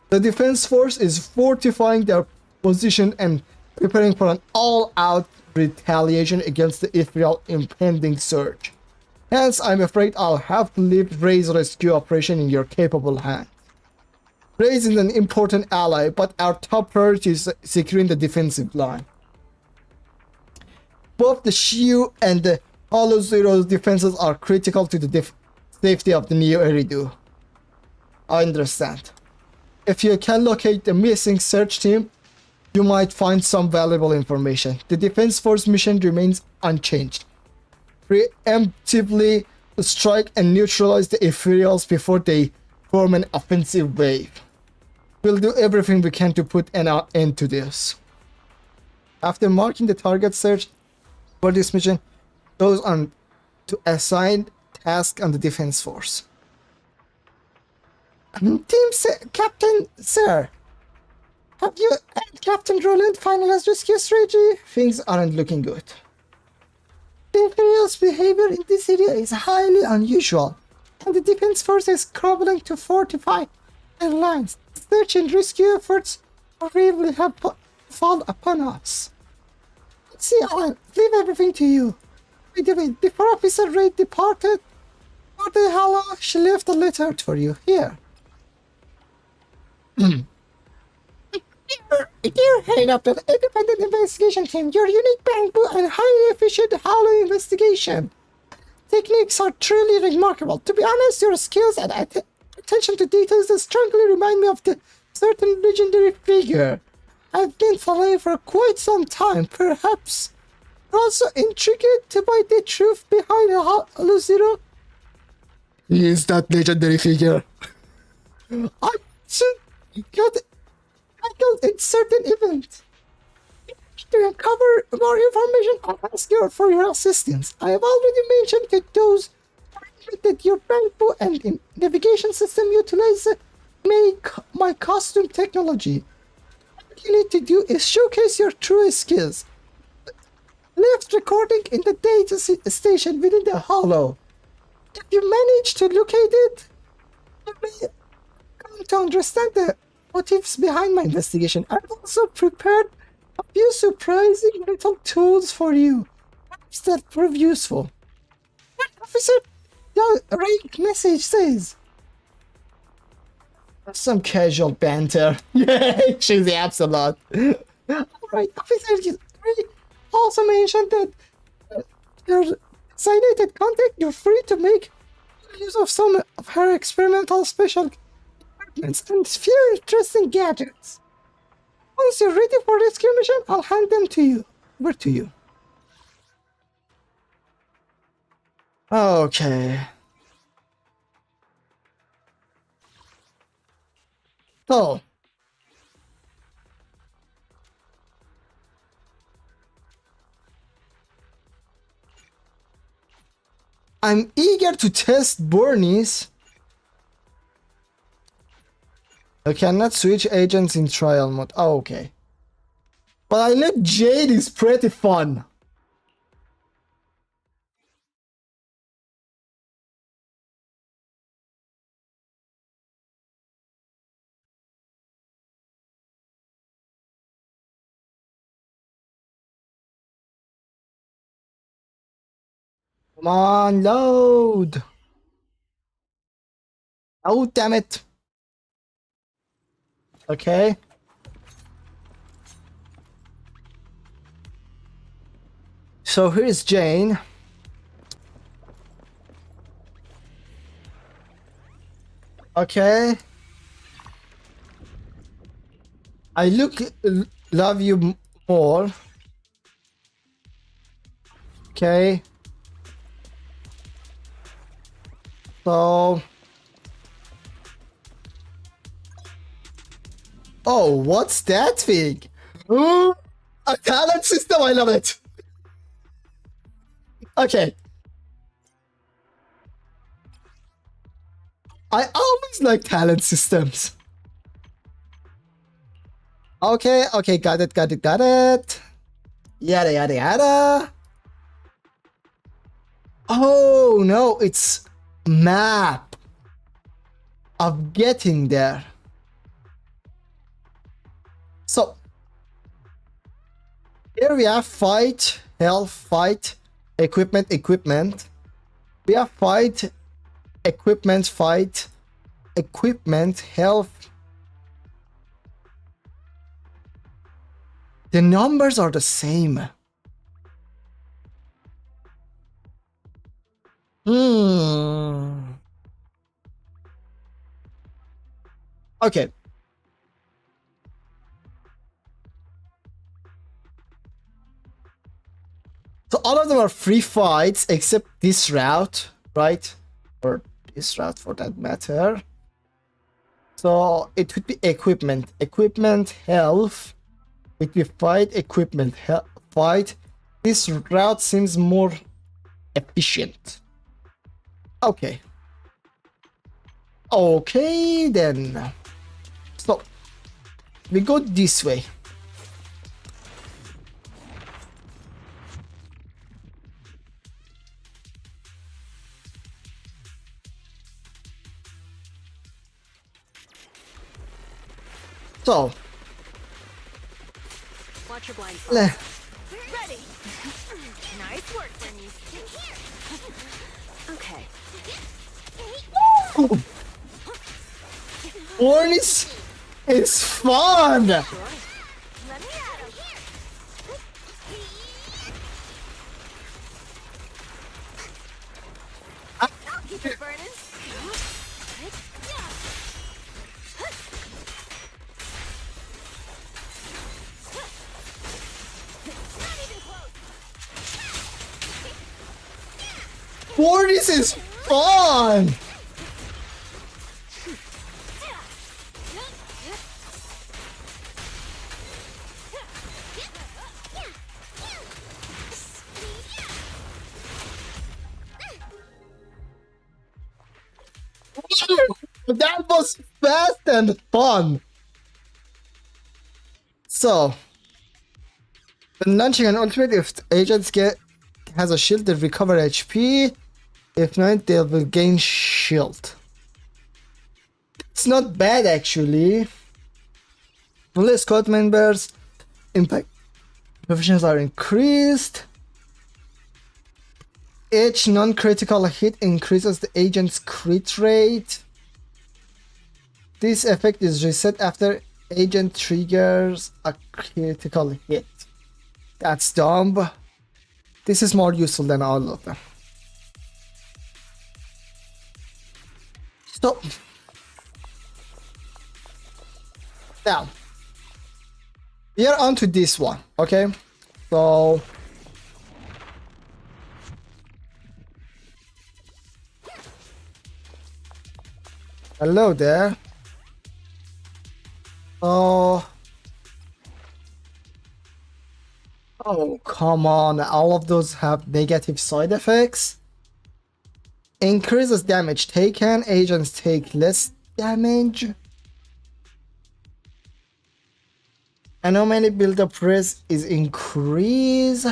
The defense force is fortifying their position and preparing for an all-out retaliation against the Ethereal impending surge. Hence, I'm afraid I'll have to leave Ray's rescue operation in your capable hands. Ray is an important ally, but our top priority is securing the defensive line. Both the Shiu and the Hollow Zero's defenses are critical to the safety of the Neo Eridu. I understand. If you can locate the missing search team, you might find some valuable information. The Defense Force mission remains unchanged. Preemptively strike and neutralize the Ethereals before they form an offensive wave. We'll do everything we can to put an end to this. After marking the target search for this mission, goes on to assign task on the Defense Force. Captain, sir, have you and Captain Roland finalized rescue strategy? Things aren't looking good. The Imperial's behavior in this area is highly unusual, and the Defense Force is scrambling to fortify their lines. Search and rescue efforts really have fallen upon us. See, I'll leave everything to you. By the way, before Officer Ray departed for the Hollow, she left a letter for you. Here. Dear head of the independent investigation team, your unique bamboo and highly efficient Hollow investigation techniques are truly remarkable. To be honest, your skills and attention to details strongly remind me of the certain legendary figure I've been following for quite some time. Perhaps you're also intrigued by the truth behind Hollow Zero? He is that legendary figure. I got in certain event. To uncover more information, I'll ask you for your assistance. I have already mentioned that those that your bamboo and navigation system utilize my costume technology. What you need to do is showcase your true skills. left recording in the data station within the hollow. If you manage to locate it, you may come to understand the motives behind my investigation. I've also prepared a few surprising little tools for you. Perhaps that prove useful. Officer, the rank message says. Some casual banter. Yeah, she's the absolute. Alright, Officer, you also mentioned that your designated contact, you're free to make use of some of her experimental special equipments and few interesting gadgets. Once you're ready for rescue mission, I'll hand them to you. Over to you. Okay. So, I'm eager to test Bernie's. I cannot switch agents in trial mode. Oh, okay. But I know Jade is pretty fun. Come on, load. Oh, damn it. Okay. So here's Jane. Okay. I love you more. Okay. So. Oh, what's that thing? Ooh, a talent system. I love it. Okay. I always like talent systems. Okay, okay, got it. Yada, yada, yada. Oh, no, it's map of getting there. So, here we have fight, health, fight, equipment. We have fight, equipment, health. The numbers are the same. Okay. So all of them are free fights except this route, right? Or this route for that matter. So it would be equipment, health. It would be fight, equipment, fight. This route seems more efficient. Okay. Okay then. So we go this way. So Watch your blind le- spot. Ready. Nice work, Bernice. Okay. oh. Bornis is fun. Let me at him. Keep it burning. Not even close. Bornis is fun. That was fast and fun. So When launching an ultimate, if agents has a shield, they recover HP. If not, they will gain shield. It's not bad actually. Only squad members impact proficiencies are increased. Each non-critical hit increases the agent's crit rate. This effect is reset after agent triggers a critical hit. That's dumb. This is more useful than all of them. So now we are on to this one, okay? So hello there. Oh, come on. All of those have negative side effects. Increases damage taken. Agents take less damage. Anomaly build-up risk is increased.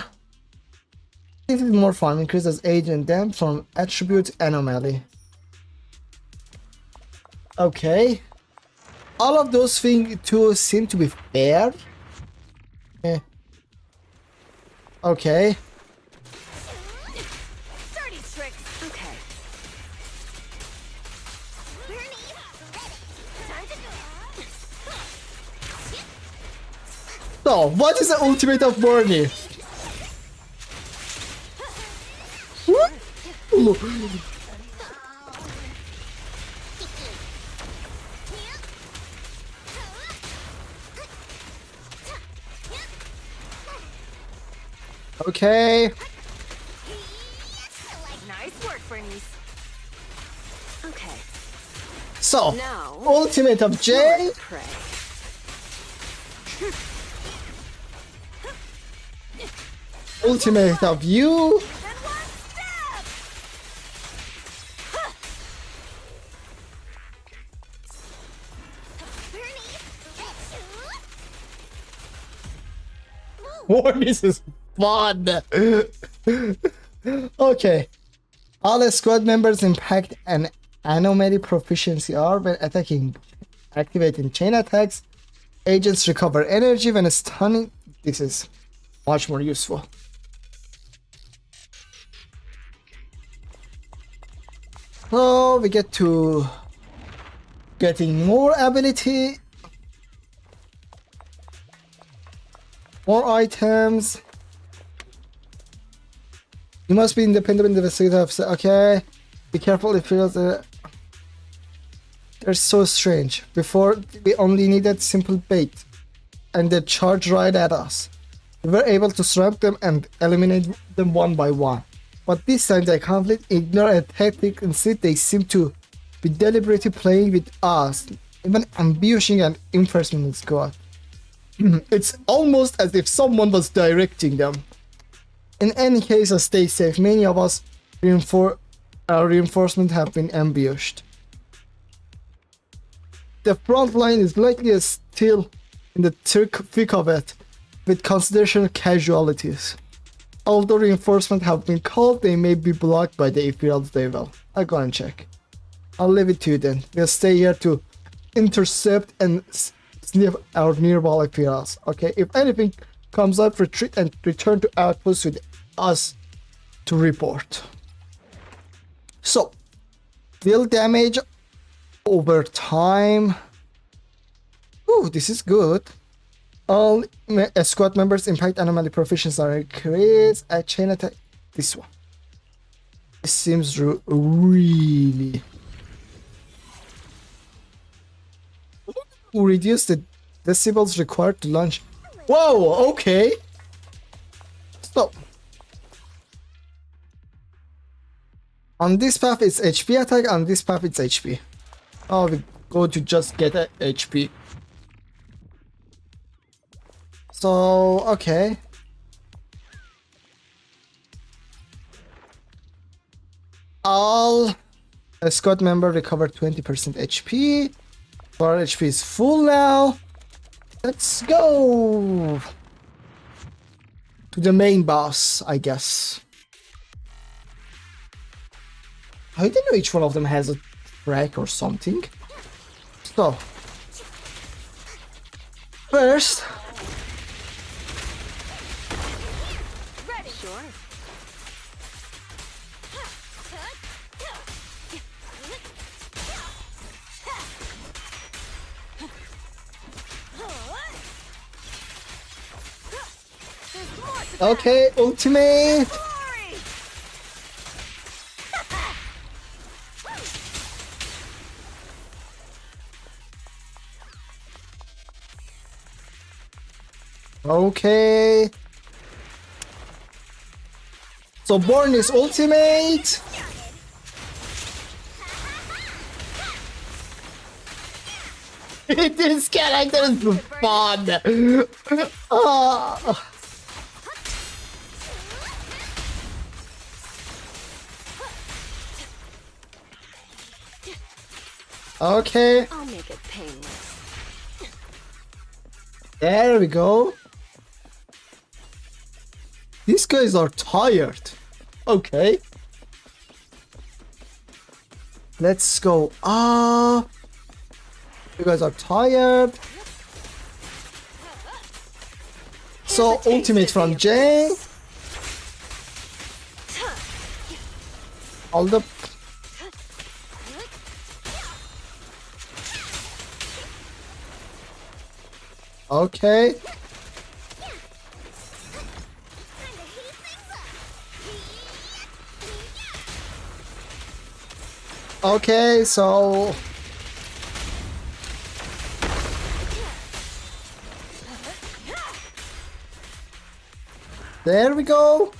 This is more fun. Increases agent damage from attribute anomaly. Okay. All of those things too seem to be fair. Okay. Dirty tricks. Okay. Time to go. So, what is the ultimate of Bernie? Okay. Nice work, Bernice. Okay. So, Now, ultimate of J. pray. Ultimate of you. This is fun. Okay. All squad members impact an anomaly proficiency are when attacking, activating chain attacks. Agents recover energy when stunning. This is much more useful. So we get to getting more ability, more items. You must be independent in the state of. Okay, be careful if you're they're so strange. Before we only needed simple bait, and they charged right at us. We were able to surround them and eliminate them one by one. But this time they completely ignore a tactic. Instead, they seem to be deliberately playing with us, even ambushing an enforcement squad. It's almost as if someone was directing them. In any case, stay safe. Many of us reinforcement have been ambushed. The front line is likely still in the thick of it, with considerable casualties. Although reinforcements have been called, they may be blocked by the Imperial Devil. I'll go and check. I'll leave it to you then. We'll stay here to intercept and sniff our nearby Imperials. Okay, if anything comes up, retreat and return to outpost with us to report. So, deal damage over time. Ooh, this is good. All squad members impact anomaly proficiency are increased. A chain attack. This one. This seems really. Reduce the decibels required to launch. Whoa, okay. Stop. On this path it's HP attack, on this path it's HP. Oh, we go to just get a HP. So, okay. All squad member recover 20% HP. Our HP is full now. Let's go. to the main boss, I guess. I didn't know each one of them has a track or something. So, first, Ready. Sure. okay, ultimate. Okay. So Born is ultimate. This character is fun. Ah. Okay, I'll make it painless. there we go. These guys are tired. Okay. Let's go up. You guys are tired. So ultimate from Jay. All the okay. Okay, so there we go.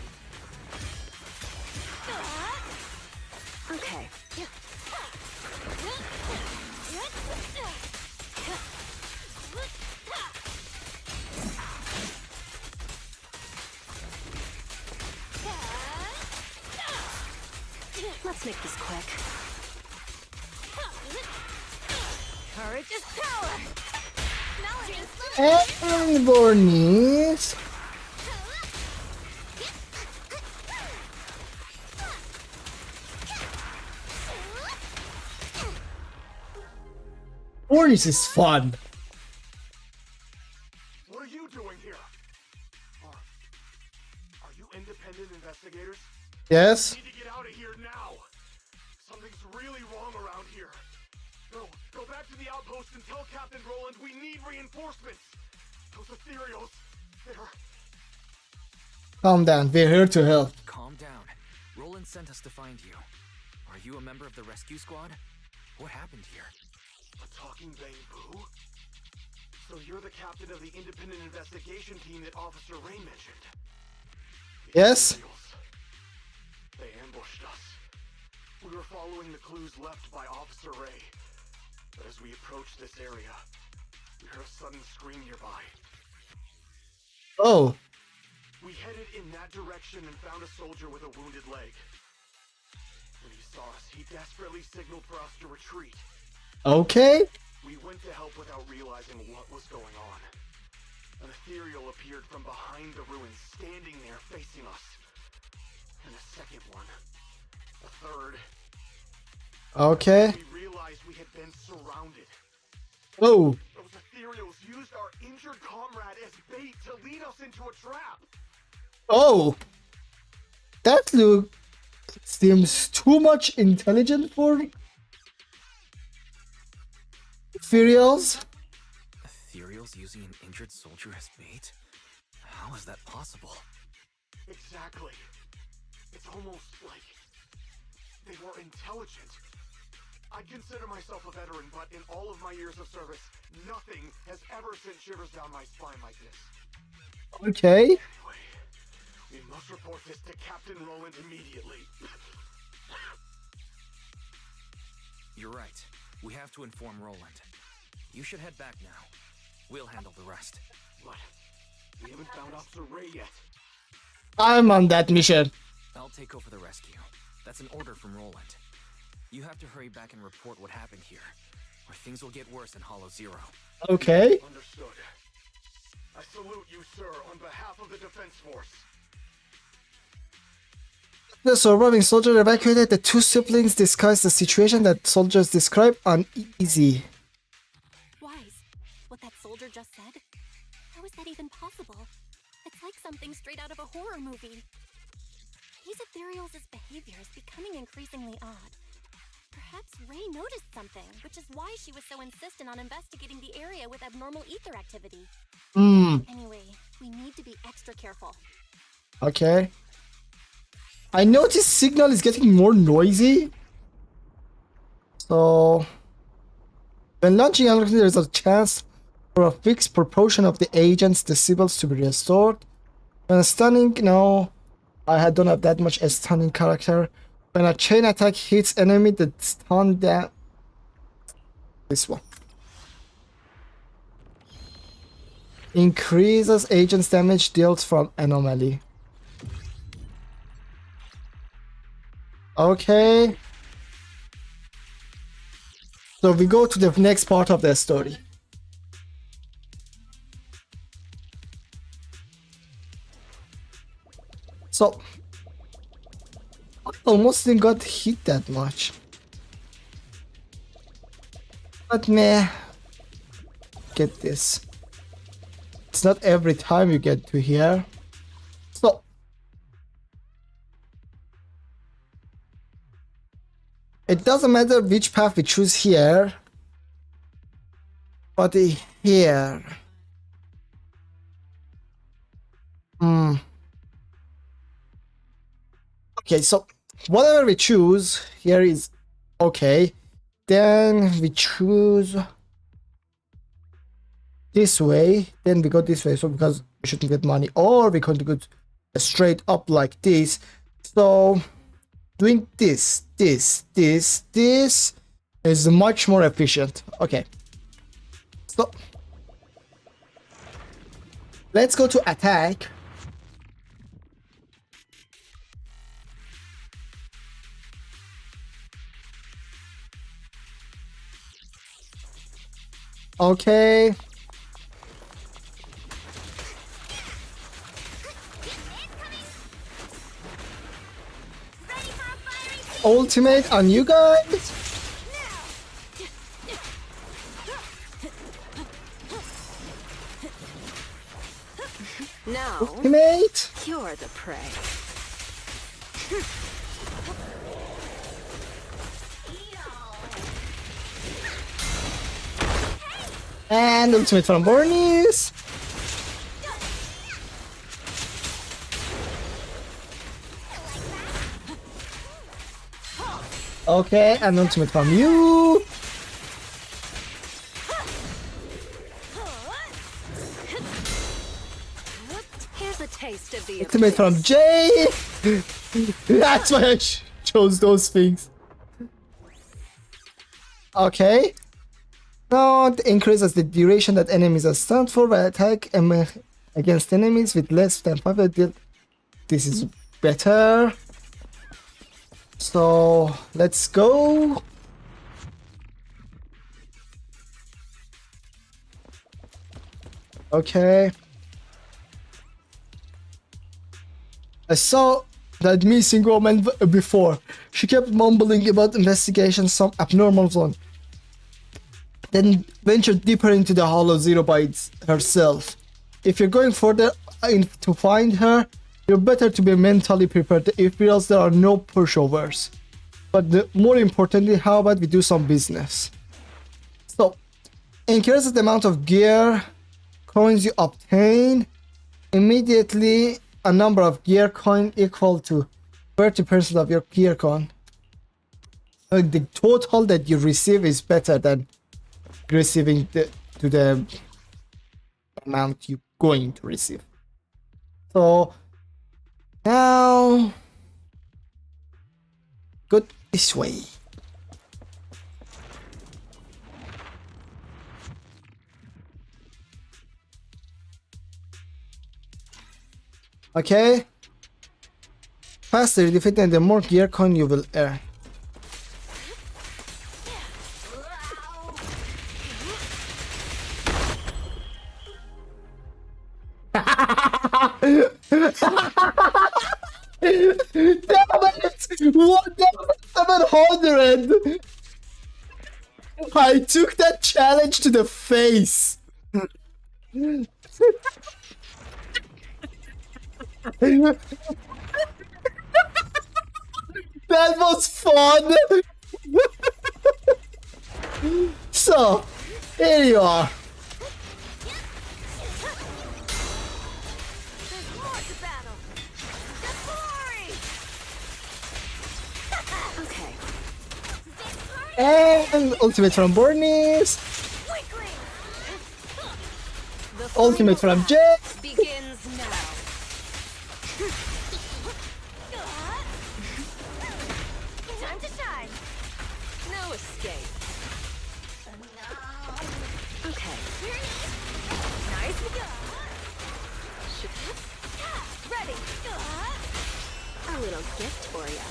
Okay. Let's make this quick. Courage is power. And Bornies. Bornies is fun. What are you doing here? Are you independent investigators? Yes. Need to get out of here now. Something's really wrong around here. Go back to the outpost and tell Captain Roland we need reinforcements. Those ethereals, they're... Calm down. We're here to help. Calm down. Roland sent us to find you. Are you a member of the rescue squad? What happened here? A talking bamboo? So you're the captain of the independent investigation team that Officer Ray mentioned? The Yes. Ethereals. They ambushed us. We were following the clues left by Officer Ray. But as we approached this area, we heard a sudden scream nearby. Oh. We headed in that direction and found a soldier with a wounded leg. When he saw us, he desperately signaled for us to retreat. Okay. We went to help without realizing what was going on. An ethereal appeared from behind the ruins, standing there facing us. And a second one. A third. Okay. We realized we had been surrounded. Oh. Those ethereals used our injured comrade as bait to lead us into a trap. Oh. That look seems too much intelligent for Furials. Ethereals using an injured soldier as bait? How is that possible? Exactly. It's almost like they were intelligent. I consider myself a veteran, but in all of my years of service, nothing has ever sent shivers down my spine like this. Okay. Anyway, we must report this to Captain Roland immediately. You're right. We have to inform Roland. You should head back now. We'll handle the rest. But we haven't found Officer Ray yet. I'm on that mission. I'll take over the rescue. That's an order from Roland. You have to hurry back and report what happened here, or things will get worse in Hollow Zero. Okay. Understood. I salute you, sir, on behalf of the Defense Force. The surviving soldier evacuated. The two siblings discussed the situation that soldiers described uneasy. Wise, what that soldier just said? How is that even possible? It's like something straight out of a horror movie. These ethereals' behavior is becoming increasingly odd. Perhaps Ray noticed something, which is why she was so insistent on investigating the area with abnormal ether activity. Anyway, we need to be extra careful. Okay. I noticed signal is getting more noisy. So when launching analytics, there's a chance for a fixed proportion of the agents' decibels to be restored. When stunning, no, don't have that much as stunning character. When a chain attack hits enemy, the stun down. This one increases agent's damage dealt from anomaly. Okay. So we go to the next part of the story. So I almost didn't got hit that much. But meh. Get this. It's not every time you get to here. So it doesn't matter which path we choose here. But here. Okay, so whatever we choose here is okay. Then we choose this way. Then we go this way. So because we shouldn't get money, or we can go straight up like this. So doing this is much more efficient. Okay. So let's go to attack. Okay. Ultimate on you guys. Now, Ultimate. you're the prey. And ultimate from Bernice. Okay, and ultimate from you. Here's a taste of the Ultimate from Jay. That's why I chose those things. Okay. Now it increases the duration that enemies are stunned for by attack against enemies with less than 5 deal. This is better. So let's go. Okay. I saw that missing woman before. She kept mumbling about investigation some abnormal zone. Then ventured deeper into the Hollow Zero by herself. If you're going further to find her, you're better to be mentally prepared if else there are no pushovers. But more importantly, how about we do some business? So, increases the amount of gear coins you obtain. Immediately, a number of gear coin equal to 30% of your gear coin. The total that you receive is better than receiving the amount you're going to receive. So now go this way. Okay. Faster you defeat and the more gear coin you will earn. 700! I took that challenge to the face. That was fun. So, here you are. There's more to battle. The glory. Okay. And ultimate from Bornis. Weakling. The Ultimate final from Jay. battle begins now. Time to shine. No escape. Okay. Nice. Should- Ready. A little gift for you.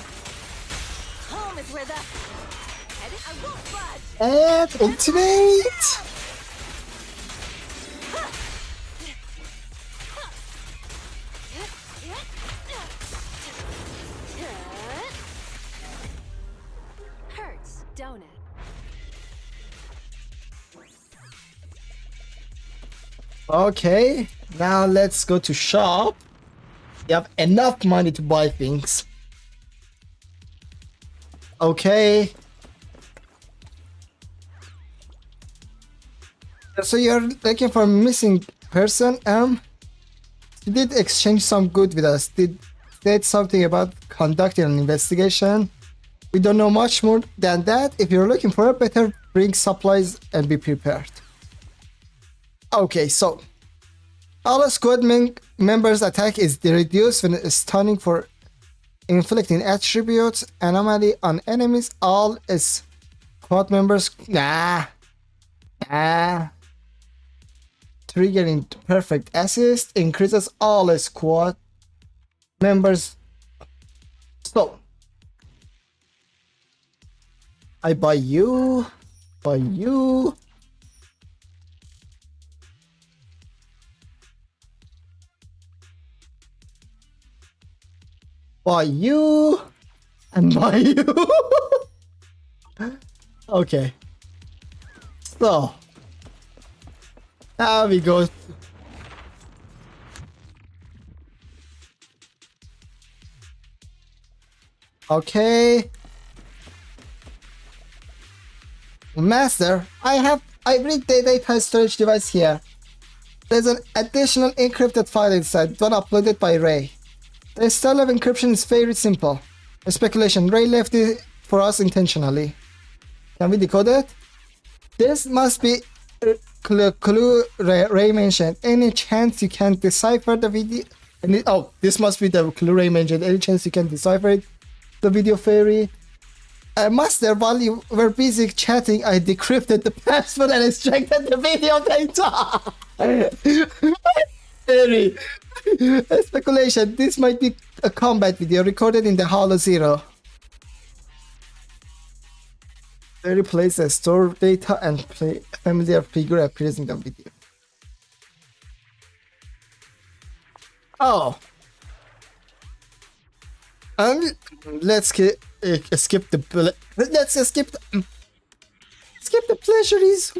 Home is where the head. I won't budge. And ultimate. Hurts, don't it? Okay, now let's go to shop. You have enough money to buy things. Okay. So you're looking for a missing person. You did exchange some good with us. Did said something about conducting an investigation. We don't know much more than that. If you're looking for a better, bring supplies and be prepared. Okay, so all squad members' attack is reduced when stunning for inflicting attributes anomaly on enemies. All squad members triggering perfect assist increases all squad members. So I buy you. Buy you. Buy you. And buy you. Okay. So now we go. Okay. Master, I bring the data storage device here. There's an additional encrypted file inside, one uploaded by Ray. The style of encryption is very simple. A speculation, Ray left it for us intentionally. Can we decode it? This must be a clue Ray mentioned. Any chance you can decipher the video? This must be the clue Ray mentioned. Any chance you can decipher it? The video fairy. Master, while you were busy chatting, I decrypted the password and extracted the video data. Fairy. Speculation. This might be a combat video recorded in the Hollow Zero. Fairy plays a store data and play familiar figure appears in the video. Oh. Let's skip the pleasures.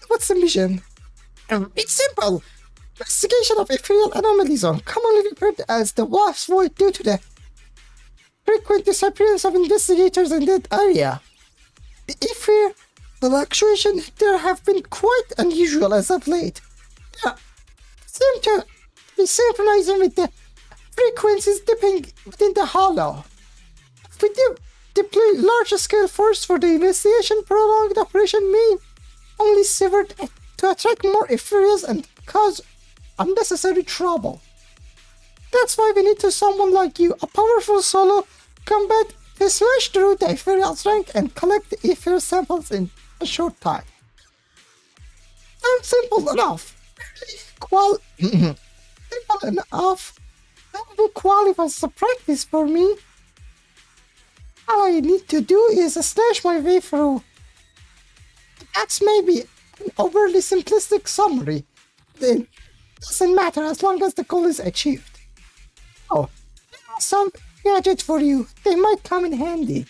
What's the mission? It's simple. Investigation of ethereal anomalies are commonly referred as the Wasp's Void due to the frequent disappearance of investigators in that area. The ether fluctuations there have been quite unusual as of late. They seem to be synchronizing with the frequencies dipping within the hollow. If we deploy large-scale force for the investigation, prolonged operation may only serve to attract more ethereals and cause unnecessary trouble. That's why we need to someone like you, a powerful solo combat to smash through the ethereal's rank and collect the ether samples in a short time. Simple enough. Simple enough. That will qualify as a practice for me. All I need to do is slash my way through. That's maybe an overly simplistic summary. Then doesn't matter as long as the goal is achieved. Oh, some gadgets for you. They might come in handy.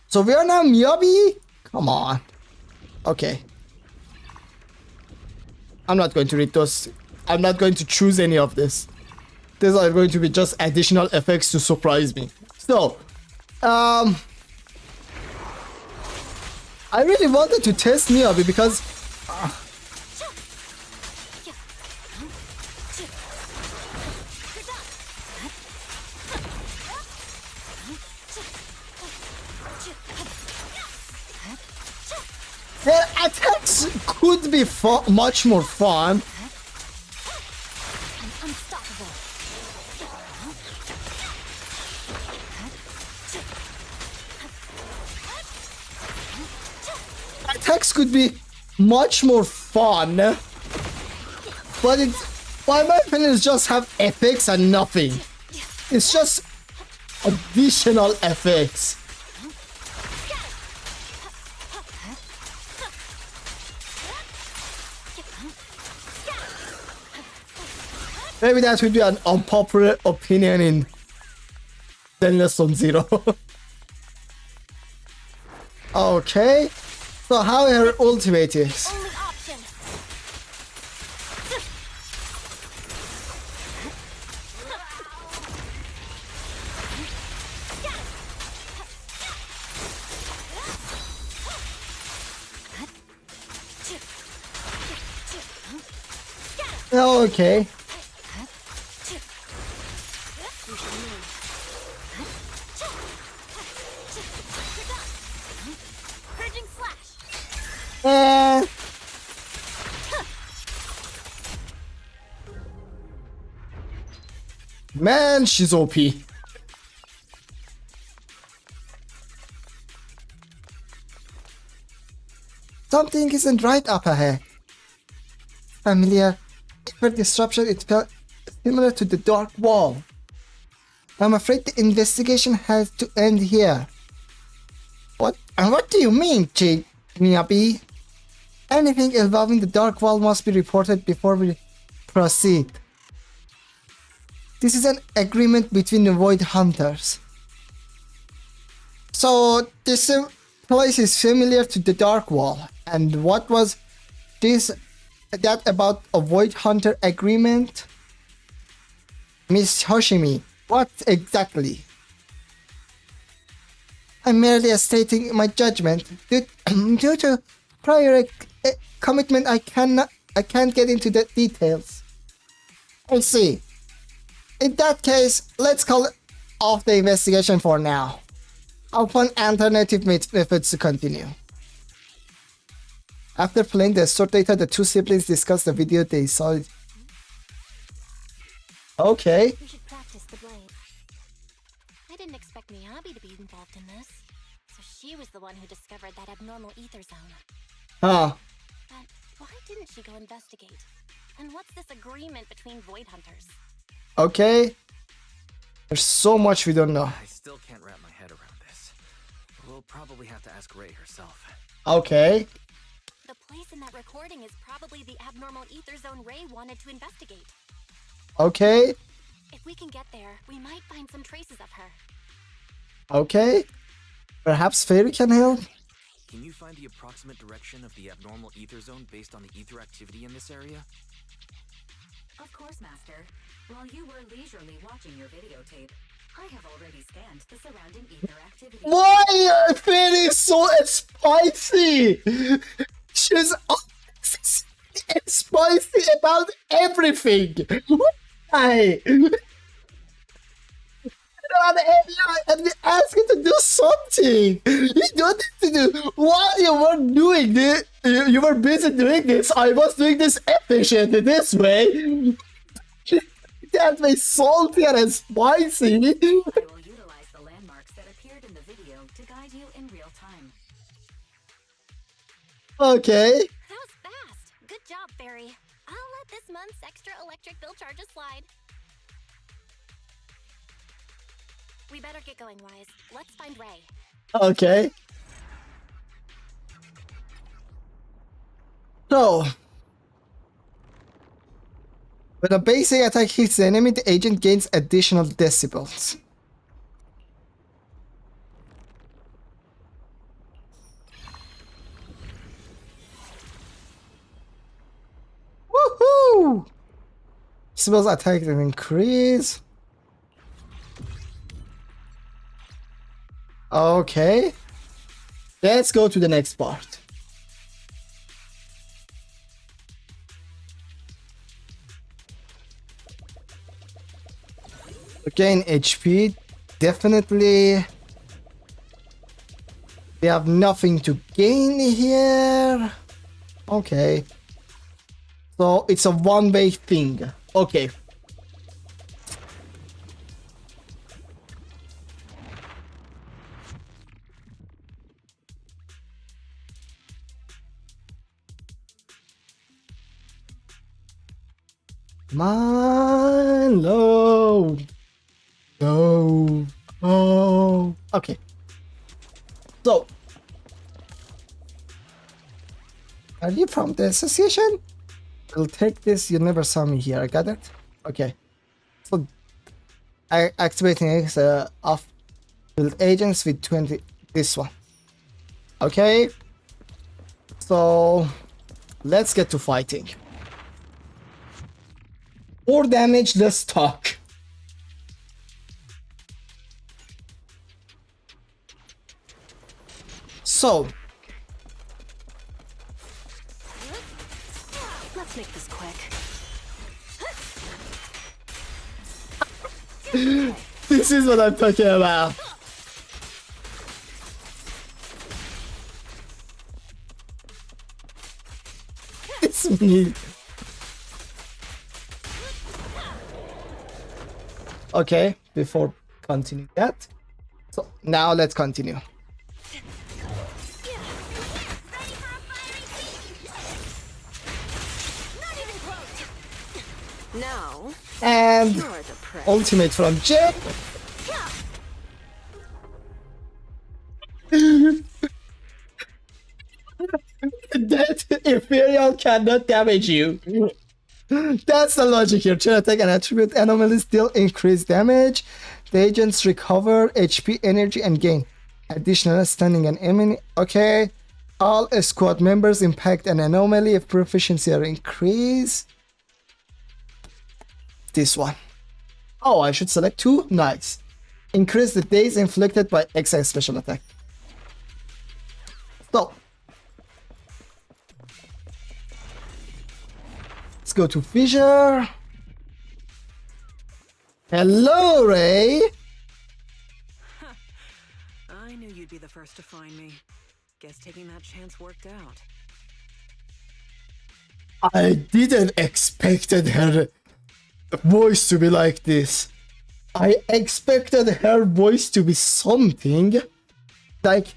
So we are now Miyabi? Come on. Okay. I'm not going to read those. I'm not going to choose any of this. These are going to be just additional effects to surprise me. So, I really wanted to test Miyabi because their attacks could be much more fun. Unstoppable. Attacks could be much more fun, but by my opinion, it's just have effects and nothing. It's just additional effects. Maybe that would be an unpopular opinion in Zenless on Zero. Okay, so how her ultimate is? Only option. Okay. Purging slash. Eh. Man, she's OP. Something isn't right up ahead. Familiar. For disruption, it felt similar to the dark wall. I'm afraid the investigation has to end here. What? And what do you mean, Miyabi? Anything involving the dark wall must be reported before we proceed. This is an agreement between the Void Hunters. So this place is familiar to the dark wall. And what was that about a Void Hunter agreement? Miss Hoshimi, what exactly? I'm merely stating my judgment. Due to prior commitment, I can't get into the details. I see. In that case, let's call off the investigation for now. I'll find alternative methods to continue. After playing the stored data, the two siblings discussed the video they saw. Okay. We should practice the blade. I didn't expect Miyabi to be involved in this. So she was the one who discovered that abnormal ether zone. Huh. But why didn't she go investigate? And what's this agreement between Void Hunters? Okay. There's so much we don't know. I still can't wrap my head around this. We'll probably have to ask Ray herself. Okay. The place in that recording is probably the abnormal ether zone Ray wanted to investigate. Okay. If we can get there, we might find some traces of her. Okay. Perhaps Fairy can help? Can you find the approximate direction of the abnormal ether zone based on the ether activity in this area? Of course, Master. While you were leisurely watching your videotape, I have already scanned the surrounding ether activity. Why are Fairy so spicy? She's spicy about everything. Why? And we ask you to do something. You don't need to do. While you were doing this, you were busy doing this. I was doing this efficiently this way. That way saltier and spicy. I will utilize the landmarks that appeared in the video to guide you in real time. Okay. That was fast. Good job, Barry. I'll let this month's extra electric bill charges slide. We better get going, Wise. Let's find Ray. Okay. So, when a basic attack hits the enemy, the agent gains additional decibels. Spells attack and increase. Okay. Let's go to the next part. Gain HP. Definitely. We have nothing to gain here. Okay. So it's a one-way thing. Okay. Come on, low. No. Oh. Okay. So, are you from the association? I'll take this. You never saw me here. I got it. Okay. So, I activating X off build agents with 20. This one. Okay. So, let's get to fighting. 4 damage. Let's talk. So, Let's make this quick. this is what I'm talking about. It's me. Okay, before continuing that. So now let's continue. Now, And you're the prey. ultimate from Jim. That Imperial cannot damage you. That's the logic here. Chain attack and attribute anomalies still increase damage. The agents recover HP, energy, and gain additional standing and enemy. Okay. All squad members impact an anomaly if proficiency are increased. This one. Oh, I should select 2? Nice. Increase the days inflicted by XX special attack. So, let's go to Fissure. Hello, Ray. I knew you'd be the first to find me. Guess taking that chance worked out. I didn't expected her voice to be like this. I expected her voice to be something like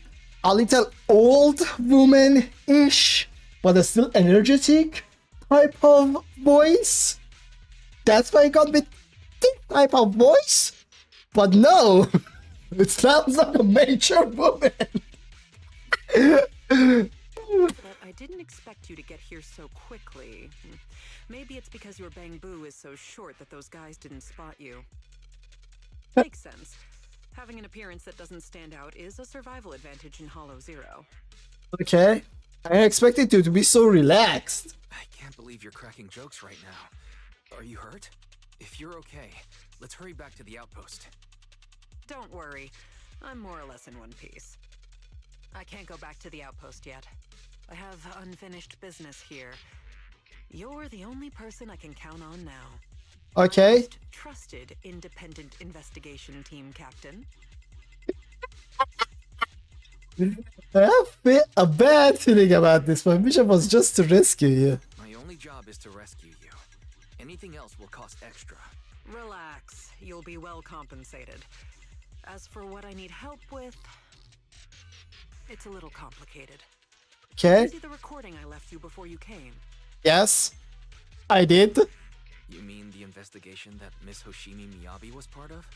a little old woman-ish, but still energetic type of voice. That's why I got with this type of voice. But no, it sounds like a major woman. But I didn't expect you to get here so quickly. Maybe it's because your bamboo is so short that those guys didn't spot you. Makes sense. Having an appearance that doesn't stand out is a survival advantage in Hollow Zero. Okay, I expected you to be so relaxed. I can't believe you're cracking jokes right now. Are you hurt? If you're okay, let's hurry back to the outpost. Don't worry, I'm more or less in one piece. I can't go back to the outpost yet. I have unfinished business here. You're the only person I can count on now. Okay. Most trusted independent investigation team captain. I have a bad feeling about this. My mission was just to rescue you. My only job is to rescue you. Anything else will cost extra. Relax, you'll be well compensated. As for what I need help with, it's a little complicated. Okay. See the recording I left you before you came? Yes, I did. You mean the investigation that Miss Hoshimi Miyabi was part of?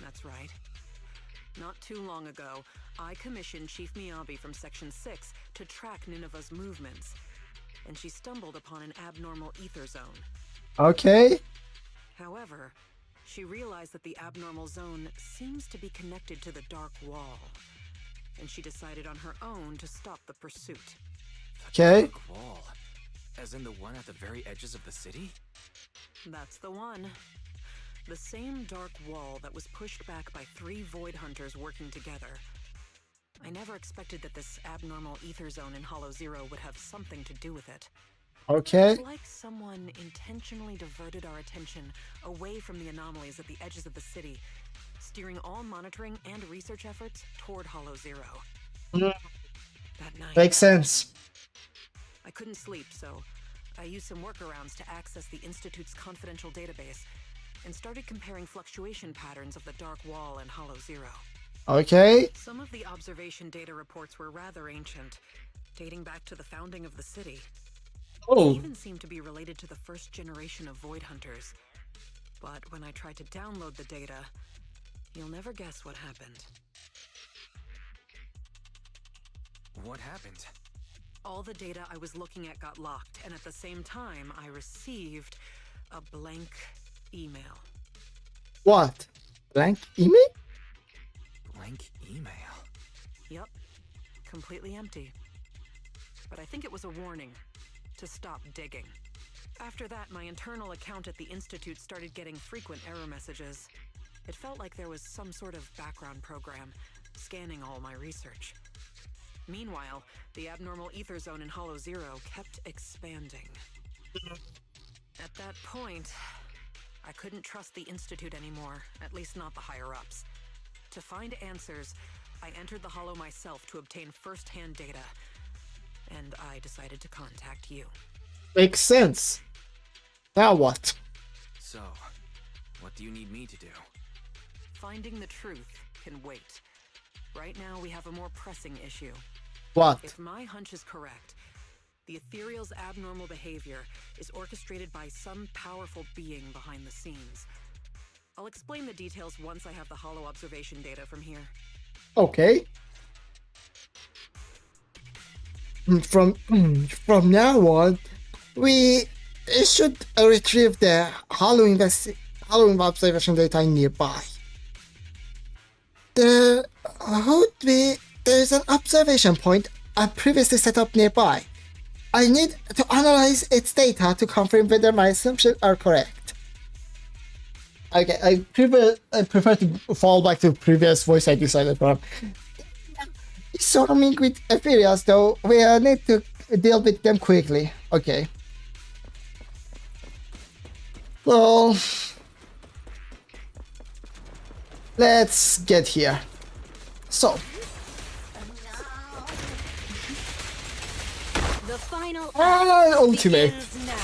That's right. Not too long ago, I commissioned Chief Miyabi from Section 6 to track Nineveh's movements, and she stumbled upon an abnormal ether zone. Okay. However, she realized that the abnormal zone seems to be connected to the Dark Wall, and she decided on her own to stop the pursuit. Okay. Dark Wall. As in the one at the very edges of the city? That's the one. The same dark wall that was pushed back by 3 Void Hunters working together. I never expected that this abnormal ether zone in Hollow Zero would have something to do with it. Okay. It's like someone intentionally diverted our attention away from the anomalies at the edges of the city, steering all monitoring and research efforts toward Hollow Zero. That night, Makes sense. I couldn't sleep, so I used some workarounds to access the Institute's confidential database and started comparing fluctuation patterns of the Dark Wall and Hollow Zero. Okay. Some of the observation data reports were rather ancient, dating back to the founding of the city. They Oh, even seemed to be related to the first generation of Void Hunters. But when I tried to download the data, you'll never guess what happened. What happened? All the data I was looking at got locked, and at the same time, I received a blank email. what? Blank email? Blank email. Yep, completely empty. But I think it was a warning to stop digging. After that, my internal account at the Institute started getting frequent error messages. It felt like there was some sort of background program scanning all my research. Meanwhile, the abnormal ether zone in Hollow Zero kept expanding. At that point, I couldn't trust the Institute anymore, at least not the higher-ups. To find answers, I entered the Hollow myself to obtain first-hand data, and I decided to contact you. Makes sense. Now what? So, what do you need me to do? Finding the truth can wait. Right now, we have a more pressing issue. What? If my hunch is correct, the Ethereal's abnormal behavior is orchestrated by some powerful being behind the scenes. I'll explain the details once I have the Hollow observation data from here. Okay. From now on, we should retrieve the Halloween observation data nearby. There's an observation point I previously set up nearby. I need to analyze its data to confirm whether my assumptions are correct. Okay, I prefer to fall back to previous voice I decided from. Swarming with Ethereals, though, we need to deal with them quickly. Okay. So, let's get here. So, The final ultimate. begins now.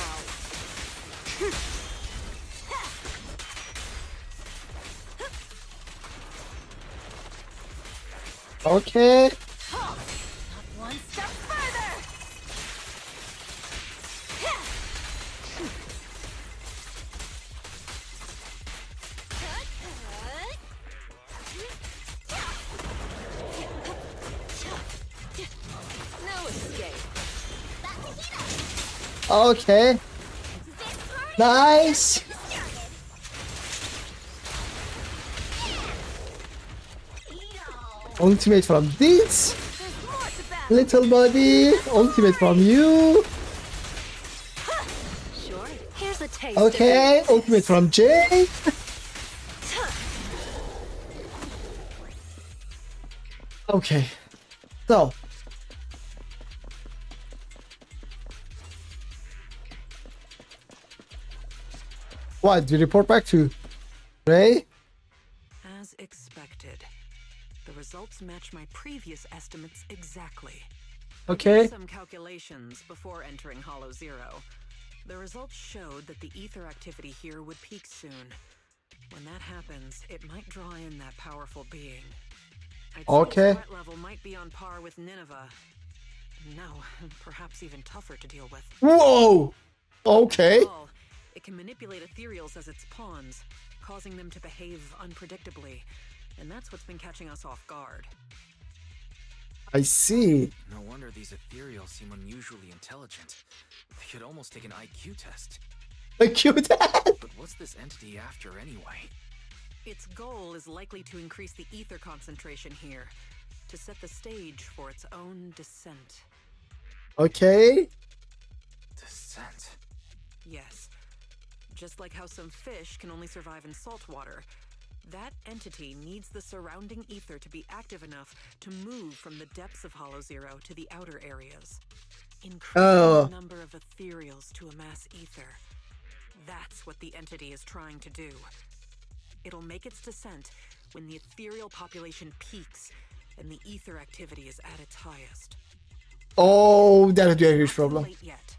Okay. One step further. No escape. Okay. Nice. Ultimate from this little buddy. Ultimate from you. Sure. Here's a taste. Okay. Ultimate from Jay. Okay. So. What? Do you report back to Ray? As expected, the results match my previous estimates exactly. I Okay. did some calculations before entering Hollow Zero. The results showed that the ether activity here would peak soon. When that happens, it might draw in that powerful being. I'd say Okay. its threat level might be on par with Nineveh. No, perhaps even tougher to deal with. Whoa. Okay. All, it can manipulate ethereals as its pawns, causing them to behave unpredictably. And that's what's been catching us off guard. I see. No wonder these ethereals seem unusually intelligent. They could almost take an IQ test. A cute dad. But what's this entity after anyway? Its goal is likely to increase the ether concentration here, to set the stage for its own descent. Okay. descent. Yes. Just like how some fish can only survive in salt water, that entity needs the surrounding ether to be active enough to move from the depths of Hollow Zero to the outer areas. Increasing Oh. the number of ethereals to amass ether. That's what the entity is trying to do. It'll make its descent when the ethereal population peaks and the ether activity is at its highest. Oh, that would be a huge Not too problem. late yet.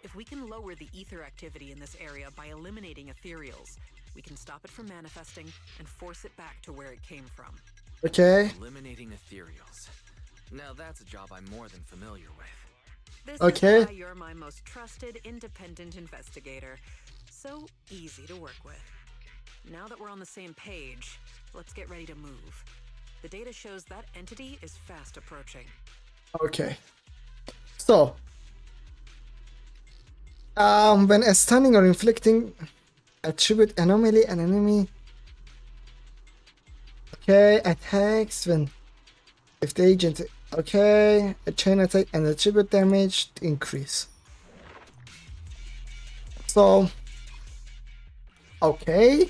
If we can lower the ether activity in this area by eliminating ethereals, we can stop it from manifesting and force it back to where it came from. Okay. Eliminating ethereals. Now that's a job I'm more than familiar with. This Okay. is why you're my most trusted, independent investigator. So easy to work with. Now that we're on the same page, let's get ready to move. The data shows that entity is fast approaching. Okay. So, when stunning or inflicting attribute anomaly an enemy, okay, attacks when if the agent, okay, a chain attack and attribute damage increase. So, okay.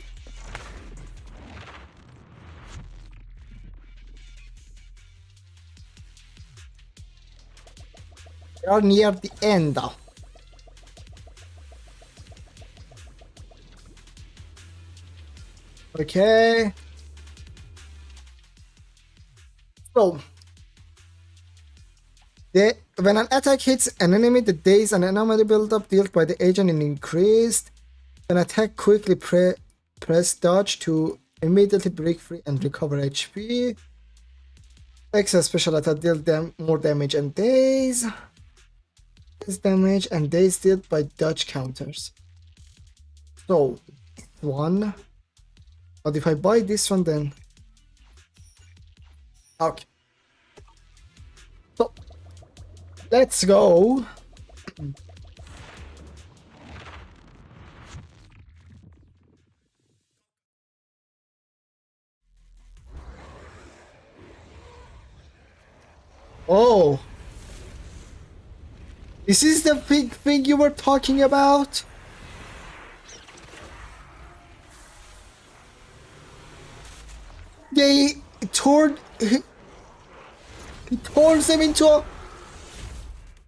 We are near the end now. Okay. So, when an attack hits an enemy, the days and anomaly buildup dealt by the agent is increased. When attack, quickly press dodge to immediately break free and recover HP. Extra special attack deal them more damage and days. This damage and days dealt by dodge counters. So, one. But if I buy this one, then okay. So let's go. Oh, this is the big thing you were talking about? They he turns them into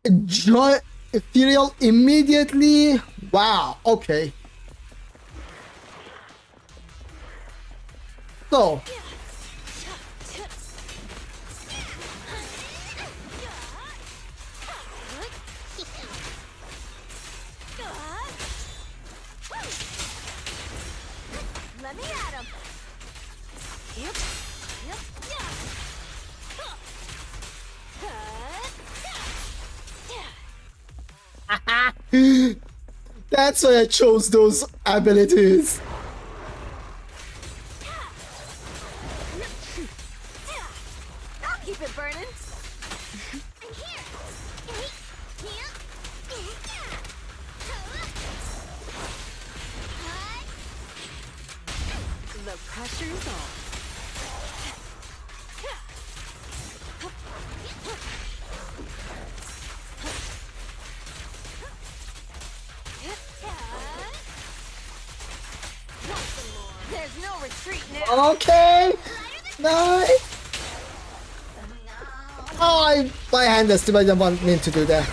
a giant ethereal immediately. Wow, okay. So, Let me at him. Yep. that's why I chose those abilities. I'll keep it burning. The pressure's on. There's no retreat now. Okay, nice. Oh, my hand is still I don't want me to do that.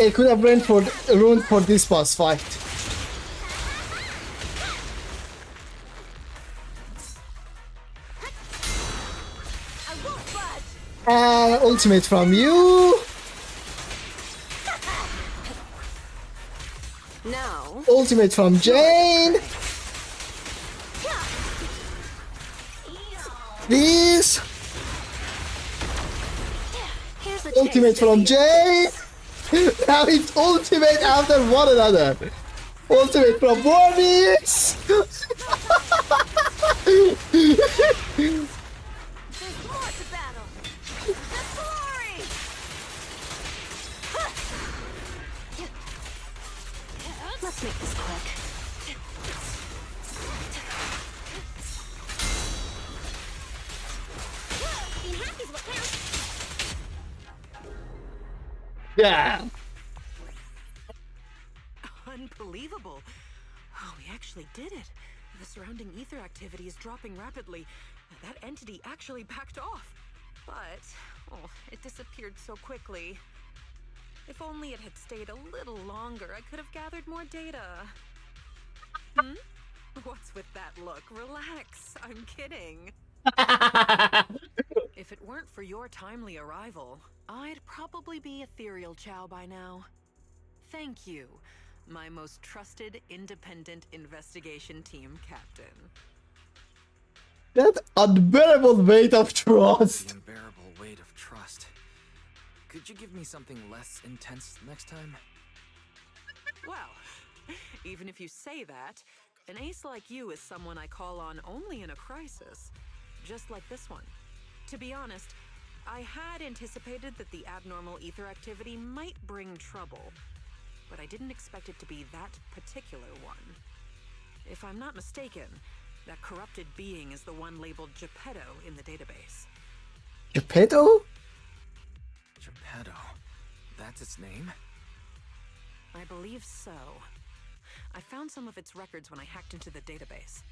It could have ruined for this boss fight. I won't budge. And ultimate from you. Now, Ultimate from Jane. Please. here's the Ultimate from Jane. Now it's ultimate after one another. Ultimate from Warnix. There's more to battle. The glory. Let's make this quick. Being happy's what counts. Yeah. unbelievable. Oh, we actually did it. The surrounding ether activity is dropping rapidly. That entity actually backed off. But, oh, it disappeared so quickly. If only it had stayed a little longer, I could have gathered more data. Hmm? What's with that look? Relax. I'm kidding. If it weren't for your timely arrival, I'd probably be Ethereal Chow by now. Thank you, my most trusted independent investigation team captain. That unbearable weight of The trust. unbearable weight of trust. Could you give me something less intense next time? Well, even if you say that, an ace like you is someone I call on only in a crisis. Just like this one. To be honest, I had anticipated that the abnormal ether activity might bring trouble, but I didn't expect it to be that particular one. If I'm not mistaken, that corrupted being is the one labeled Geppetto in the database. Geppetto? Geppetto. That's its name? I believe so. I found some of its records when I hacked into the database.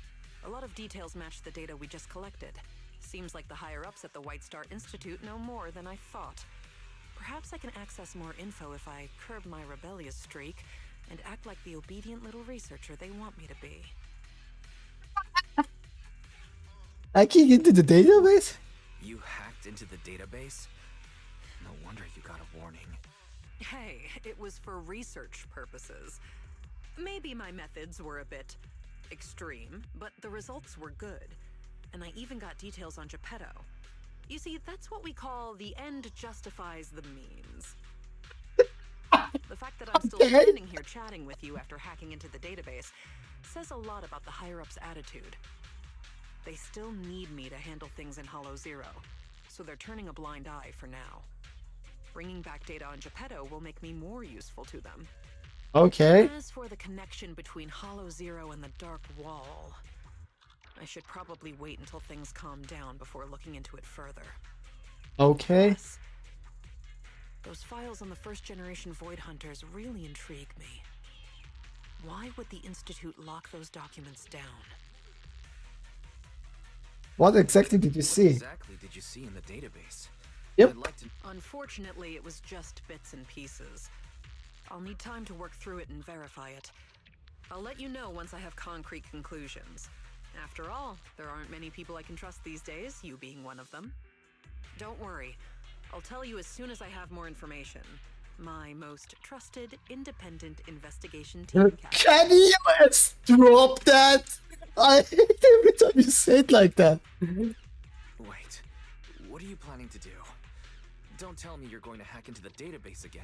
A lot of details match the data we just collected. Seems like the higher-ups at the White Star Institute know more than I thought. Perhaps I can access more info if I curb my rebellious streak and act like the obedient little researcher they want me to be. Hacking into the database? You hacked into the database? No wonder you got a warning. Hey, it was for research purposes. Maybe my methods were a bit extreme, but the results were good. And I even got details on Geppetto. You see, that's what we call the end justifies the means. The fact that I'm still standing here chatting with you after hacking into the database says a lot about the higher-ups' attitude. They still need me to handle things in Hollow Zero, so they're turning a blind eye for now. Bringing back data on Geppetto will make me more useful to them. Okay. As for the connection between Hollow Zero and the Dark Wall, I should probably wait until things calm down before looking into it further. Okay. Plus, those files on the first-generation Void Hunters really intrigue me. Why would the Institute lock those documents down? What exactly did you see? Exactly did you see in the database? Yep. I'd like to... Unfortunately, it was just bits and pieces. I'll need time to work through it and verify it. I'll let you know once I have concrete conclusions. After all, there aren't many people I can trust these days, you being one of them. Don't worry. I'll tell you as soon as I have more information. My most trusted, independent investigation team captain. Can you drop that? I hate every time you say it like that. Wait, what are you planning to do? Don't tell me you're going to hack into the database again.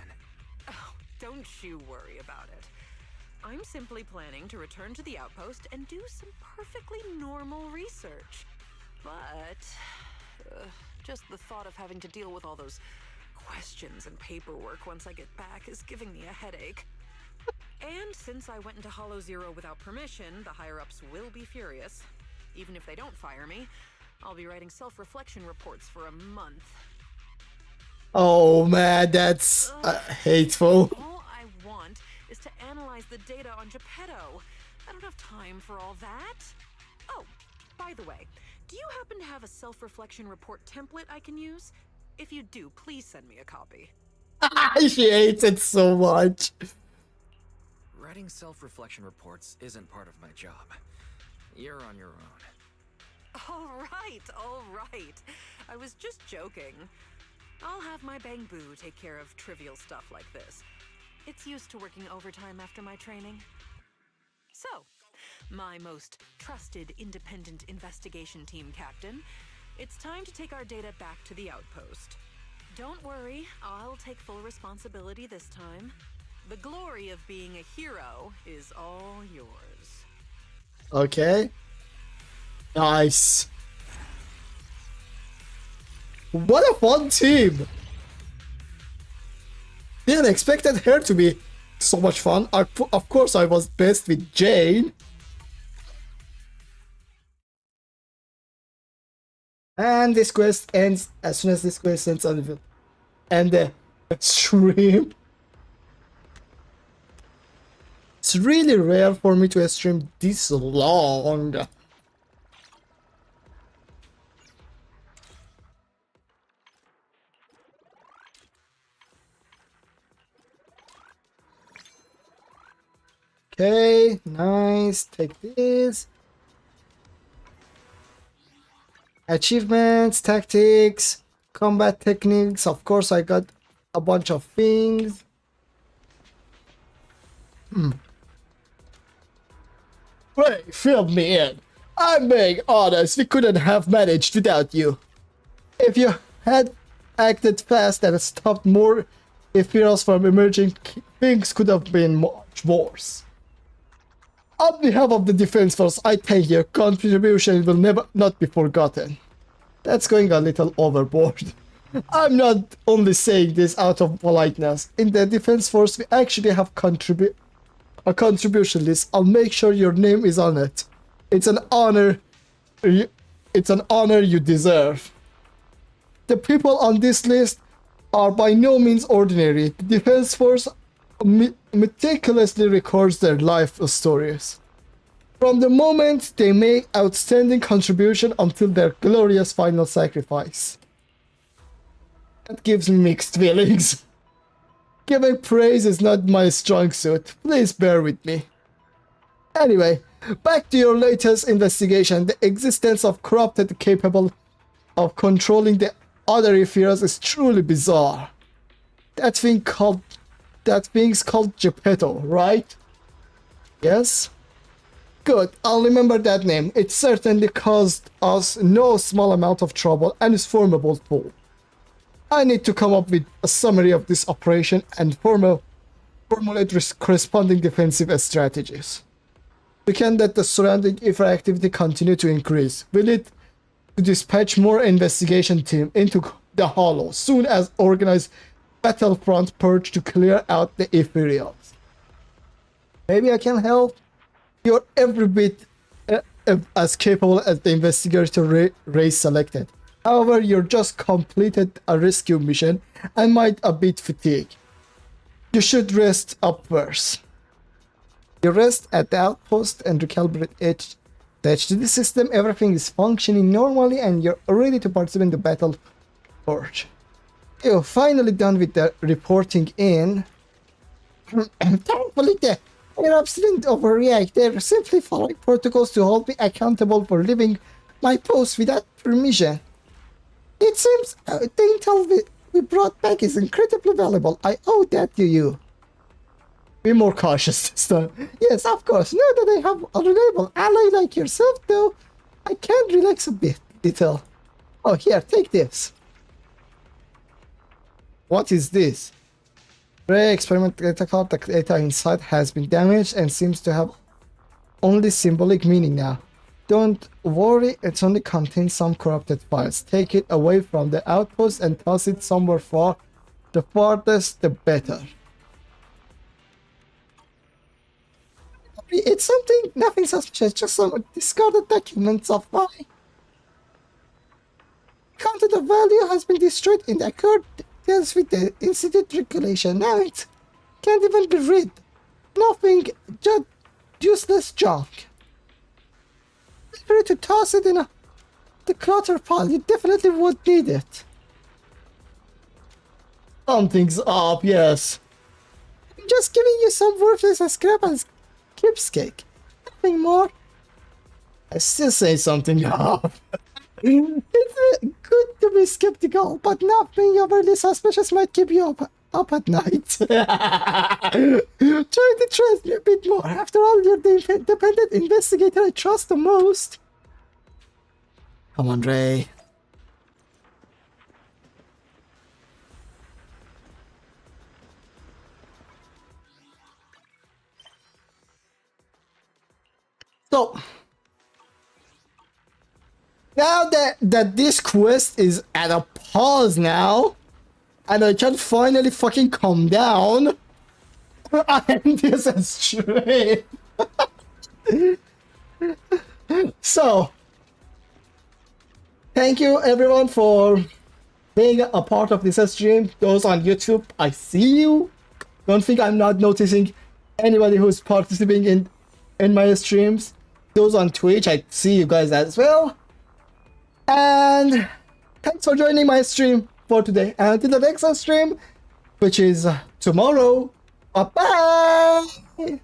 Oh, don't you worry about it. I'm simply planning to return to the outpost and do some perfectly normal research. But just the thought of having to deal with all those questions and paperwork once I get back is giving me a headache. And since I went into Hollow Zero without permission, the higher-ups will be furious. Even if they don't fire me, I'll be writing self-reflection reports for a month. Oh man, that's hateful. All I want is to analyze the data on Geppetto. I don't have time for all that. Oh, by the way, do you happen to have a self-reflection report template I can use? If you do, please send me a copy. She hates it so much. Writing self-reflection reports isn't part of my job. You're on your own. All right. I was just joking. I'll have my Bang Boo take care of trivial stuff like this. It's used to working overtime after my training. So, my most trusted independent investigation team captain, it's time to take our data back to the outpost. Don't worry, I'll take full responsibility this time. The glory of being a hero is all yours. Okay. Nice. What a fun team. Didn't expected her to be so much fun. Of course I was best with Jane. And this quest ends as soon as this quest ends on the and the stream. It's really rare for me to stream this long. Okay, nice. Take this. Achievements, tactics, combat techniques. Of course, I got a bunch of things. Wait, fill me in. I'm being honest, we couldn't have managed without you. If you had acted fast and stopped more Ethereals from emerging, things could have been much worse. On behalf of the Defense Force, I thank your contribution will never not be forgotten. That's going a little overboard. I'm not only saying this out of politeness. In the Defense Force, we actually have a contribution list. I'll make sure your name is on it. It's an honor. It's an honor you deserve. The people on this list are by no means ordinary. The Defense Force meticulously records their life stories. From the moment they make outstanding contribution until their glorious final sacrifice. That gives me mixed feelings. Giving praise is not my strong suit. Please bear with me. Anyway, back to your latest investigation. The existence of corrupted capable of controlling the other Ethereals is truly bizarre. That thing's called Geppetto, right? Yes? Good, I'll remember that name. It certainly caused us no small amount of trouble and is formidable tool. I need to come up with a summary of this operation and formulate corresponding defensive strategies. We can let the surrounding Ether activity continue to increase. We need to dispatch more investigation team into the Hollow soon as organized battlefront purge to clear out the Ethereals. Maybe I can help. You're every bit as capable as the investigator race selected. However, you just completed a rescue mission and might a bit fatigued. You should rest up first. You rest at the outpost and recalibrate the HDD system. Everything is functioning normally and you're ready to participate in the battle purge. You're finally done with the reporting in. Thankfully, the Arabs didn't overreact. They're simply following protocols to hold me accountable for leaving my post without permission. It seems the intel we brought back is incredibly valuable. I owe that to you. Be more cautious this time. Yes, of course. Now that I have a reliable ally like yourself, though, I can relax a bit, little. Oh, here, take this. What is this? Ray experiment data card. The data inside has been damaged and seems to have only symbolic meaning now. Don't worry, it only contains some corrupted files. Take it away from the outpost and toss it somewhere far. The farthest, the better. It's something, nothing suspicious, just some discarded documents of mine. Counted the value has been destroyed in accordance with the institute regulation. Now it can't even be read. Nothing, just useless junk. Free to toss it in the clutter pile. You definitely would need it. Something's up, yes. I'm just giving you some worthless scrap and keepsake. Nothing more. I still say something up. It's good to be skeptical, but not being overly suspicious might keep you up at night. Try to trust me a bit more. After all, you're the independent investigator I trust the most. Come on, Ray. So, now that this quest is at a pause now, and I can finally fucking calm down, I'm this straight. So, thank you everyone for being a part of this stream. Those on YouTube, I see you. Don't think I'm not noticing anybody who's participating in my streams. Those on Twitch, I see you guys as well. And thanks for joining my stream for today. And until the next stream, which is tomorrow. Bye bye.